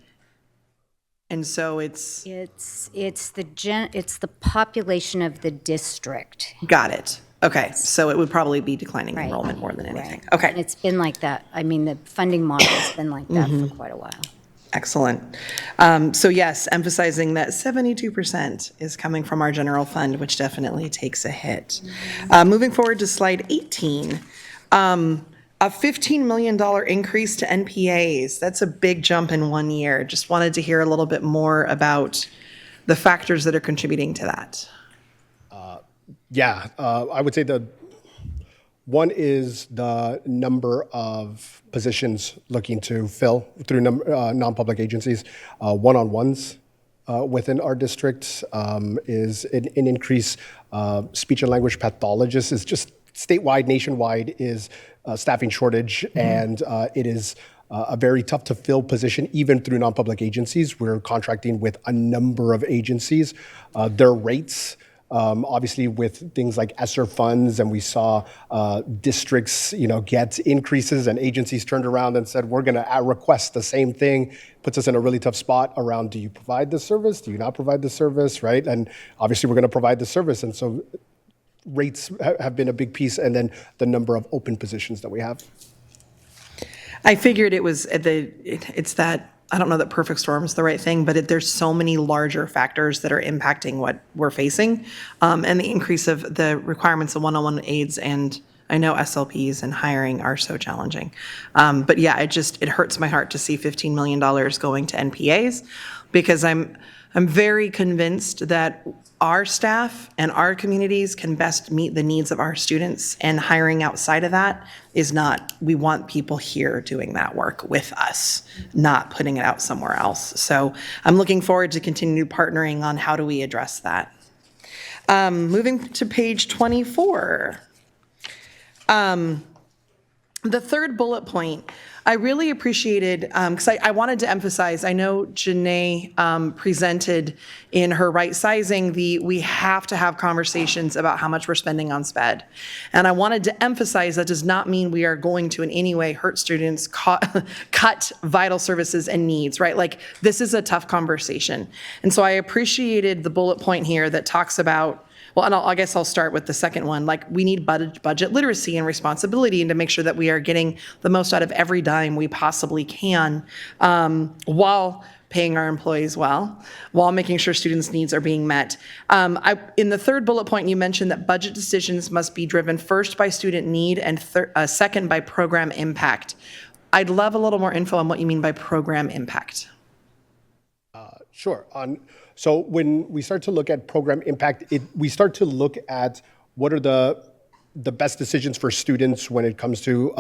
and so it's the population of the district. got it. Okay, so it would probably be declining enrollment more than anything. Okay. And it's been like that. I mean, the funding model has been like that for quite a while. Excellent. So yes, emphasizing that 72% is coming from our general fund, which definitely takes a hit. Moving forward to slide 18, a $15 million increase to NPAs. That's a big jump in 1 year. Just wanted to hear a little bit more about the factors that are contributing to that. I would say one is the number of positions looking to fill through non-public agencies. One-on-ones within our district is an increase. Speech and language pathologists is just statewide, nationwide is staffing shortage, and it is a very tough to fill position, even through non-public agencies. We're contracting with a number of agencies. Their rates, obviously with things like ESSER funds, and we saw districts, get increases, and agencies turned around and said, we're going to request the same thing. Puts us in a really tough spot around, do you provide the service? Do you not provide the service, right? And obviously we're going to provide the service. And so rates have been a big piece, and then the number of open positions that we have. I figured it's that, I don't know that perfect storm is the right thing, but there's so many larger factors that are impacting what we're facing. And the increase of the requirements of one-on-one aides, and I know SLPs and hiring are so challenging. But yeah, it hurts my heart to see $15 million going to NPAs, because I'm very convinced that our staff and our communities can best meet the needs of our students, and hiring outside of that is not. We want people here doing that work with us, not putting it out somewhere else. So I'm looking forward to continue partnering on how do we address that. Moving to page 24. The third bullet point, I really appreciated, because I wanted to emphasize, I know Janae presented in her right sizing we have to have conversations about how much we're spending on SPED. And I wanted to emphasize that does not mean we are going to in any way hurt students, cut vital services and needs, right? Like, this is a tough conversation. And so I appreciated the bullet point here that talks about, well, and I guess I'll start with the second one. Like, we need budget literacy and responsibility, and to make sure that we are getting the most out of every dime we possibly can, while paying our employees well, while making sure students' needs are being met. In the third bullet point, you mentioned that budget decisions must be driven first by student need and second by program impact. I'd love a little more info on what you mean by program impact. Sure. So when we start to look at program impact, we start to look at what are the best decisions for students when it comes to,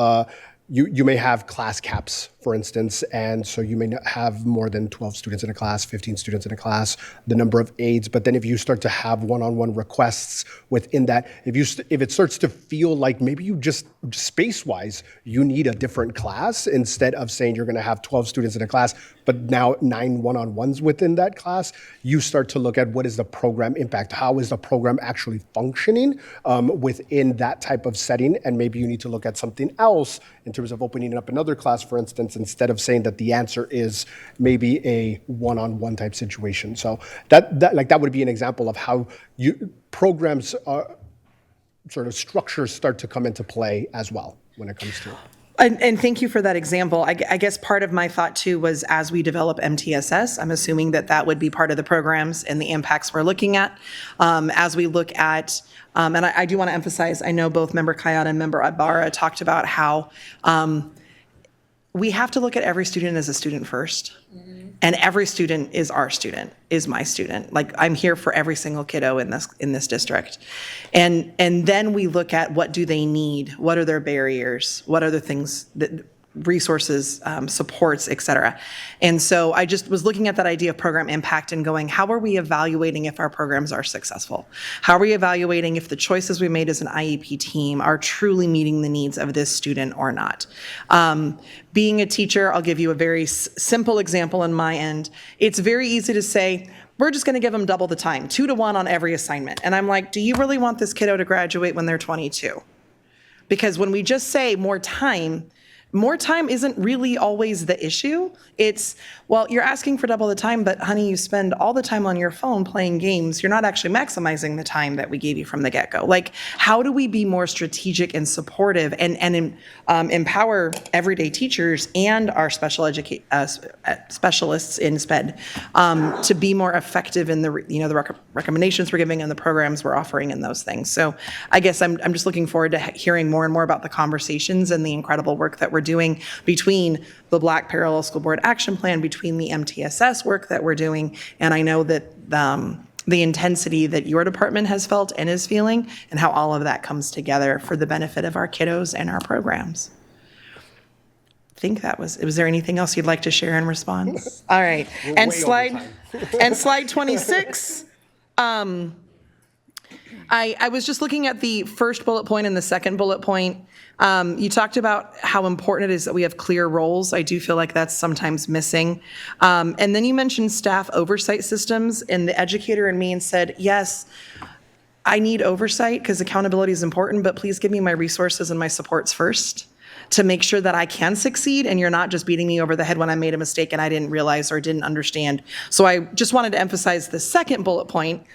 you may have class caps, for instance, and so you may not have more than 12 students in a class, 15 students in a class, the number of aides. But then if you start to have one-on-one requests within that, if it starts to feel like maybe you just space-wise, you need a different class, instead of saying you're going to have 12 students in a class, but now 9 one-on-ones within that class, you start to look at what is the program impact. How is the program actually functioning within that type of setting? And maybe you need to look at something else in terms of opening up another class, for instance, instead of saying that the answer is maybe a one-on-one type situation. So that would be an example of how programs are, sort of structures start to come into play as well when it comes to it. And thank you for that example. I guess part of my thought too was, as we develop MTSS, I'm assuming that would be part of the programs and the impacts we're looking at. As we look at, and I do want to emphasize, I know both Member Kayada and Member Ibarra talked about how we have to look at every student as a student first. And every student is our student, is my student. Like, I'm here for every single kiddo in this district. And then we look at what do they need? What are their barriers? What are the things that resources, supports, et cetera. And so I just was looking at that idea of program impact and going, how are we evaluating if our programs are successful? How are we evaluating if the choices we made as an IEP team are truly meeting the needs of this student or not? Being a teacher, I'll give you a very simple example on my end. It's very easy to say, we're just gonna give them double the time, 2 to 1 on every assignment. And I'm like, do you really want this kiddo to graduate when they're 22? Because when we just say more time isn't really always the issue. It's, well, you're asking for double the time, but honey, you spend all the time on your phone playing games. You're not actually maximizing the time that we gave you from the get-go. Like, how do we be more strategic and supportive and empower everyday teachers and our specialists in SPED to be more effective in the recommendations we're giving and the programs we're offering and those things. So I guess I'm just looking forward to hearing more and more about the conversations and the incredible work that we're doing between the Black Parallel School Board Action Plan, between the MTSS work that we're doing. And I know that the intensity that your department has felt and is feeling, and how all of that comes together for the benefit of our kiddos and our programs. I think was there anything else you'd like to share in response? All right. And slide 26. I was just looking at the first bullet point and the second bullet point. You talked about how important it is that we have clear roles. I do feel like that's sometimes missing. And then you mentioned staff oversight systems, and the educator in me said, yes, I need oversight because accountability is important, but please give me my resources and my supports first to make sure that I can succeed and you're not just beating me over the head when I made a mistake and I didn't realize or didn't understand. So I just wanted to emphasize the second bullet point,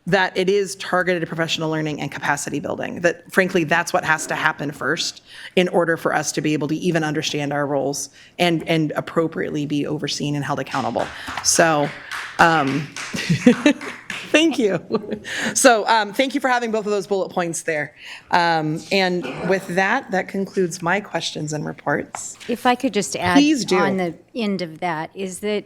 that it is targeted professional learning and capacity building. That frankly, that's what has to happen first in order for us to be able to even understand our roles and appropriately be overseen and held accountable. So, thank you. So thank you for having both of those bullet points there. And with that concludes my questions and reports. If I could just add Please do. On the end of that is that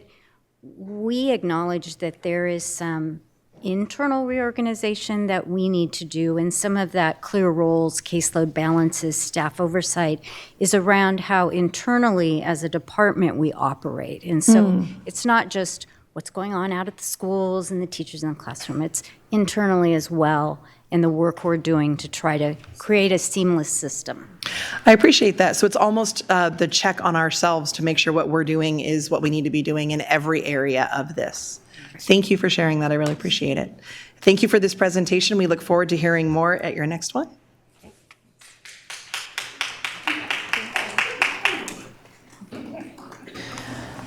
we acknowledge that there is some internal reorganization that we need to do, and some of that clear roles, caseload balances, staff oversight is around how internally as a department we operate. And so it's not just what's going on out at the schools and the teachers in the classroom, it's internally as well, and the work we're doing to try to create a seamless system. I appreciate that. So it's almost the check on ourselves to make sure what we're doing is what we need to be doing in every area of this. Thank you for sharing that. I really appreciate it. Thank you for this presentation. We look forward to hearing more at your next one.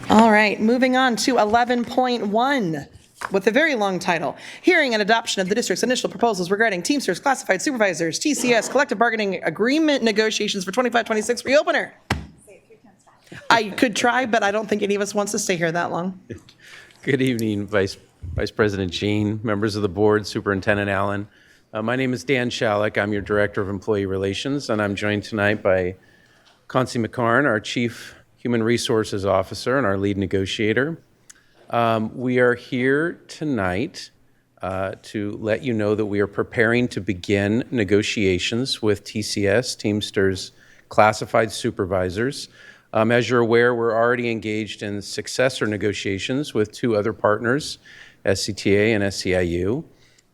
All right, moving on to 11.1 with a very long title. Hearing and adoption of the district's initial proposals regarding Teamsters, classified supervisors, TCS, collective bargaining agreement negotiations for 25-26 reopener. I could try, but I don't think any of us wants to stay here that long. Good evening, Vice President Jean, members of the board, Superintendent Allen. My name is Dan Shalek. I'm your Director of Employee Relations, and I'm joined tonight by Concy McCarn, our Chief Human Resources Officer and our lead negotiator. We are here tonight to let you know that we are preparing to begin negotiations with TCS, Teamsters Classified Supervisors. As you're aware, we're already engaged in successor negotiations with 2 other partners, SCTA and SEIU.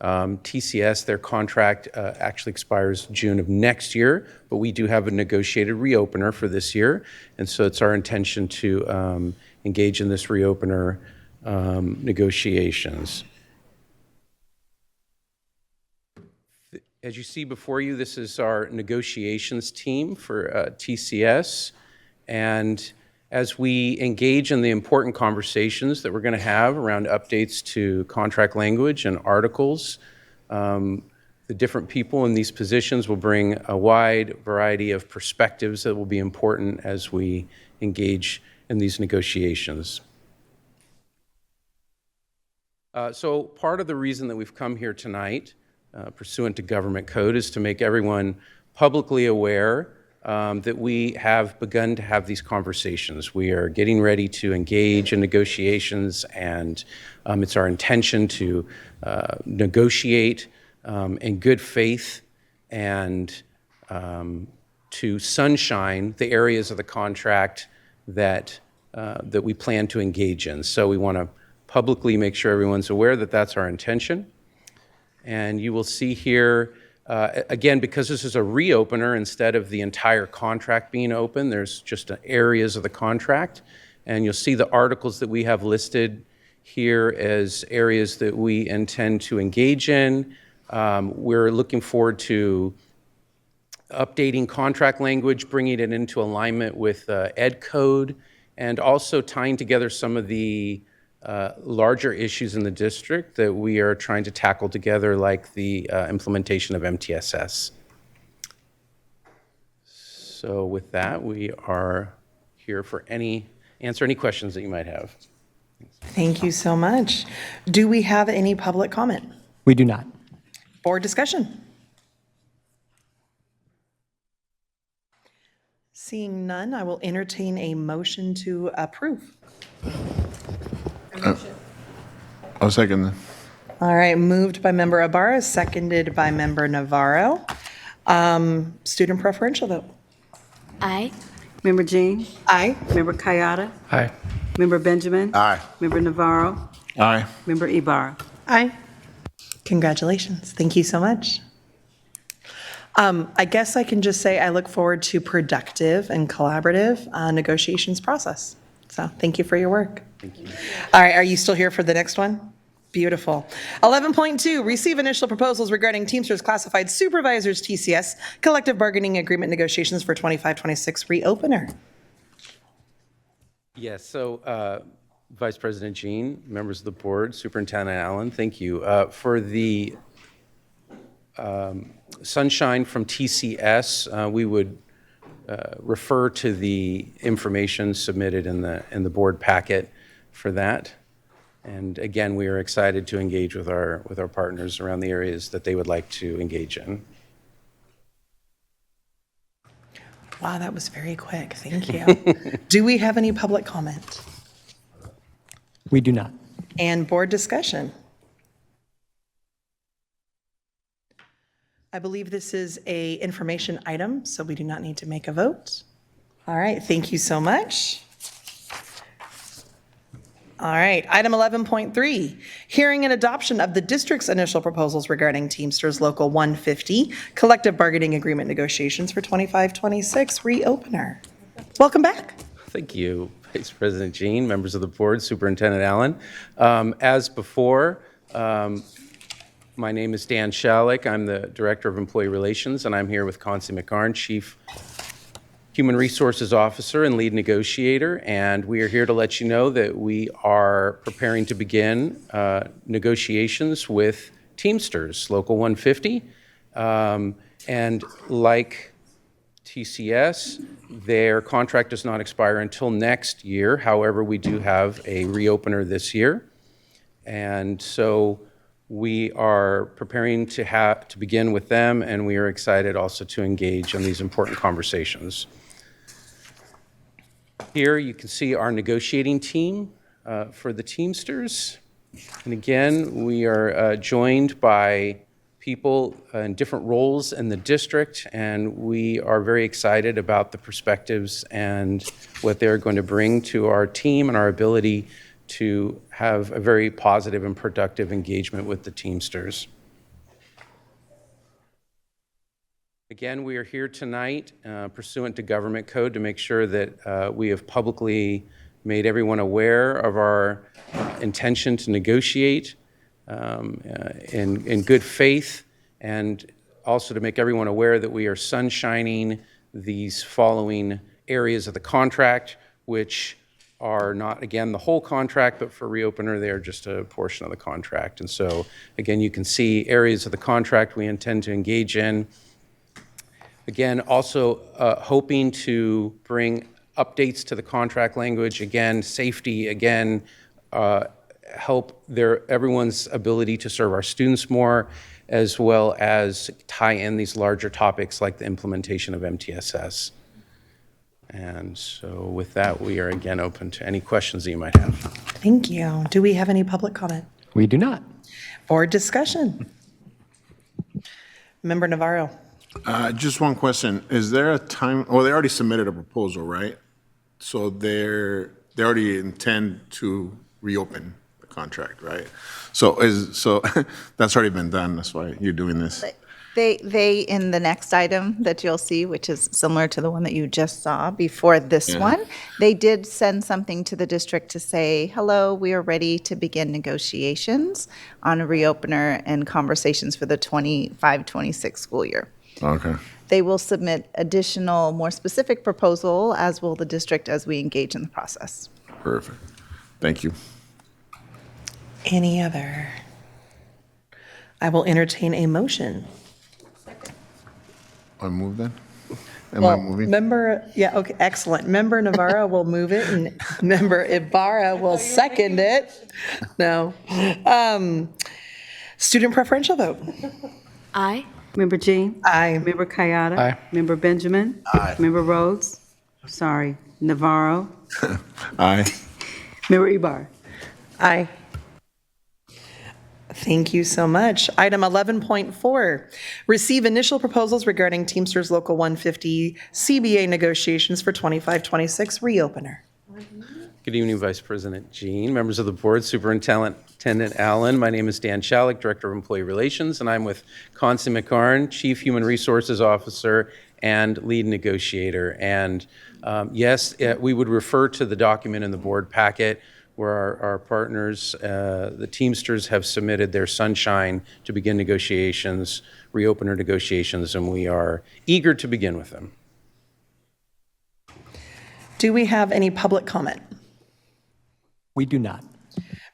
TCS, their contract actually expires June of next year, but we do have a negotiated reopener for this year, and so it's our intention to engage in this reopener negotiations. As you see before you, this is our negotiations team for TCS. And as we engage in the important conversations that we're going to have around updates to contract language and articles, the different people in these positions will bring a wide variety of perspectives that will be important as we engage in these negotiations. So part of the reason that we've come here tonight, pursuant to government code, is to make everyone publicly aware that we have begun to have these conversations. We are getting ready to engage in negotiations, and it's our intention to negotiate in good faith and to sunshine the areas of the contract that we plan to engage in. So we want to publicly make sure everyone's aware that that's our intention. And you will see here, again, because this is a reopener instead of the entire contract being open, there's just areas of the contract. And you'll see the articles that we have listed here as areas that we intend to engage in. We're looking forward to updating contract language, bringing it into alignment with Ed Code, and also tying together some of the larger issues in the district that we are trying to tackle together, like the implementation of MTSS. So with that, we are here for answer any questions that you might have. Thank you so much. Do we have any public comment? We do not. Board discussion? Seeing none, I will entertain a motion to approve. I'll second that. All right, moved by member Ibarra, seconded by member Navarro. Student preferential vote. Aye. Member Jean? Aye. Member Kayada? Aye. Member Benjamin? Aye. Member Navarro? Aye. Member Ibarra? Aye. Congratulations. Thank you so much. I guess I can just say I look forward to productive and collaborative negotiations process. So thank you for your work. Thank you. All right, are you still here for the next one? Beautiful. 11.2, receive initial proposals regarding Teamsters Classified Supervisors TCS Collective Bargaining Agreement negotiations for 25-26 reopener. Yes, so Vice President Jean, members of the board, Superintendent Allen, thank you. For the sunshine from TCS, we would refer to the information submitted in the board packet for that. And again, we are excited to engage with our partners around the areas that they would like to engage in. Wow, that was very quick. Thank you. Do we have any public comment? We do not. And board discussion? I believe this is an information item, so we do not need to make a vote. All right, thank you so much. All right, item 11.3, hearing and adoption of the district's initial proposals regarding Teamsters Local 150 collective bargaining agreement negotiations for 25-26 reopener. Welcome back. Thank you, Vice President Jean, members of the board, Superintendent Allen. As before, my name is Dan Shalik. I'm the Director of Employee Relations, and I'm here with Concy McCarn, Chief Human Resources Officer and Lead Negotiator, and we are here to let you know that we are preparing to begin negotiations with Teamsters Local 150. And like TCS, their contract does not expire until next year. However, we do have a reopener this year. And so we are preparing to begin with them, and we are excited also to engage in these important conversations. Here you can see our negotiating team for the Teamsters. And again, we are joined by people in different roles in the district, and we are very excited about the perspectives and what they're going to bring to our team and our ability to have a very positive and productive engagement with the Teamsters. Again, we are here tonight pursuant to government code to make sure that we have publicly made everyone aware of our intention to negotiate in good faith, and also to make everyone aware that we are sunshining these following areas of the contract, which are not, again, the whole contract, but for reopener, they are just a portion of the contract. And so, again, you can see areas of the contract we intend to engage in. Again, also hoping to bring updates to the contract language. Again, safety, again, help everyone's ability to serve our students more, as well as tie in these larger topics like the implementation of MTSS. And so with that, we are again open to any questions that you might have. Thank you. Do we have any public comment? We do not. Board discussion? Member Navarro. Just one question. Is there a time, oh, they already submitted a proposal, right? So they already intend to reopen the contract, right? So that's already been done. That's why you're doing this. They in the next item that you'll see, which is similar to the one that you just saw before this one, they did send something to the district to say, hello, we are ready to begin negotiations on a reopener and conversations for the 25-26 school year. Okay. They will submit additional, more specific proposal, as will the district, as we engage in the process. Perfect. Thank you. Any other? I will entertain a motion. I move then? Am I moving? Okay, excellent. Member Navarro will move it, and Member Ibarra will second it. No. Student preferential vote. Aye. Member Jean? Aye. Member Kayada? Aye. Member Benjamin? Aye. Member Rhodes? Sorry, Navarro? Aye. Member Ibar? Aye. Thank you so much. Item 11.4, receive initial proposals regarding Teamsters Local 150 CBA negotiations for 25-26 reopener. Good evening, Vice President Jean, members of the board, Superintendent Allen. My name is Dan Shalik, Director of Employee Relations, and I'm with Constance McCarn, Chief Human Resources Officer and Lead Negotiator. And yes, we would refer to the document in the board packet where our partners, the Teamsters, have submitted their sunshine to begin negotiations, reopener negotiations, and we are eager to begin with them. Do we have any public comment? We do not.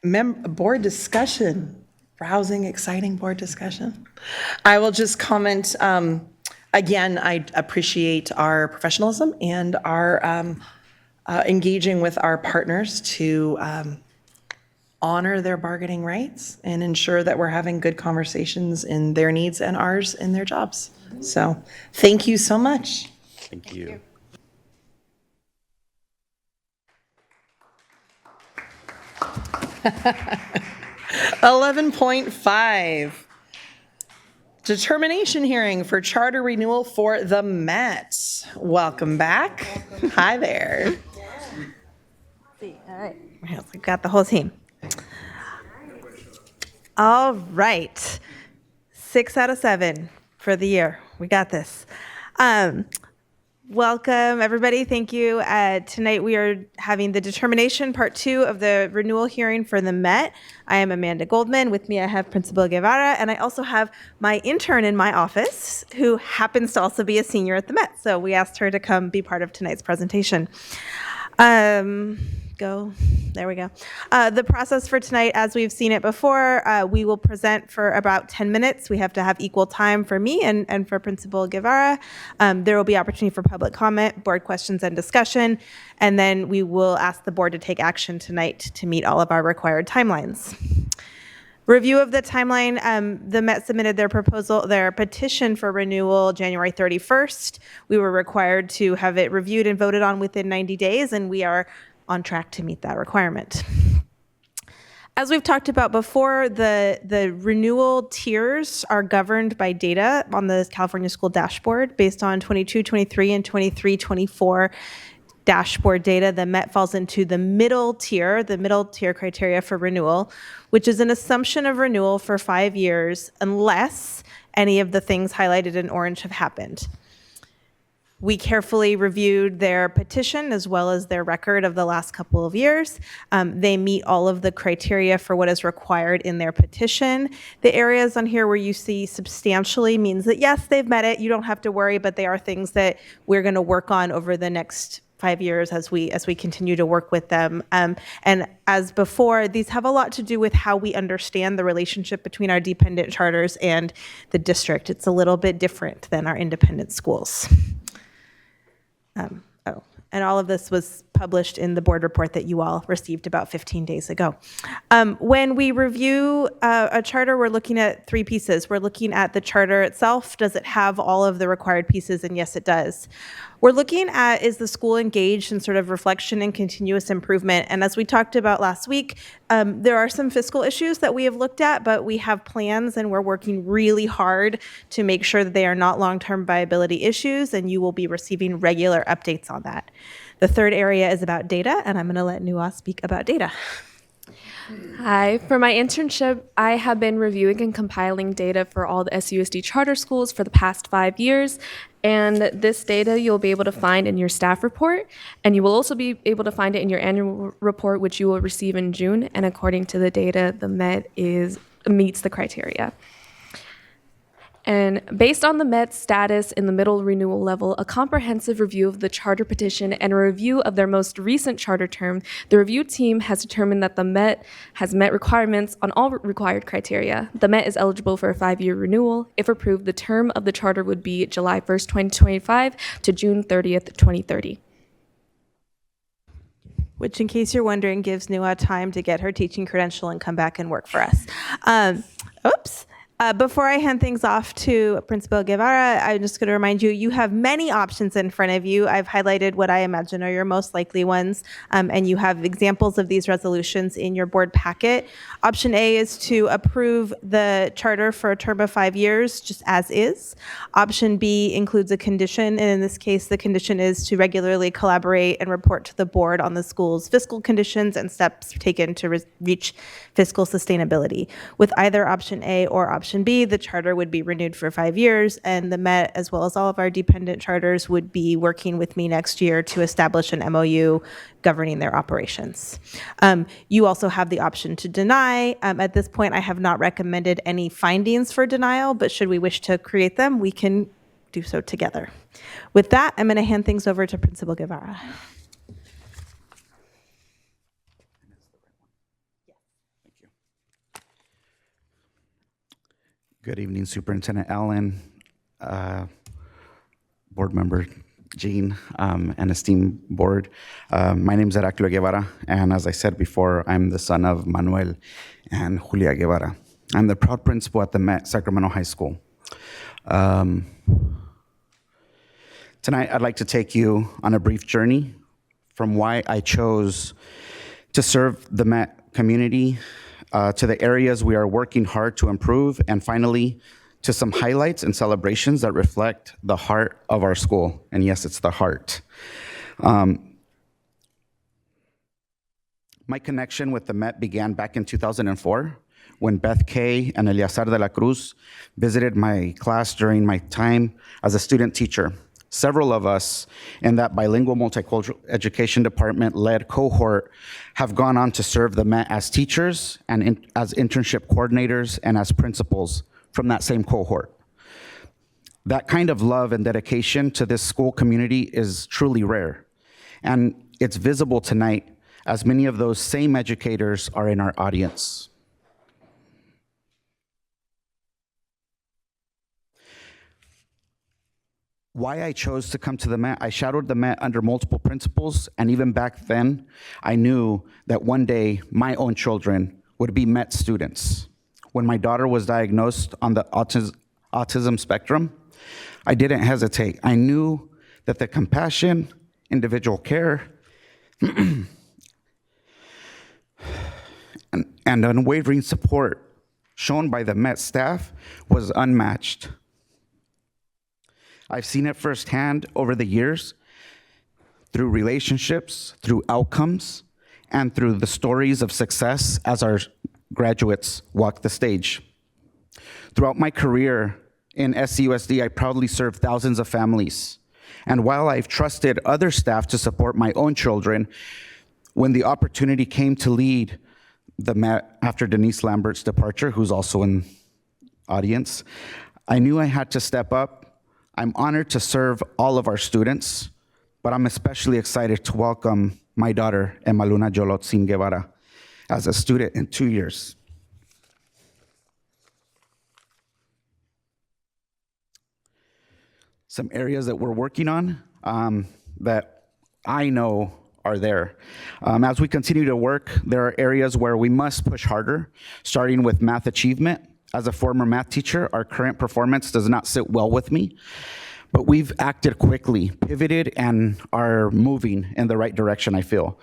Board discussion, rousing, exciting board discussion. I will just comment, again, I appreciate our professionalism and our engaging with our partners to honor their bargaining rights and ensure that we're having good conversations in their needs and ours in their jobs. So thank you so much. Thank you. 11.5, determination hearing for charter renewal for the Met. Welcome back. Hi there. All right, we've got the whole team. All right, 6 out of 7 for the year. We got this. Welcome, everybody. Thank you. Tonight we are having the determination part 2 of the renewal hearing for the Met. I am Amanda Goldman. With me I have Principal Guevara, and I also have my intern in my office who happens to also be a senior at the Met. So we asked her to come be part of tonight's presentation. There we go. The process for tonight, as we've seen it before, we will present for about 10 minutes. We have to have equal time for me and for Principal Guevara. There will be opportunity for public comment, board questions, and discussion. And then we will ask the board to take action tonight to meet all of our required timelines. Review of the timeline, the Met submitted their petition for renewal January 31st. We were required to have it reviewed and voted on within 90 days, and we are on track to meet that requirement. As we've talked about before, the renewal tiers are governed by data on the California School Dashboard based on 22-23 and 23-24 dashboard data. The Met falls into the middle tier criteria for renewal, which is an assumption of renewal for 5 years unless any of the things highlighted in orange have happened. We carefully reviewed their petition as well as their record of the last couple of years. They meet all of the criteria for what is required in their petition. The areas on here where you see substantially means that yes, they've met it. You don't have to worry, but they are things that we're going to work on over the next 5 years as we continue to work with them. And as before, these have a lot to do with how we understand the relationship between our dependent charters and the district. It's a little bit different than our independent schools. And all of this was published in the board report that you all received about 15 days ago. When we review a charter, we're looking at three pieces. We're looking at the charter itself. Does it have all of the required pieces? And yes, it does. We're looking at, is the school engaged in sort of reflection and continuous improvement? And as we talked about last week, there are some fiscal issues that we have looked at, but we have plans and we're working really hard to make sure that they are not long-term viability issues, and you will be receiving regular updates on that. The third area is about data, and I'm going to let Nuwa speak about data. Hi. For my internship, I have been reviewing and compiling data for all the SUSD charter schools for the past 5 years. And this data you'll be able to find in your staff report, and you will also be able to find it in your annual report, which you will receive in June. And according to the data, the Met meets the criteria. And based on the Met status in the middle renewal level, a comprehensive review of the charter petition, and a review of their most recent charter term, the review team has determined that the Met has met requirements on all required criteria. The Met is eligible for a 5-year renewal. If approved, the term of the charter would be July 1st, 2025 to June 30th, 2030. Which, in case you're wondering, gives Nuwa time to get her teaching credential and come back and work for us. Before I hand things off to Principal Guevara, I'm just going to remind you, you have many options in front of you. I've highlighted what I imagine are your most likely ones, and you have examples of these resolutions in your board packet. Option A is to approve the charter for a term of 5 years, just as is. Option B includes a condition, and in this case, the condition is to regularly collaborate and report to the board on the school's fiscal conditions and steps taken to reach fiscal sustainability. With either option A or option B, the charter would be renewed for 5 years, and the Met, as well as all of our dependent charters, would be working with me next year to establish an MOU governing their operations. You also have the option to deny. At this point, I have not recommended any findings for denial, but should we wish to create them, we can do so together. With that, I'm going to hand things over to Principal Guevara. Good evening, Superintendent Allen, Board Member Jean, and esteemed board. My name is Heraclio Guevara, and as I said before, I'm the son of Manuel and Julia Guevara. I'm the proud principal at the Met Sacramento High School. Tonight, I'd like to take you on a brief journey from why I chose to serve the Met community, to the areas we are working hard to improve, and finally, to some highlights and celebrations that reflect the heart of our school. And yes, it's the heart. My connection with the Met began back in 2004 when Beth Kay and Eleazar de la Cruz visited my class during my time as a student teacher. Several of us in that bilingual multicultural education department-led cohort have gone on to serve the Met as teachers and as internship coordinators and as principals from that same cohort. That kind of love and dedication to this school community is truly rare, and it's visible tonight as many of those same educators are in our audience. Why I chose to come to the Met, I shadowed the Met under multiple principals, and even back then, I knew that one day my own children would be Met students. When my daughter was diagnosed on the autism spectrum, I didn't hesitate. I knew that the compassion, individual care, and unwavering support shown by the Met staff was unmatched. I've seen it firsthand over the years through relationships, through outcomes, and through the stories of success as our graduates walk the stage. Throughout my career in SCUSD, I proudly served thousands of families. And while I've trusted other staff to support my own children, when the opportunity came to lead the Met after Denise Lambert's departure, who's also in audience, I knew I had to step up. I'm honored to serve all of our students, but I'm especially excited to welcome my daughter, Emaluna Jolotzin Guevara, as a student in 2 years. Some areas that we're working on that I know are there. As we continue to work, there are areas where we must push harder, starting with math achievement. As a former math teacher, our current performance does not sit well with me, but we've acted quickly, pivoted, and are moving in the right direction, I feel.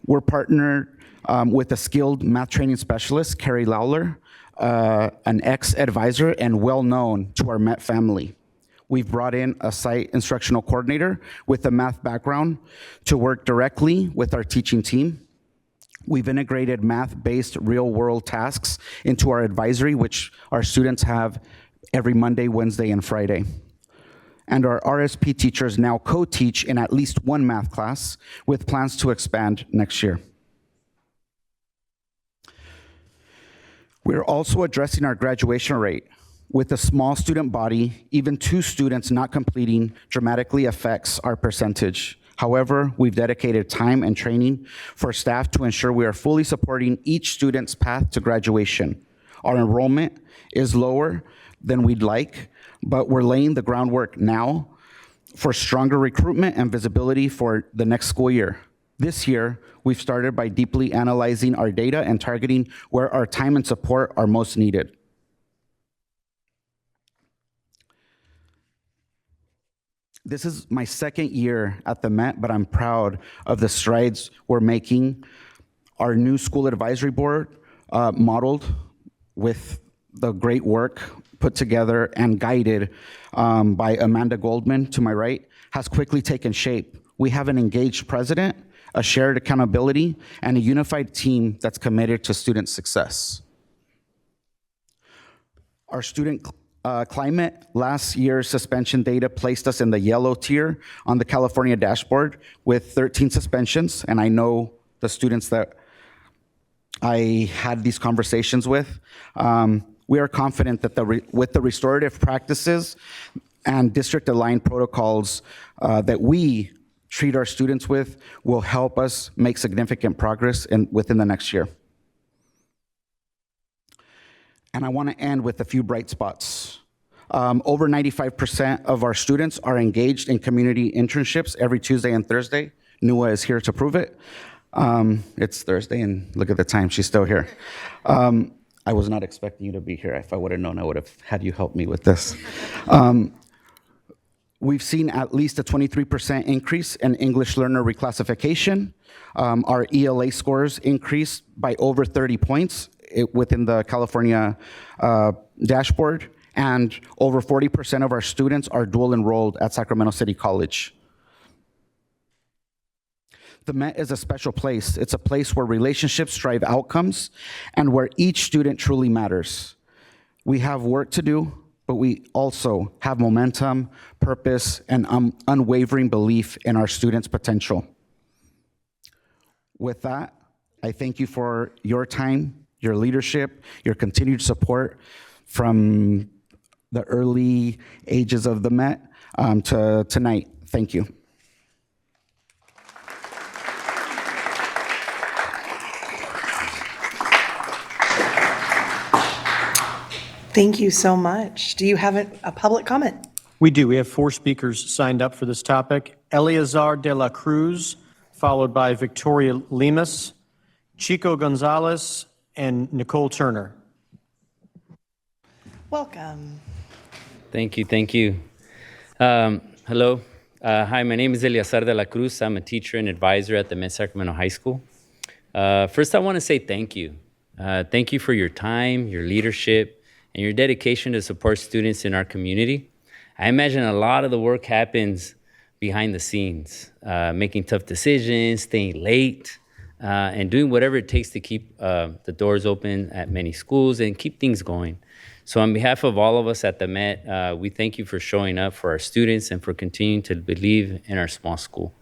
We're partnered with a skilled math training specialist, Carrie Lawler, an ex-advisor and well-known to our Met family. We've brought in a site instructional coordinator with a math background to work directly with our teaching team. We've integrated math-based real-world tasks into our advisory, which our students have every Monday, Wednesday, and Friday. And our RSP teachers now co-teach in at least one math class with plans to expand next year. We're also addressing our graduation rate. With a small student body, even 2 students not completing dramatically affects our percentage. However, we've dedicated time and training for staff to ensure we are fully supporting each student's path to graduation. Our enrollment is lower than we'd like, but we're laying the groundwork now for stronger recruitment and visibility for the next school year. This year, we've started by deeply analyzing our data and targeting where our time and support are most needed. This is my second year at the Met, but I'm proud of the strides we're making. Our new school advisory board, modeled with the great work put together and guided by Amanda Goldman to my right, has quickly taken shape. We have an engaged president, a shared accountability, and a unified team that's committed to student success. Our student climate, last year's suspension data placed us in the yellow tier on the California dashboard with 13 suspensions, and I know the students that I had these conversations with. We are confident that with the restorative practices and district-aligned protocols that we treat our students with will help us make significant progress within the next year. And I want to end with a few bright spots. Over 95% of our students are engaged in community internships every Tuesday and Thursday. Nua is here to prove it. It's Thursday, and look at the time, she's still here. I was not expecting you to be here. If I would have known, I would have had you help me with this. We've seen at least a 23% increase in English learner reclassification. Our ELA scores increased by over 30 points within the California dashboard, and over 40% of our students are dual enrolled at Sacramento City College. The Met is a special place. It's a place where relationships drive outcomes and where each student truly matters. We have work to do, but we also have momentum, purpose, and unwavering belief in our students' potential. With that, I thank you for your time, your leadership, your continued support from the early ages of the Met to tonight. Thank you. Thank you so much. Do you have a public comment? We do. We have 4 speakers signed up for this topic. Eleazar de la Cruz, followed by Victoria Lemus, Chico Gonzalez, and Nicole Turner. Welcome. Thank you, thank you. Hello. Hi, my name is Eleazar de la Cruz. I'm a teacher and advisor at the Met Sacramento High School. First, I want to say thank you. Thank you for your time, your leadership, and your dedication to support students in our community. I imagine a lot of the work happens behind the scenes, making tough decisions, staying late, and doing whatever it takes to keep the doors open at many schools and keep things going. So on behalf of all of us at the Met, we thank you for showing up for our students and for continuing to believe in our small school.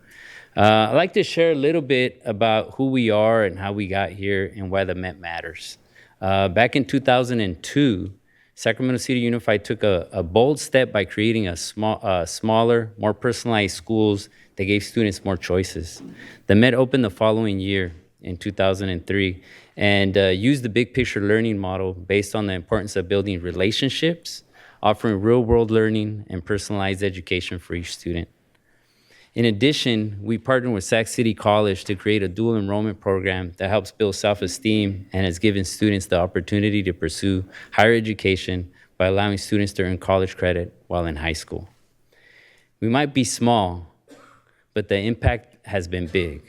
I'd like to share a little bit about who we are and how we got here and why the Met matters. Back in 2002, Sacramento City Unified took a bold step by creating a smaller, more personalized schools that gave students more choices. The Met opened the following year in 2003 and used the big picture learning model based on the importance of building relationships, offering real world learning and personalized education for each student. In addition, we partnered with Sac City College to create a dual enrollment program that helps build self-esteem and has given students the opportunity to pursue higher education by allowing students to earn college credit while in high school. We might be small, but the impact has been big.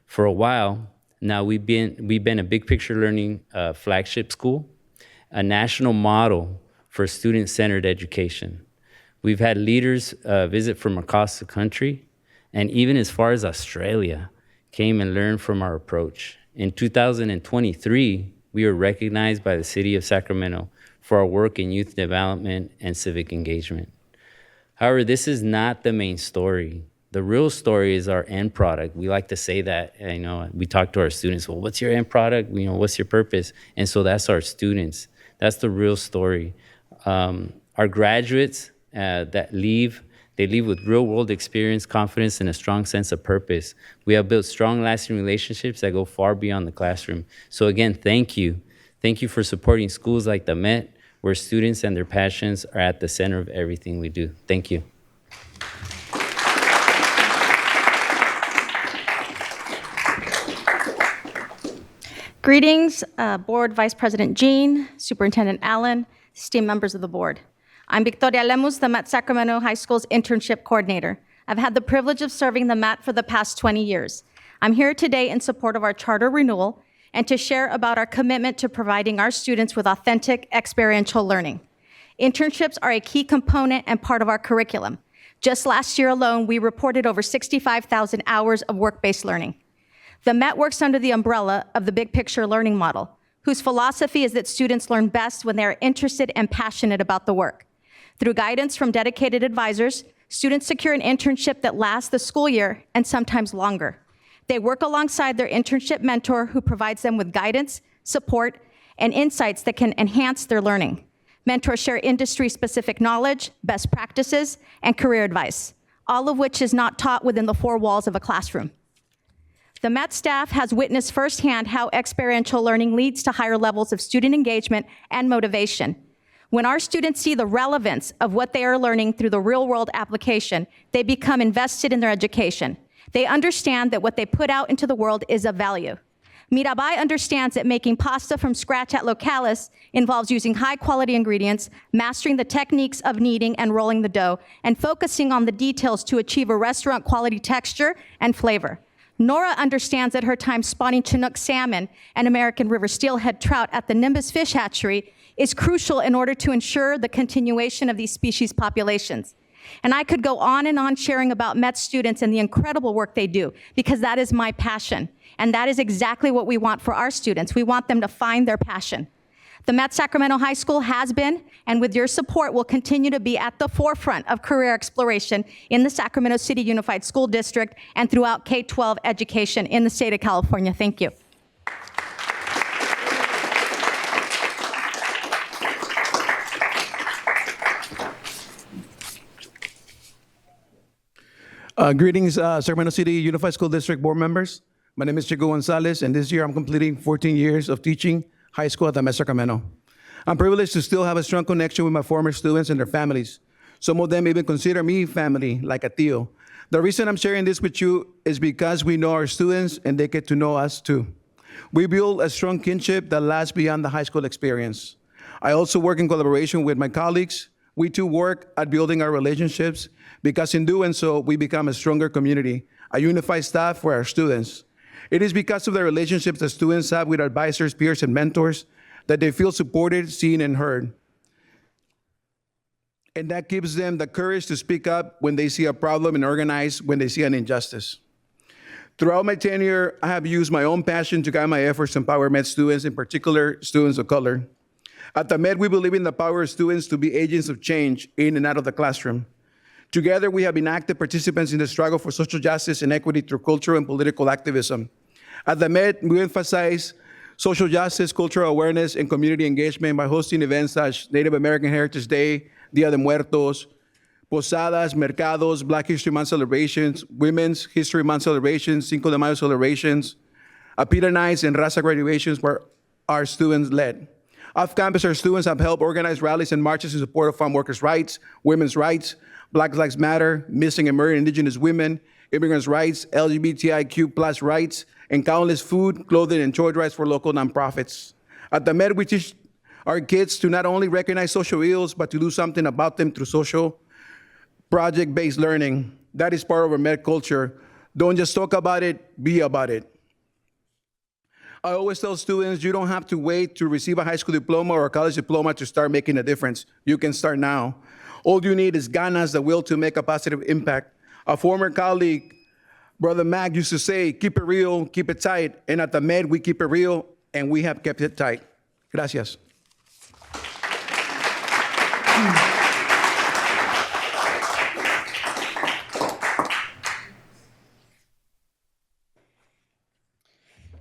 For a while now, we've been a big picture learning flagship school, a national model for student-centered education. We've had leaders visit from across the country, and even as far as Australia, came and learned from our approach. In 2023, we were recognized by the city of Sacramento for our work in youth development and civic engagement. However, this is not the main story. The real story is our end product. We like to say that, we talk to our students, well, what's your end product? What's your purpose? And so that's our students. That's the real story. Our graduates that leave, they leave with real-world experience, confidence, and a strong sense of purpose. We have built strong, lasting relationships that go far beyond the classroom. So again, thank you. Thank you for supporting schools like the Met, where students and their passions are at the center of everything we do. Thank you. Greetings, Board Vice President Jean, Superintendent Allen, esteemed members of the board. I'm Victoria Lemus, the Met Sacramento High School's internship coordinator. I've had the privilege of serving the Met for the past 20 years. I'm here today in support of our charter renewal and to share about our commitment to providing our students with authentic experiential learning. Internships are a key component and part of our curriculum. Just last year alone, we reported over 65,000 hours of work-based learning. The Met works under the umbrella of the Big Picture Learning Model, whose philosophy is that students learn best when they are interested and passionate about the work. Through guidance from dedicated advisors, students secure an internship that lasts the school year and sometimes longer. They work alongside their internship mentor who provides them with guidance, support, and insights that can enhance their learning. Mentors share industry-specific knowledge, best practices, and career advice, all of which is not taught within the four walls of a classroom. The Met staff has witnessed firsthand how experiential learning leads to higher levels of student engagement and motivation. When our students see the relevance of what they are learning through the real-world application, they become invested in their education. They understand that what they put out into the world is of value. Mirabai understands that making pasta from scratch at Localis involves using high-quality ingredients, mastering the techniques of kneading and rolling the dough, and focusing on the details to achieve a restaurant-quality texture and flavor. Nora understands that her time spawning Chinook salmon and American river steelhead trout at the Nimbus Fish Hatchery is crucial in order to ensure the continuation of these species populations. And I could go on and on sharing about Met students and the incredible work they do, because that is my passion. And that is exactly what we want for our students. We want them to find their passion. The Met Sacramento High School has been, and with your support, will continue to be at the forefront of career exploration in the Sacramento City Unified School District and throughout K-12 education in the state of California. Thank you. Greetings, Sacramento City Unified School District board members. My name is Chico Gonzalez, and this year I'm completing 14 years of teaching high school at the Met Sacramento. I'm privileged to still have a strong connection with my former students and their families. Some of them even consider me family, like a tío. The reason I'm sharing this with you is because we know our students and they get to know us too. We build a strong kinship that lasts beyond the high school experience. I also work in collaboration with my colleagues. We too work at building our relationships because in doing so, we become a stronger community, a unified staff for our students. It is because of the relationships that students have with advisors, peers, and mentors that they feel supported, seen, and heard. And that gives them the courage to speak up when they see a problem and organize when they see an injustice. Throughout my tenure, I have used my own passion to guide my efforts to empower Met students, in particular students of color. At the Met, we believe in the power of students to be agents of change in and out of the classroom. Together, we have been active participants in the struggle for social justice and equity through cultural and political activism. At the Met, we emphasize social justice, cultural awareness, and community engagement by hosting events such as Native American Heritage Day, Dia de Muertos, posadas, mercados, Black History Month celebrations, Women's History Month celebrations, Cinco de Mayo celebrations, Apira nights, and Raza graduations where our students led. Off campus, our students have helped organize rallies and marches in support of farm workers' rights, women's rights, Black Lives Matter, missing and murdered Indigenous women, immigrants' rights, LGBTIQ plus rights, and countless food, clothing, and choice rights for local nonprofits. At the Med, we teach our kids to not only recognize social ills, but to do something about them through social project-based learning. That is part of our Med culture. Don't just talk about it, be about it. I always tell students, you don't have to wait to receive a high school diploma or a college diploma to start making a difference. You can start now. All you need is ganas, the will to make a positive impact. A former colleague, Brother Mac, used to say, keep it real, keep it tight. And at the Med, we keep it real, and we have kept it tight. Gracias.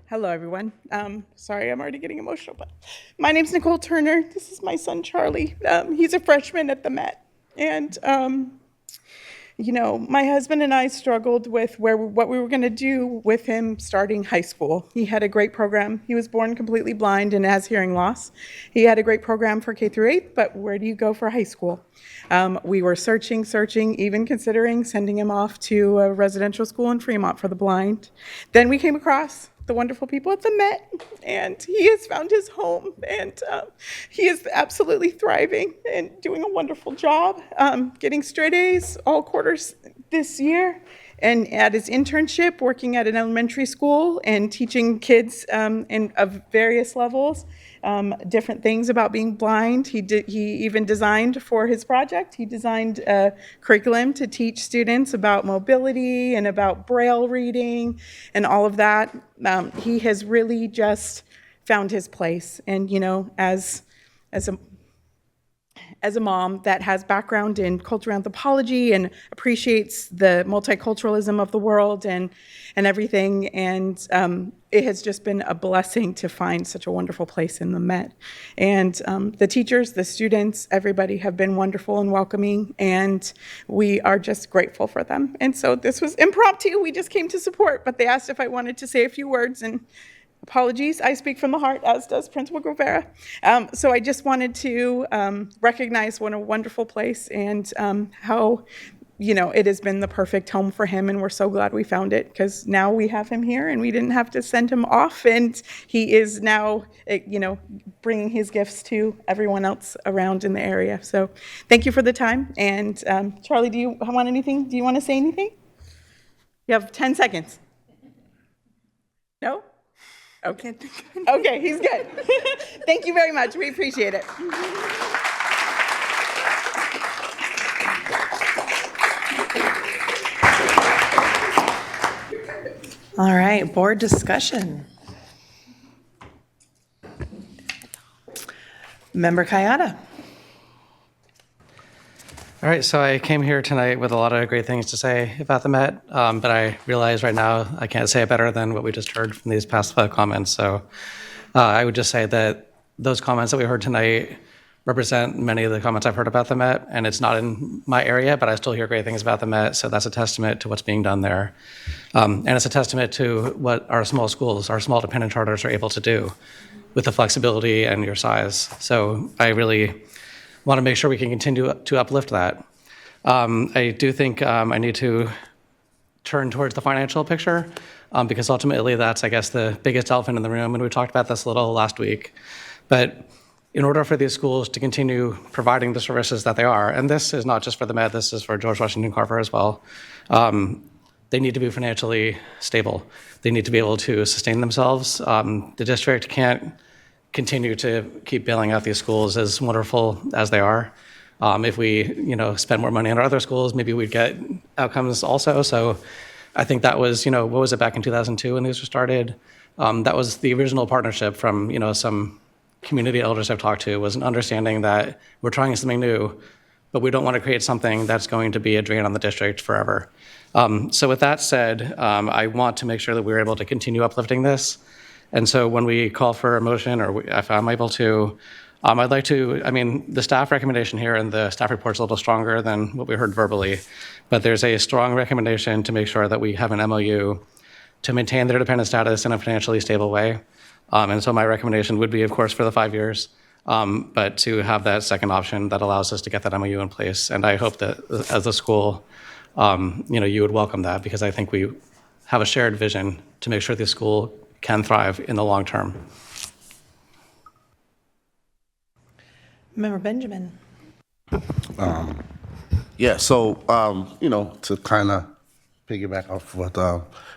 Hello, everyone. Sorry, I'm already getting emotional, but my name's Nicole Turner. This is my son, Charlie. He's a freshman at the Met. And, you know, my husband and I struggled with what we were going to do with him starting high school. He had a great program. He was born completely blind and has hearing loss. He had a great program for K through 8, but where do you go for high school? We were searching, even considering sending him off to a residential school in Fremont for the blind. Then we came across the wonderful people at the Met, and he has found his home, and he is absolutely thriving and doing a wonderful job, getting straight A's all quarters this year, and at his internship, working at an elementary school and teaching kids of various levels different things about being blind. He even designed for his project. He designed a curriculum to teach students about mobility and about Braille reading and all of that. He has really just found his place. And you know, as a mom that has background in cultural anthropology and appreciates the multiculturalism of the world and everything, and it has just been a blessing to find such a wonderful place in the Met. And the teachers, the students, everybody have been wonderful and welcoming, and we are just grateful for them. And so this was impromptu, we just came to support, but they asked if I wanted to say a few words, and apologies, I speak from the heart, as does Principal Guevara. So I just wanted to recognize what a wonderful place and how, you know, it has been the perfect home for him, and we're so glad we found it, because now we have him here and we didn't have to send him off, and he is now, you know, bringing his gifts to everyone else around in the area. So thank you for the time. And Charlie, do you want anything? Do you want to say anything? You have 10 seconds. No? Okay. Okay, he's good. Thank you very much. We appreciate it. All right, board discussion. Member Kayada. All right, so I came here tonight with a lot of great things to say about the Met, but I realize right now I can't say it better than what we just heard from these past 5 comments. So I would just say that those comments that we heard tonight represent many of the comments I've heard about the Met, and it's not in my area, but I still hear great things about the Met, so that's a testament to what's being done there. And it's a testament to what our small schools, our small dependent charters are able to do with the flexibility and your size. So I really want to make sure we can continue to uplift that. I do think I need to turn towards the financial picture because ultimately that's, I guess, the biggest elephant in the room, and we talked about this a little last week. But in order for these schools to continue providing the services that they are, and this is not just for the Med, this is for George Washington Carver as well, they need to be financially stable. They need to be able to sustain themselves. The district can't continue to keep bailing out these schools, as wonderful as they are. If we, spend more money on our other schools, maybe we'd get outcomes also. So I think that was, what was it, back in 2002 when these were started? That was the original partnership from, some community elders I've talked to, was an understanding that we're trying something new, but we don't want to create something that's going to be a drain on the district forever. So with that said, I want to make sure that we're able to continue uplifting this. And so when we call for a motion, or if I'm able to, I'd like to, the staff recommendation here and the staff report's a little stronger than what we heard verbally, but there's a strong recommendation to make sure that we have an MOU to maintain their dependent status in a financially stable way. And so my recommendation would be, of course, for the 5 years. but to have that second option that allows us to get that MOU in place. And I hope that as a school, you would welcome that, because I think we have a shared vision to make sure this school can thrive in the long term. Member Benjamin. Yeah, so, to kind of piggyback off what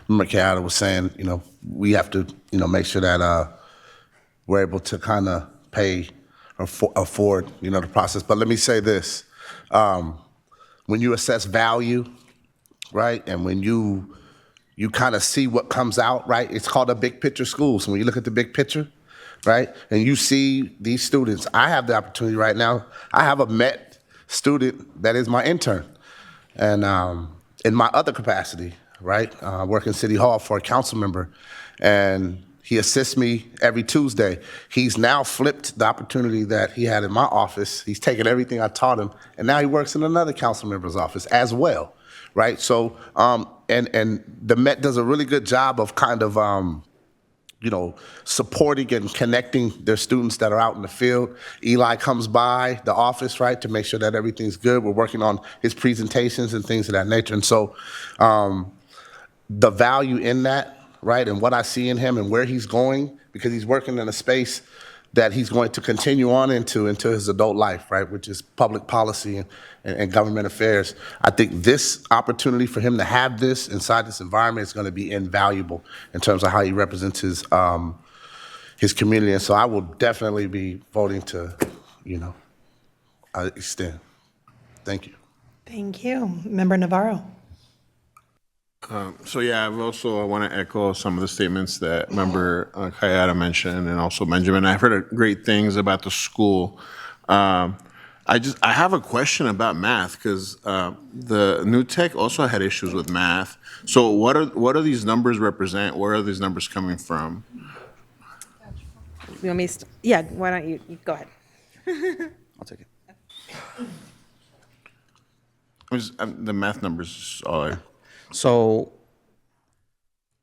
Member Kayada was saying, we have to, make sure that we're able to kind of pay or afford, the process. But let me say this. When you assess value, right, and when you kind of see what comes out, right, it's called a big picture school. So when you look at the big picture, right, and you see these students, I have the opportunity right now. I have a MET student that is my intern. And in my other capacity, right, I work in City Hall for a council member, and he assists me every Tuesday. He's now flipped the opportunity that he had in my office. He's taken everything I taught him, and now he works in another council member's office as well, right? So, and the Met does a really good job of kind of, supporting and connecting their students that are out in the field. Eli comes by the office, right, to make sure that everything's good. We're working on his presentations and things of that nature. And so the value in that, right, and what I see in him and where he's going, because he's working in a space that he's going to continue on into his adult life, right, which is public policy and government affairs. I think this opportunity for him to have this inside this environment is going to be invaluable in terms of how he represents his community. And so I will definitely be voting to, extend. Thank you. Thank you. Member Navarro. I want to echo some of the statements that Member Kayada mentioned, and also Benjamin. I've heard great things about the school. I have a question about math, because the new tech also had issues with math. So what do these numbers represent? Where are these numbers coming from? You want me to, yeah, why don't you go ahead. I'll take it. The math numbers are. So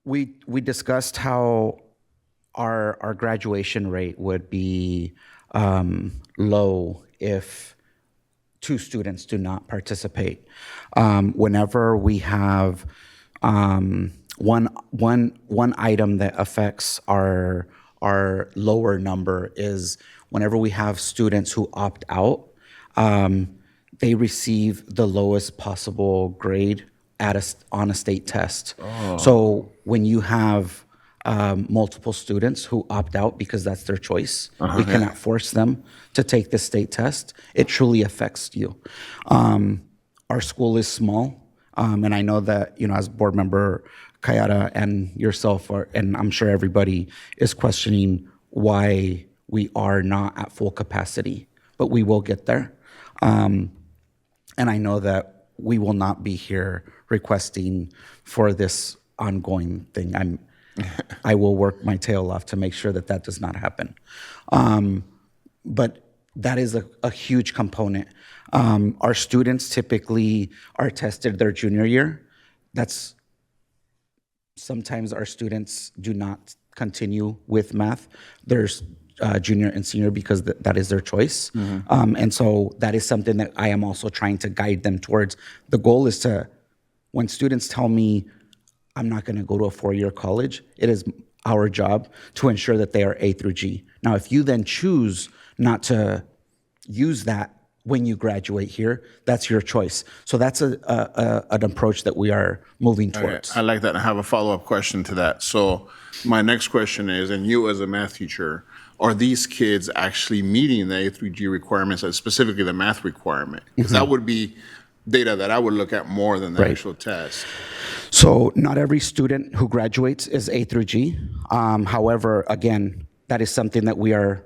we discussed how our graduation rate would be low if 2 students do not participate. Whenever we have one item that affects our lower number is whenever we have students who opt out, they receive the lowest possible grade on a state test. Oh. So when you have multiple students who opt out because that's their choice, we cannot force them to take the state test. It truly affects you. Our school is small, and I know that, as board member Kayada and yourself and I'm sure everybody is questioning why we are not at full capacity, but we will get there. And I know that we will not be here requesting for this ongoing thing. I will work my tail off to make sure that does not happen. But that is a huge component. Our students typically are tested their junior year. Sometimes our students do not continue with math. There's junior and senior because that is their choice. And so that is something that I am also trying to guide them towards. The goal is when students tell me I'm not going to go to a 4-year college, it is our job to ensure that they are A through G. Now, if you then choose not to use that when you graduate here, that's your choice. So that's an approach that we are moving towards. Okay, I like that. I have a follow-up question to that. So my next question is, and you as a math teacher, are these kids actually meeting the A through G requirements, specifically the math requirement? Because that would be data that I would look at more than the actual test. So not every student who graduates is A through G. However, again, that is something that we are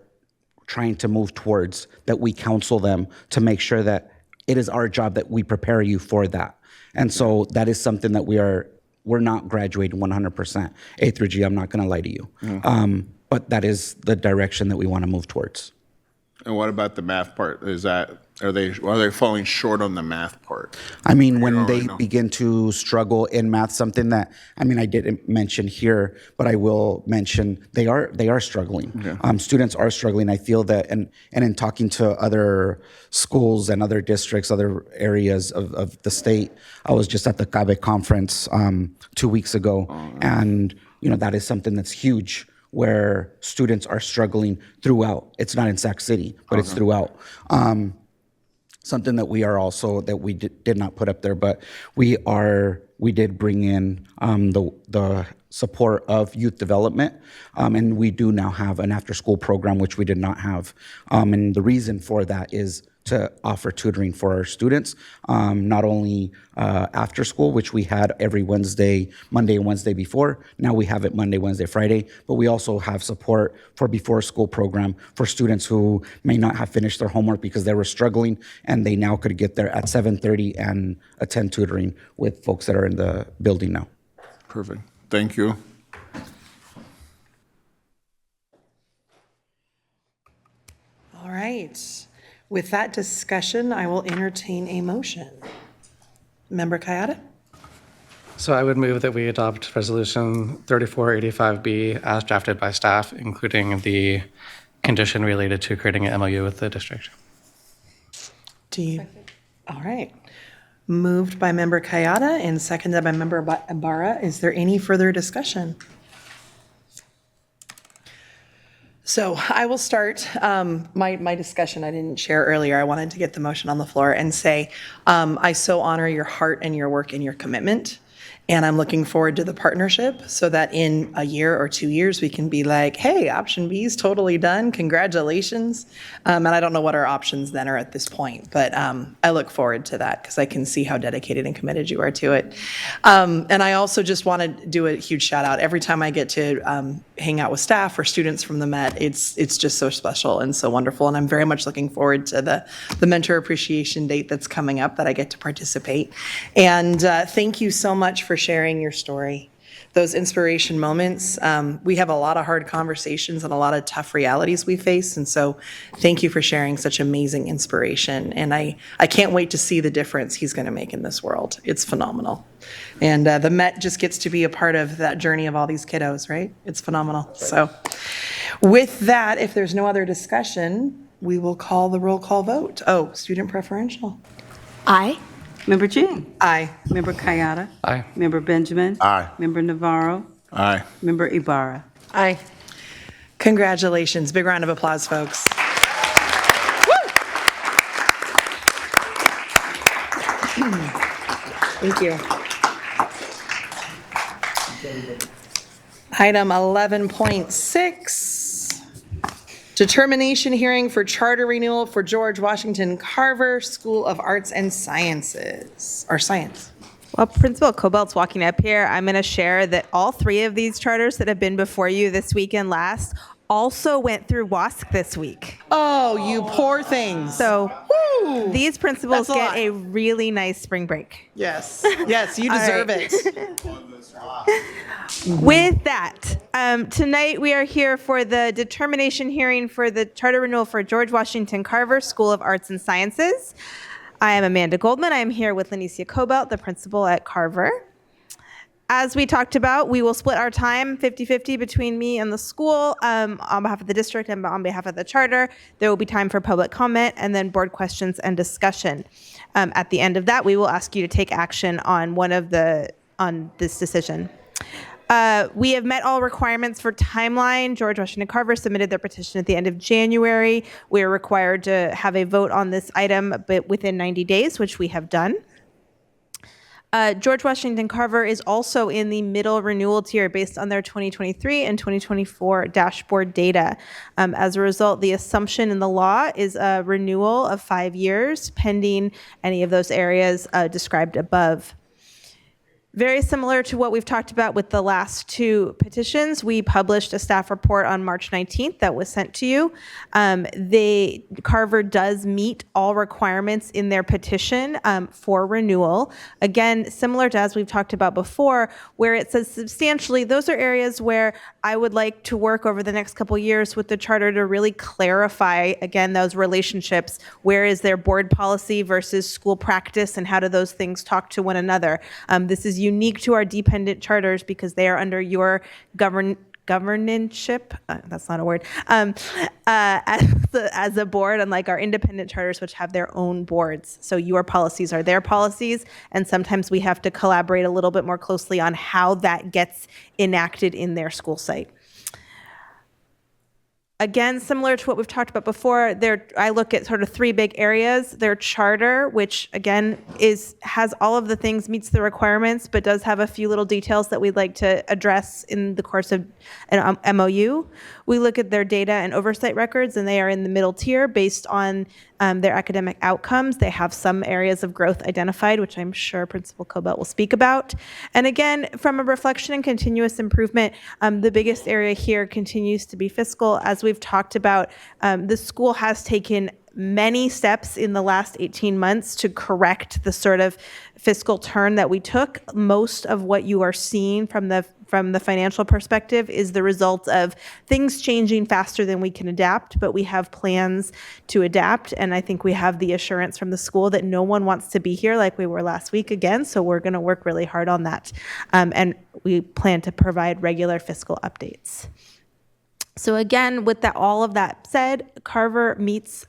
trying to move towards, that we counsel them to make sure that it is our job that we prepare you for that. And so that is something that we're not graduating 100% A through G. I'm not going to lie to you. But that is the direction that we want to move towards. And what about the math part? Is that Are they falling short on the math part? I mean, when already they know. begin to struggle in math, something that, I mean, I didn't mention here, but I will mention they are struggling. Students are struggling. I feel that, and in talking to other schools and other districts, other areas of the state, I was just at the CABE conference 2 weeks ago, and that is something that's huge, where students are struggling throughout. It's not in Sac City, but it's throughout. Something that we are also, that we did not put up there, but we did bring in the support of youth development, and we do now have an after-school program, which we did not have. And the reason for that is to offer tutoring for our students, not only after school, which we had every Wednesday, Monday and Wednesday before. Now we have it Monday, Wednesday, Friday, but we also have support for before school program for students who may not have finished their homework because they were struggling, and they now could get there at 7:30 and attend tutoring with folks that are in the building now. Perfect. Thank you. All right. With that discussion, I will entertain a motion. Member Kayada? So I would move that we adopt Resolution 3485B as drafted by staff, including the condition related to creating an MOU with the district. All right. Moved by Member Kayada and seconded by Member Ibarra. Is there any further discussion? So I will start my discussion I didn't share earlier. I wanted to get the motion on the floor and say, I so honor your heart and your work and your commitment. And I'm looking forward to the partnership so that in a year or 2 years, we can be like, hey, option B is totally done. Congratulations. And I don't know what our options then are at this point, but I look forward to that because I can see how dedicated and committed you are to it. And I also just want to do a huge shout out. Every time I get to hang out with staff or students from the Met, it's just so special and so wonderful. And I'm very much looking forward to the Mentor Appreciation Date that's coming up that I get to participate. And thank you so much for sharing your story. Those inspiration moments, we have a lot of hard conversations and a lot of tough realities we face. And so thank you for sharing such amazing inspiration. And I can't wait to see the difference he's going to make in this world. It's phenomenal. And the Met just gets to be a part of that journey of all these kiddos, right? It's phenomenal. So with that, if there's no other discussion, we will call the roll call vote. Oh, student preferential. Aye. Member Jean. Aye. Member Kayada. Aye. Member Benjamin. Aye. Member Navarro. Aye. Member Ibarra. Aye. Congratulations. Big round of applause, folks. Thank you. Item 11.6, determination hearing for charter renewal for George Washington Carver School of Arts and Sciences, or Science. While Principal Cobalt's walking up here, I'm going to share that all three of these charters that have been before you this week and last also went through WASC this week. Oh, you poor things. So Woo! these principals That's a get lot. a really nice spring break. Yes, yes, you All deserve right. it. With that, tonight we are here for the determination hearing for the charter renewal for George Washington Carver School of Arts and Sciences. I am Amanda Goldman. I am here with Lenicia Cobalt, the principal at Carver. As we talked about, we will split our time 50-50 between me and the school on behalf of the district and on behalf of the charter. There will be time for public comment and then board questions and discussion. At the end of that, we will ask you to take action on on this decision. We have met all requirements for timeline. George Washington Carver submitted their petition at the end of January. We are required to have a vote on this item but within 90 days, which we have done. George Washington Carver is also in the middle renewal tier based on their 2023 and 2024 dashboard data. As a result, the assumption in the law is a renewal of 5 years pending any of those areas described above. Very similar to what we've talked about with the last two petitions, we published a staff report on March 19th that was sent to you. Carver does meet all requirements in their petition for renewal. Again, similar to as we've talked about before, where it says substantially, those are areas where I would like to work over the next couple years with the charter to really clarify, again, those relationships. Where is their board policy versus school practice, and how do those things talk to one another? This is unique to our dependent charters because they are under your governanship, that's not a word, as a board, unlike our independent charters, which have their own boards. So your policies are their policies, and sometimes we have to collaborate a little bit more closely on how that gets enacted in their school site. Again, similar to what we've talked about before, I look at sort of three big areas. Their charter, which again has all of the things, meets the requirements, but does have a few little details that we'd like to address in the course of an MOU. We look at their data and oversight records, and they are in the middle tier based on their academic outcomes. They have some areas of growth identified, which I'm sure Principal Cobelt will speak about. And again, from a reflection and continuous improvement, the biggest area here continues to be fiscal. As we've talked about, the school has taken many steps in the last 18 months to correct the sort of fiscal turn that we took. Most of what you are seeing from the financial perspective is the result of things changing faster than we can adapt, but we have plans to adapt. And I think we have the assurance from the school that no one wants to be here like we were last week again. So we're going to work really hard on that. And we plan to provide regular fiscal updates. So again, with all of that said, Carver meets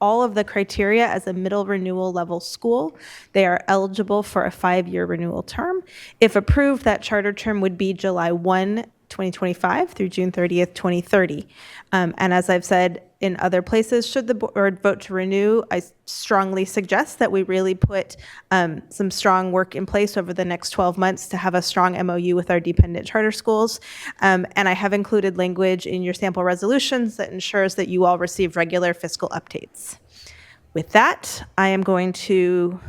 all of the criteria as a middle renewal level school. They are eligible for a 5-year renewal term. If approved, that charter term would be July 1, 2025 through June 30th, 2030. And as I've said in other places, should the board vote to renew, I strongly suggest that we really put some strong work in place over the next 12 months to have a strong MOU with our dependent charter schools. And I have included language in your sample resolutions that ensures that you all receive regular fiscal updates. With that, I am going to,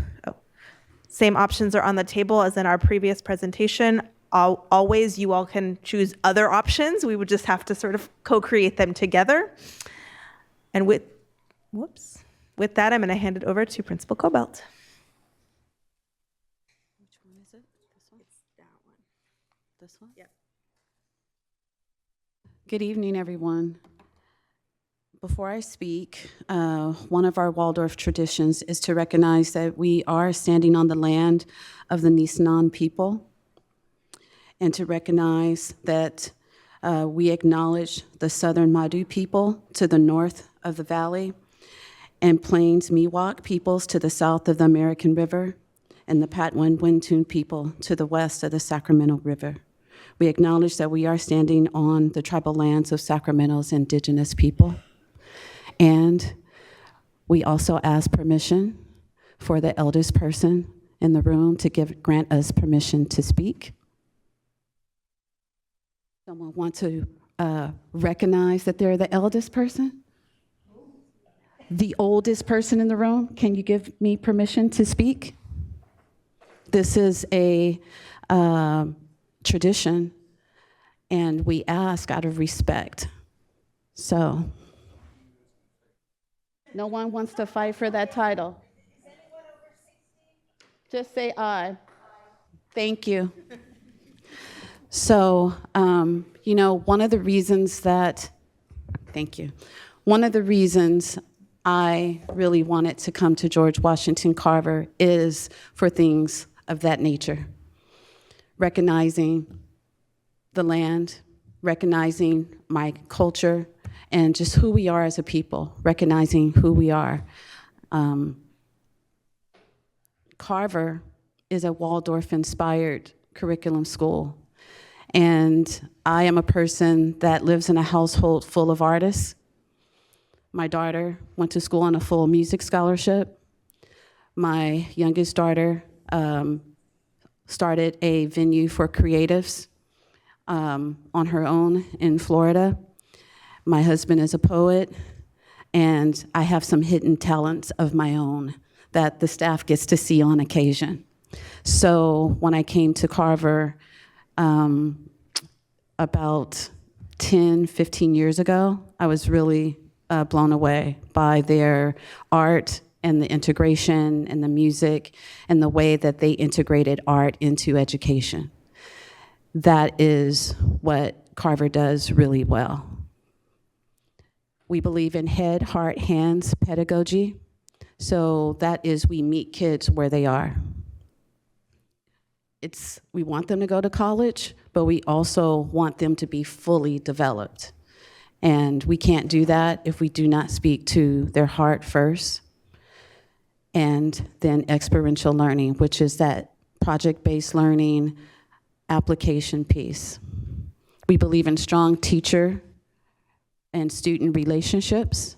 same options are on the table as in our previous presentation. Always, you all can choose other options. We would just have to sort of co-create them together. And with that, I'm going to hand it over to Principal Cobelt. Which one is it? This one? It's that one. This one? Yep. Good evening, everyone. Before I speak, one of our Waldorf traditions is to recognize that we are standing on the land of the Nisenan people, and to recognize that we acknowledge the Southern Madu people to the north of the valley, and Plains Miwok peoples to the south of the American River, and the Patwin Wintun people to the west of the Sacramento River. We acknowledge that we are standing on the tribal lands of Sacramento's indigenous people. And we also ask permission for the eldest person in the room to grant us permission to speak. Someone want to recognize that they're the eldest person? The oldest person in the room? Can you give me permission to speak? This is a tradition, and we ask out of respect. So, no one wants to fight for that title? Just say aye. Thank you. So, one of the reasons I really wanted to come to George Washington Carver is for things of that nature. Recognizing the land, recognizing my culture, and just who we are as a people, recognizing who we are. Carver is a Waldorf-inspired curriculum school. And I am a person that lives in a household full of artists. My daughter went to school on a full music scholarship. My youngest daughter started a venue for creatives on her own in Florida. My husband is a poet, and I have some hidden talents of my own that the staff gets to see on occasion. So when I came to Carver about 10, 15 years ago, I was really blown away by their art and the integration and the music and the way that they integrated art into education. That is what Carver does really well. We believe in head, heart, hands pedagogy. So that is, we meet kids where they are. We want them to go to college, but we also want them to be fully developed. And we can't do that if we do not speak to their heart first. And then experiential learning, which is that project-based learning application piece. We believe in strong teacher and student relationships,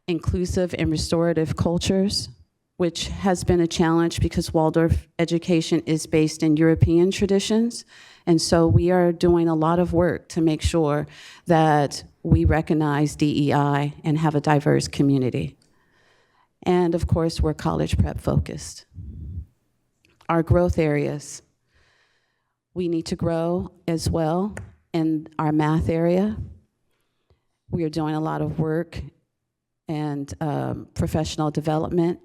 inclusive and restorative cultures, which has been a challenge because Waldorf education is based in European traditions. And so we are doing a lot of work to make sure that we recognize DEI and have a diverse community. And of course, we're college prep focused. Our growth areas. We need to grow as well in our math area. We are doing a lot of work and professional development.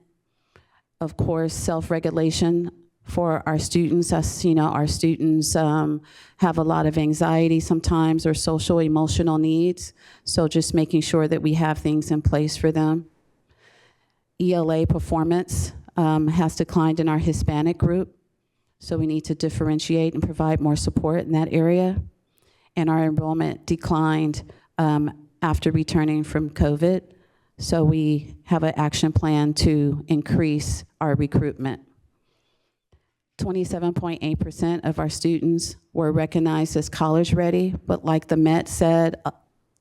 Of course, self-regulation for our students. As you know, our students have a lot of anxiety sometimes or social emotional needs. So just making sure that we have things in place for them. ELA performance has declined in our Hispanic group. So we need to differentiate and provide more support in that area. And our enrollment declined after returning from COVID. So we have an action plan to increase our recruitment. 27.8% of our students were recognized as college ready, but like the Met said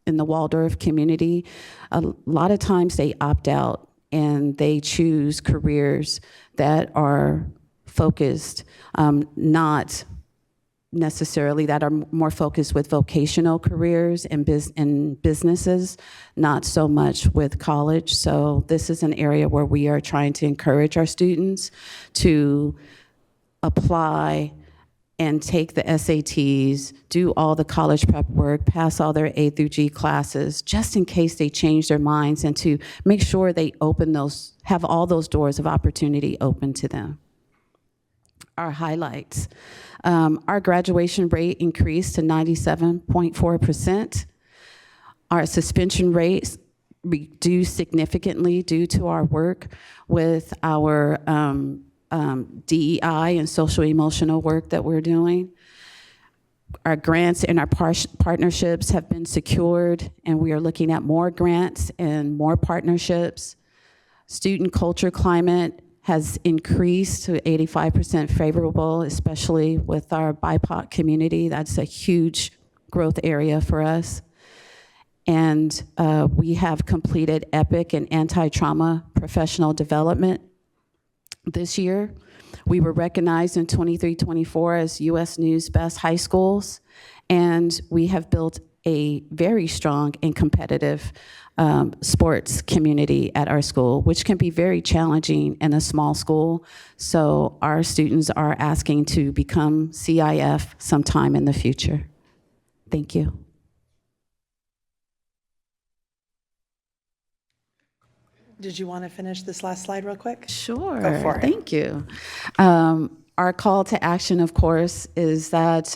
in the Waldorf community, a lot of times they opt out and they choose careers that are focused, not necessarily that are more focused with vocational careers and businesses, not so much with college. So this is an area where we are trying to encourage our students to apply and take the SATs, do all the college prep work, pass all their A through G classes, just in case they change their minds, and to make sure they have all those doors of opportunity open to them. Our highlights. Our graduation rate increased to 97.4%. Our suspension rates reduced significantly due to our work with our DEI and social emotional work that we're doing. Our grants and our partnerships have been secured, and we are looking at more grants and more partnerships. Student culture climate has increased to 85% favorable, especially with our BIPOC community. That's a huge growth area for us. And we have completed EPIC and anti-trauma professional development this year. We were recognized in 23-24 as U.S. News Best High Schools, and we have built a very strong and competitive sports community at our school, which can be very challenging in a small school. So our students are asking to become CIF sometime in the future. Thank you. Did you want to finish this last slide real quick? Sure. Go for it. Thank you. Our call to action, of course, is that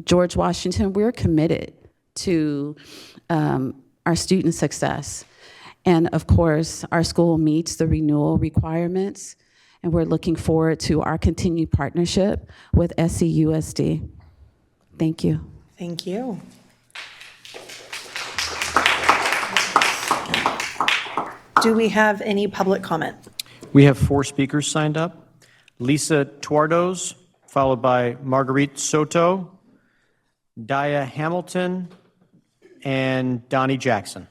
George Washington, we're committed to our student success. And of course, our school meets the renewal requirements, and we're looking forward to our continued partnership with SCUSD. Thank you. Thank you. Do we have any public comment? We have 4 speakers signed up. Lisa Tuardos, followed by Marguerite Soto, Daya Hamilton, and Donnie Jackson.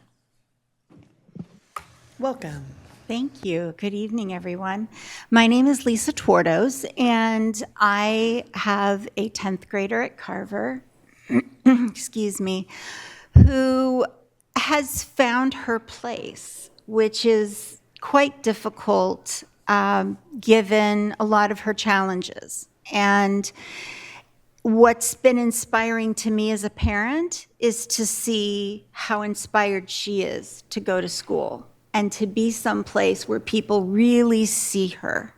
Welcome. Thank you. Good evening, everyone. My name is Lisa Tuardos, and I have a 10th grader at Carver, excuse me, who has found her place, which is quite difficult given a lot of her challenges. And what's been inspiring to me as a parent is to see how inspired she is to go to school and to be someplace where people really see her.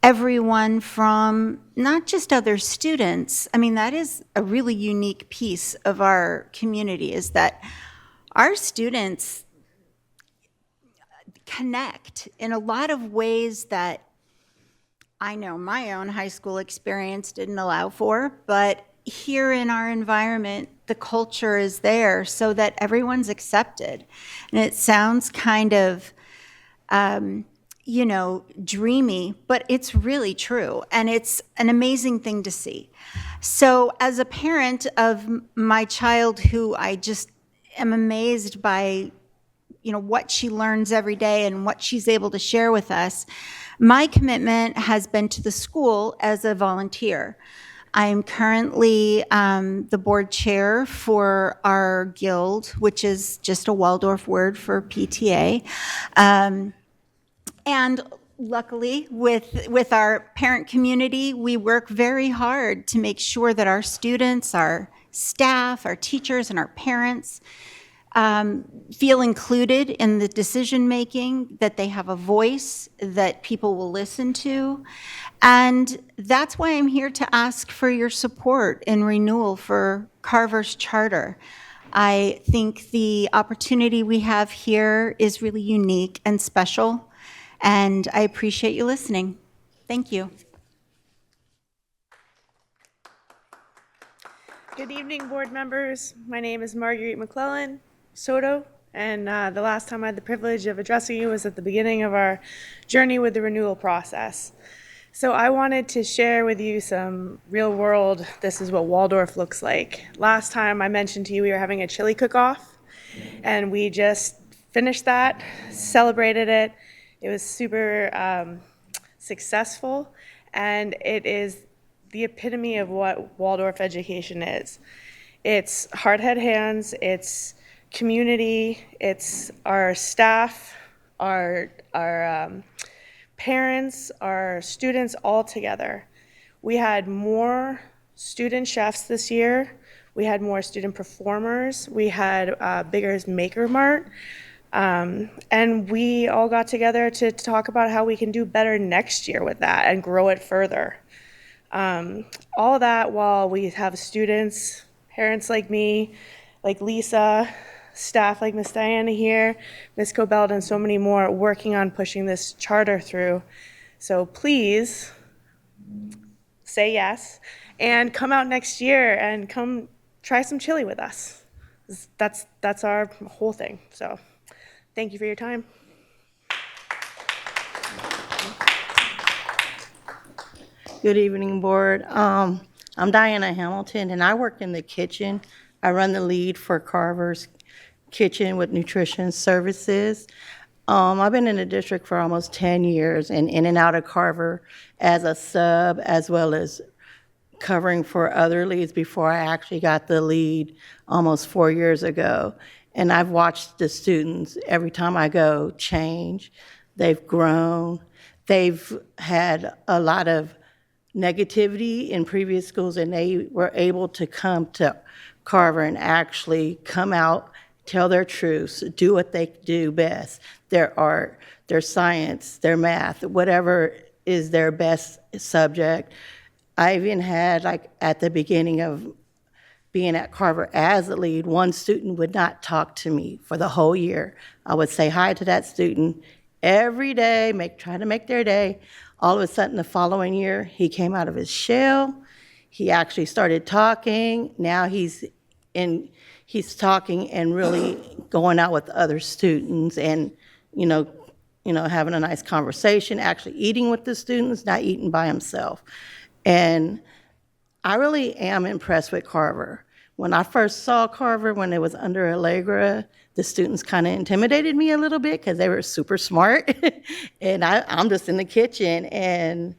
Everyone from not just other students, I mean, that is a really unique piece of our community, is that our students connect in a lot of ways that I know my own high school experience didn't allow for, but here in our environment, the culture is there so that everyone's accepted. And it sounds kind of, dreamy, but it's really true. And it's an amazing thing to see. So as a parent of my child, who I just am amazed by, what she learns every day and what she's able to share with us, my commitment has been to the school as a volunteer. I am currently the board chair for our guild, which is just a Waldorf word for PTA. And luckily, with our parent community, we work very hard to make sure that our students, our staff, our teachers, and our parents feel included in the decision making, that they have a voice that people will listen to. And that's why I'm here to ask for your support in renewal for Carver's charter. I think the opportunity we have here is really unique and special, and I appreciate you listening. Thank you. Good evening, board members. My name is Marguerite McClellan Soto, and the last time I had the privilege of addressing you was at the beginning of our journey with the renewal process. So I wanted to share with you some real world, this is what Waldorf looks like. Last time I mentioned to you we were having a chili cook-off, and we just finished that, celebrated it. It was super successful, and it is the epitome of what Waldorf education is. It's hard head hands, it's community, it's our staff, our parents, our students all together. We had more student chefs this year. We had more student performers. We had bigger Maker Mart. And we all got together to talk about how we can do better next year with that and grow it further. All that while we have students, parents like me, like Lisa, staff like Miss Diana here, Miss Cobelt, and so many more working on pushing this charter through. So please say yes and come out next year and come try some chili with us. That's our whole thing. So thank you for your time. Good evening, board. I'm Diana Hamilton, and I work in the kitchen. I run the lead for Carver's Kitchen with Nutrition Services. I've been in the district for almost 10 years and in and out of Carver as a sub, as well as covering for other leads before I actually got the lead almost 4 years ago. And I've watched the students every time I go change. They've grown. They've had a lot of negativity in previous schools, and they were able to come to Carver and actually come out, tell their truths, do what they do best, their art, their science, their math, whatever is their best subject. I even had, like, at the beginning of being at Carver as a lead, one student would not talk to me for the whole year. I would say hi to that student every day, try to make their day. All of a sudden, the following year, he came out of his shell. He actually started talking. Now he's talking and really going out with other students and, having a nice conversation, actually eating with the students, not eating by himself. And I really am impressed with Carver. When I first saw Carver, when it was under Allegra, the students kind of intimidated me a little bit because they were super smart. And I'm just in the kitchen. And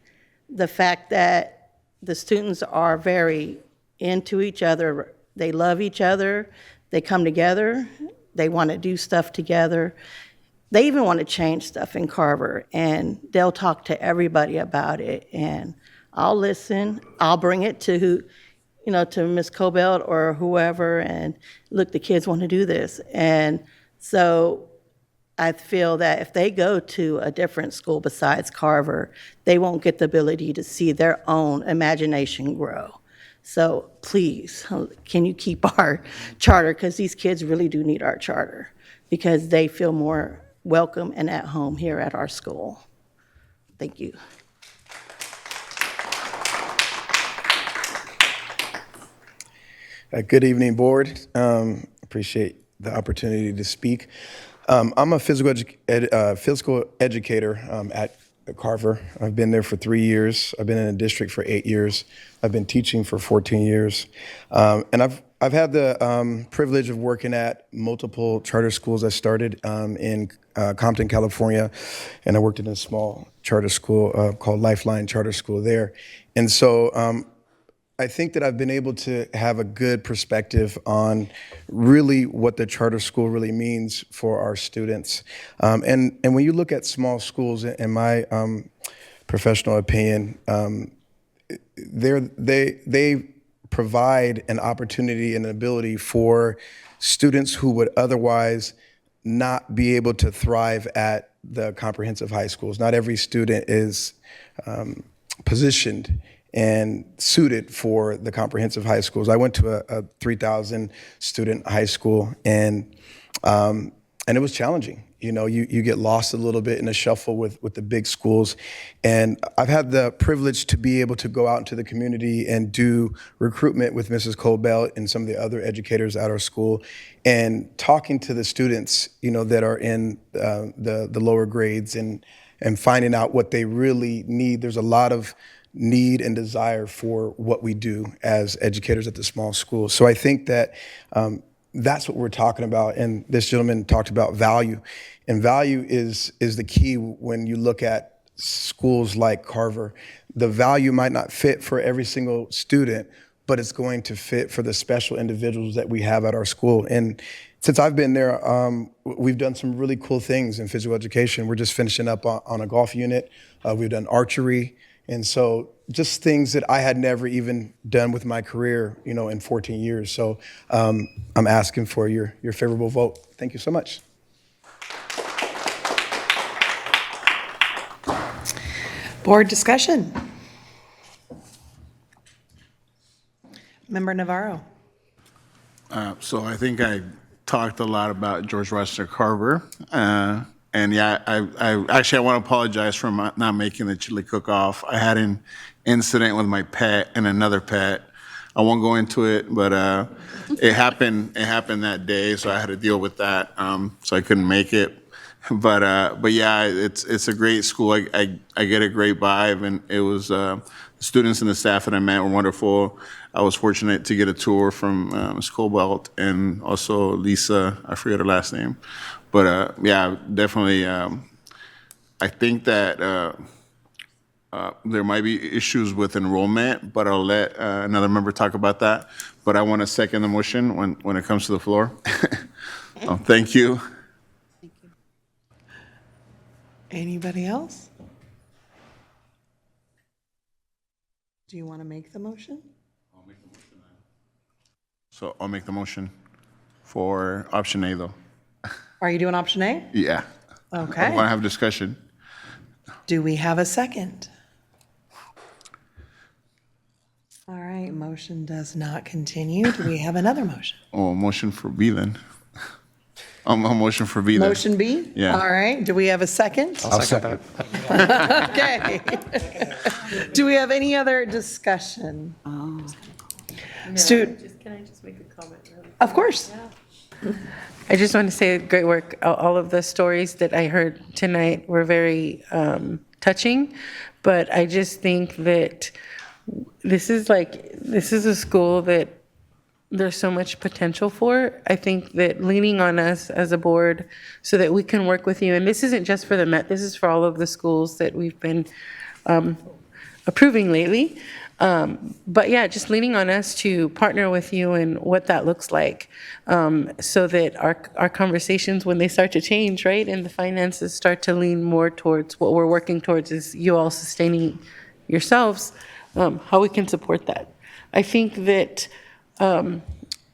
the fact that the students are very into each other, they love each other, they come together, they want to do stuff together. they even want to change stuff in Carver, and they'll talk to everybody about it. And I'll listen. I'll bring it to to Ms. Cobelt or whoever, and look, the kids want to do this. And so I feel that if they go to a different school besides Carver, they won't get the ability to see their own imagination grow. So please, can you keep our charter? Because these kids really do need our charter, because they feel more welcome and at home here at our school. Thank you. Good evening, board. Appreciate the opportunity to speak. I'm a physical educator at Carver. I've been there for 3 years. I've been in the district for 8 years. I've been teaching for 14 years. And I've had the privilege of working at multiple charter schools. I started in Compton, California, and I worked in a small charter school called Lifeline Charter School there. And so I think that I've been able to have a good perspective on really what the charter school really means for our students. And when you look at small schools, in my professional opinion, they provide an opportunity and an ability for students who would otherwise not be able to thrive at the comprehensive high schools. Not every student is positioned and suited for the comprehensive high schools. I went to a 3,000 student high school, and it was challenging. You get lost a little bit in the shuffle with the big schools. And I've had the privilege to be able to go out into the community and do recruitment with Mrs. Cobelt and some of the other educators at our school, and talking to the students, that are in the lower grades, and finding out what they really need. There's a lot of need and desire for what we do as educators at the small schools. So I think that that's what we're talking about. And this gentleman talked about value. And value is the key when you look at schools like Carver. The value might not fit for every single student, but it's going to fit for the special individuals that we have at our school. And since I've been there, we've done some really cool things in physical education. We're just finishing up on a golf unit. We've done archery. And so just things that I had never even done with my career, in 14 years. So I'm asking for your favorable vote. Thank you so much. Board discussion. Member Navarro. So I think I talked a lot about George Washington Carver. And yeah, I want to apologize for not making the chili cook-off. I had an incident with my pet and another pet. I won't go into it, but it happened that day, so I had to deal with that. So I couldn't make it. But yeah, it's a great school. I get a great vibe, and it was the students and the staff that I met were wonderful. I was fortunate to get a tour from Ms. Cobelt and also Lisa. I forget her last name. But yeah, definitely, I think that there might be issues with enrollment, but I'll let another member talk about that. But I want to second the motion when it comes to the floor. Thank you. Anybody else? Do you want to make the motion? So I'll make the motion for option A, though. Are you doing option A? Yeah. Okay. I want to have discussion. Do we have a second? All right, motion does not continue. Do we have another motion? Oh, motion for B then. A motion for B then. Motion B? Yeah. All right, do we have a second? I'll second that. Okay. Do we have any other discussion? Can I just make a comment? Of course. I just want to say great work. All of the stories that I heard tonight were very touching, but I just think that this is a school that there's so much potential for. I think that leaning on us as a board so that we can work with you, and this isn't just for the Met, this is for all of the schools that we've been approving lately. But yeah, just leaning on us to partner with you and what that looks like, so that our conversations, when they start to change, right, and the finances start to lean more towards what we're working towards is you all sustaining yourselves, how we can support that. I think that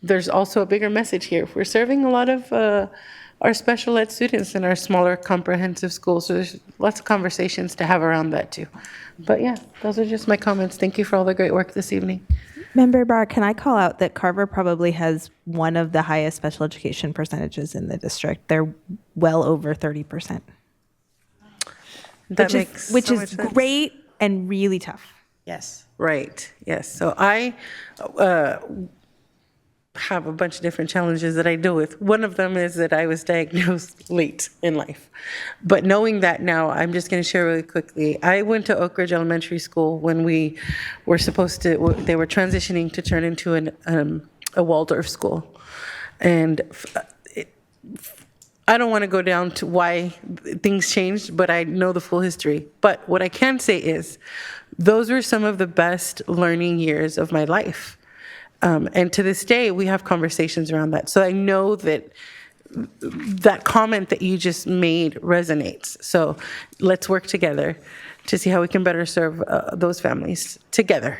there's also a bigger message here. We're serving a lot of our special ed students in our smaller comprehensive schools, so there's lots of conversations to have around that too. But yeah, those are just my comments. Thank you for all the great work this evening. Member Barr, can I call out that Carver probably has one of the highest special education percentages in the district? They're well over 30%. That Which makes so is much sense. great and really tough. Yes. Right, yes. So I have a bunch of different challenges that I deal with. One of them is that I was diagnosed late in life. But knowing that now, I'm just going to share really quickly. I went to Oak Ridge Elementary School when we were they were transitioning to turn into a Waldorf school. And I don't want to go down to why things changed, but I know the full history. But what I can say is those were some of the best learning years of my life. And to this day, we have conversations around that. So I know that that comment that you just made resonates. So let's work together to see how we can better serve those families together.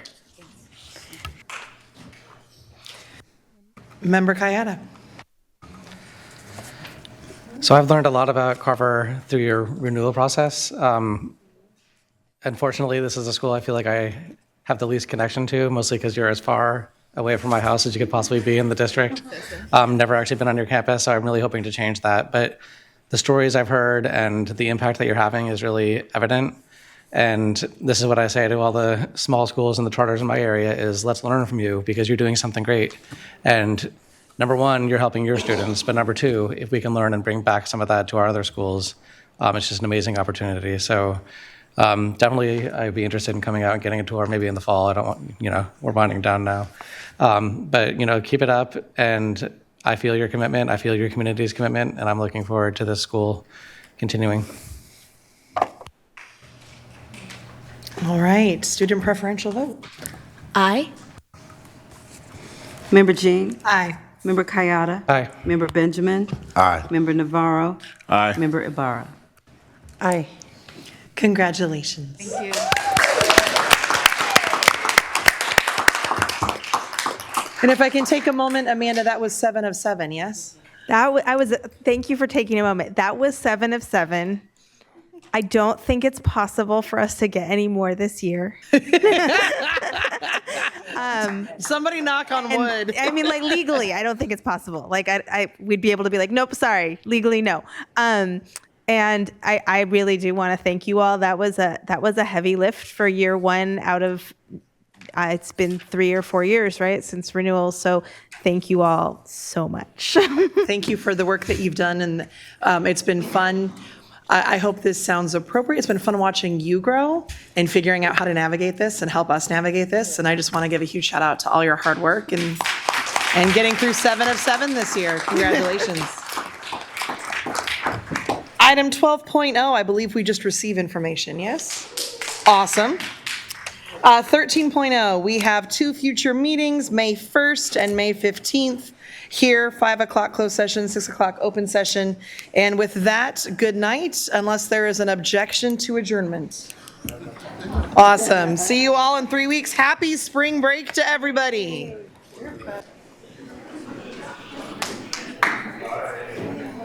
Member Kayada. So I've learned a lot about Carver through your renewal process. Unfortunately, this is a school I feel like I have the least connection to, mostly because you're as far away from my house as you could possibly be in the district. Never actually been on your campus, so I'm really hoping to change that. But the stories I've heard and the impact that you're having is really evident. And this is what I say to all the small schools and the charters in my area is let's learn from you because you're doing something great. And number one, you're helping your students. But number two, if we can learn and bring back some of that to our other schools, it's just an amazing opportunity. So definitely I'd be interested in coming out and getting a tour maybe in the fall. I don't want, we're winding down now. But, keep it up. And I feel your commitment. I feel your community's commitment. And I'm looking forward to this school continuing. All right, student preferential vote. Aye. Member Jean? Aye. Member Kayada? Aye. Member Benjamin? Aye. Member Navarro? Aye. Member Ibarra? Aye. Congratulations. Thank you. And if I can take a moment, Amanda, that was 7 of 7, yes? Thank you for taking a moment. That was 7 of 7. I don't think it's possible for us to get any more this year. Somebody knock on wood. I mean, like legally, I don't think it's possible. Like we'd be able to be like, nope, sorry, legally, no. And I really do want to thank you all. That was a heavy lift for year one out of, it's been 3 or 4 years, right, since renewal. So thank you all so much. Thank you for the work that you've done, and it's been fun. I hope this sounds appropriate. It's been fun watching you grow and figuring out how to navigate this and help us navigate this. And I just want to give a huge shout out to all your hard work and getting through 7 of 7 this year. Congratulations. Item 12.0, I believe we just received information, yes? Awesome. 13.0, we have 2 future meetings, May 1st and May 15th. Here, 5 o'clock closed session, 6 o'clock open session. And with that, good night, unless there is an objection to adjournment. Awesome. See you all in 3 weeks. Happy spring break to everybody.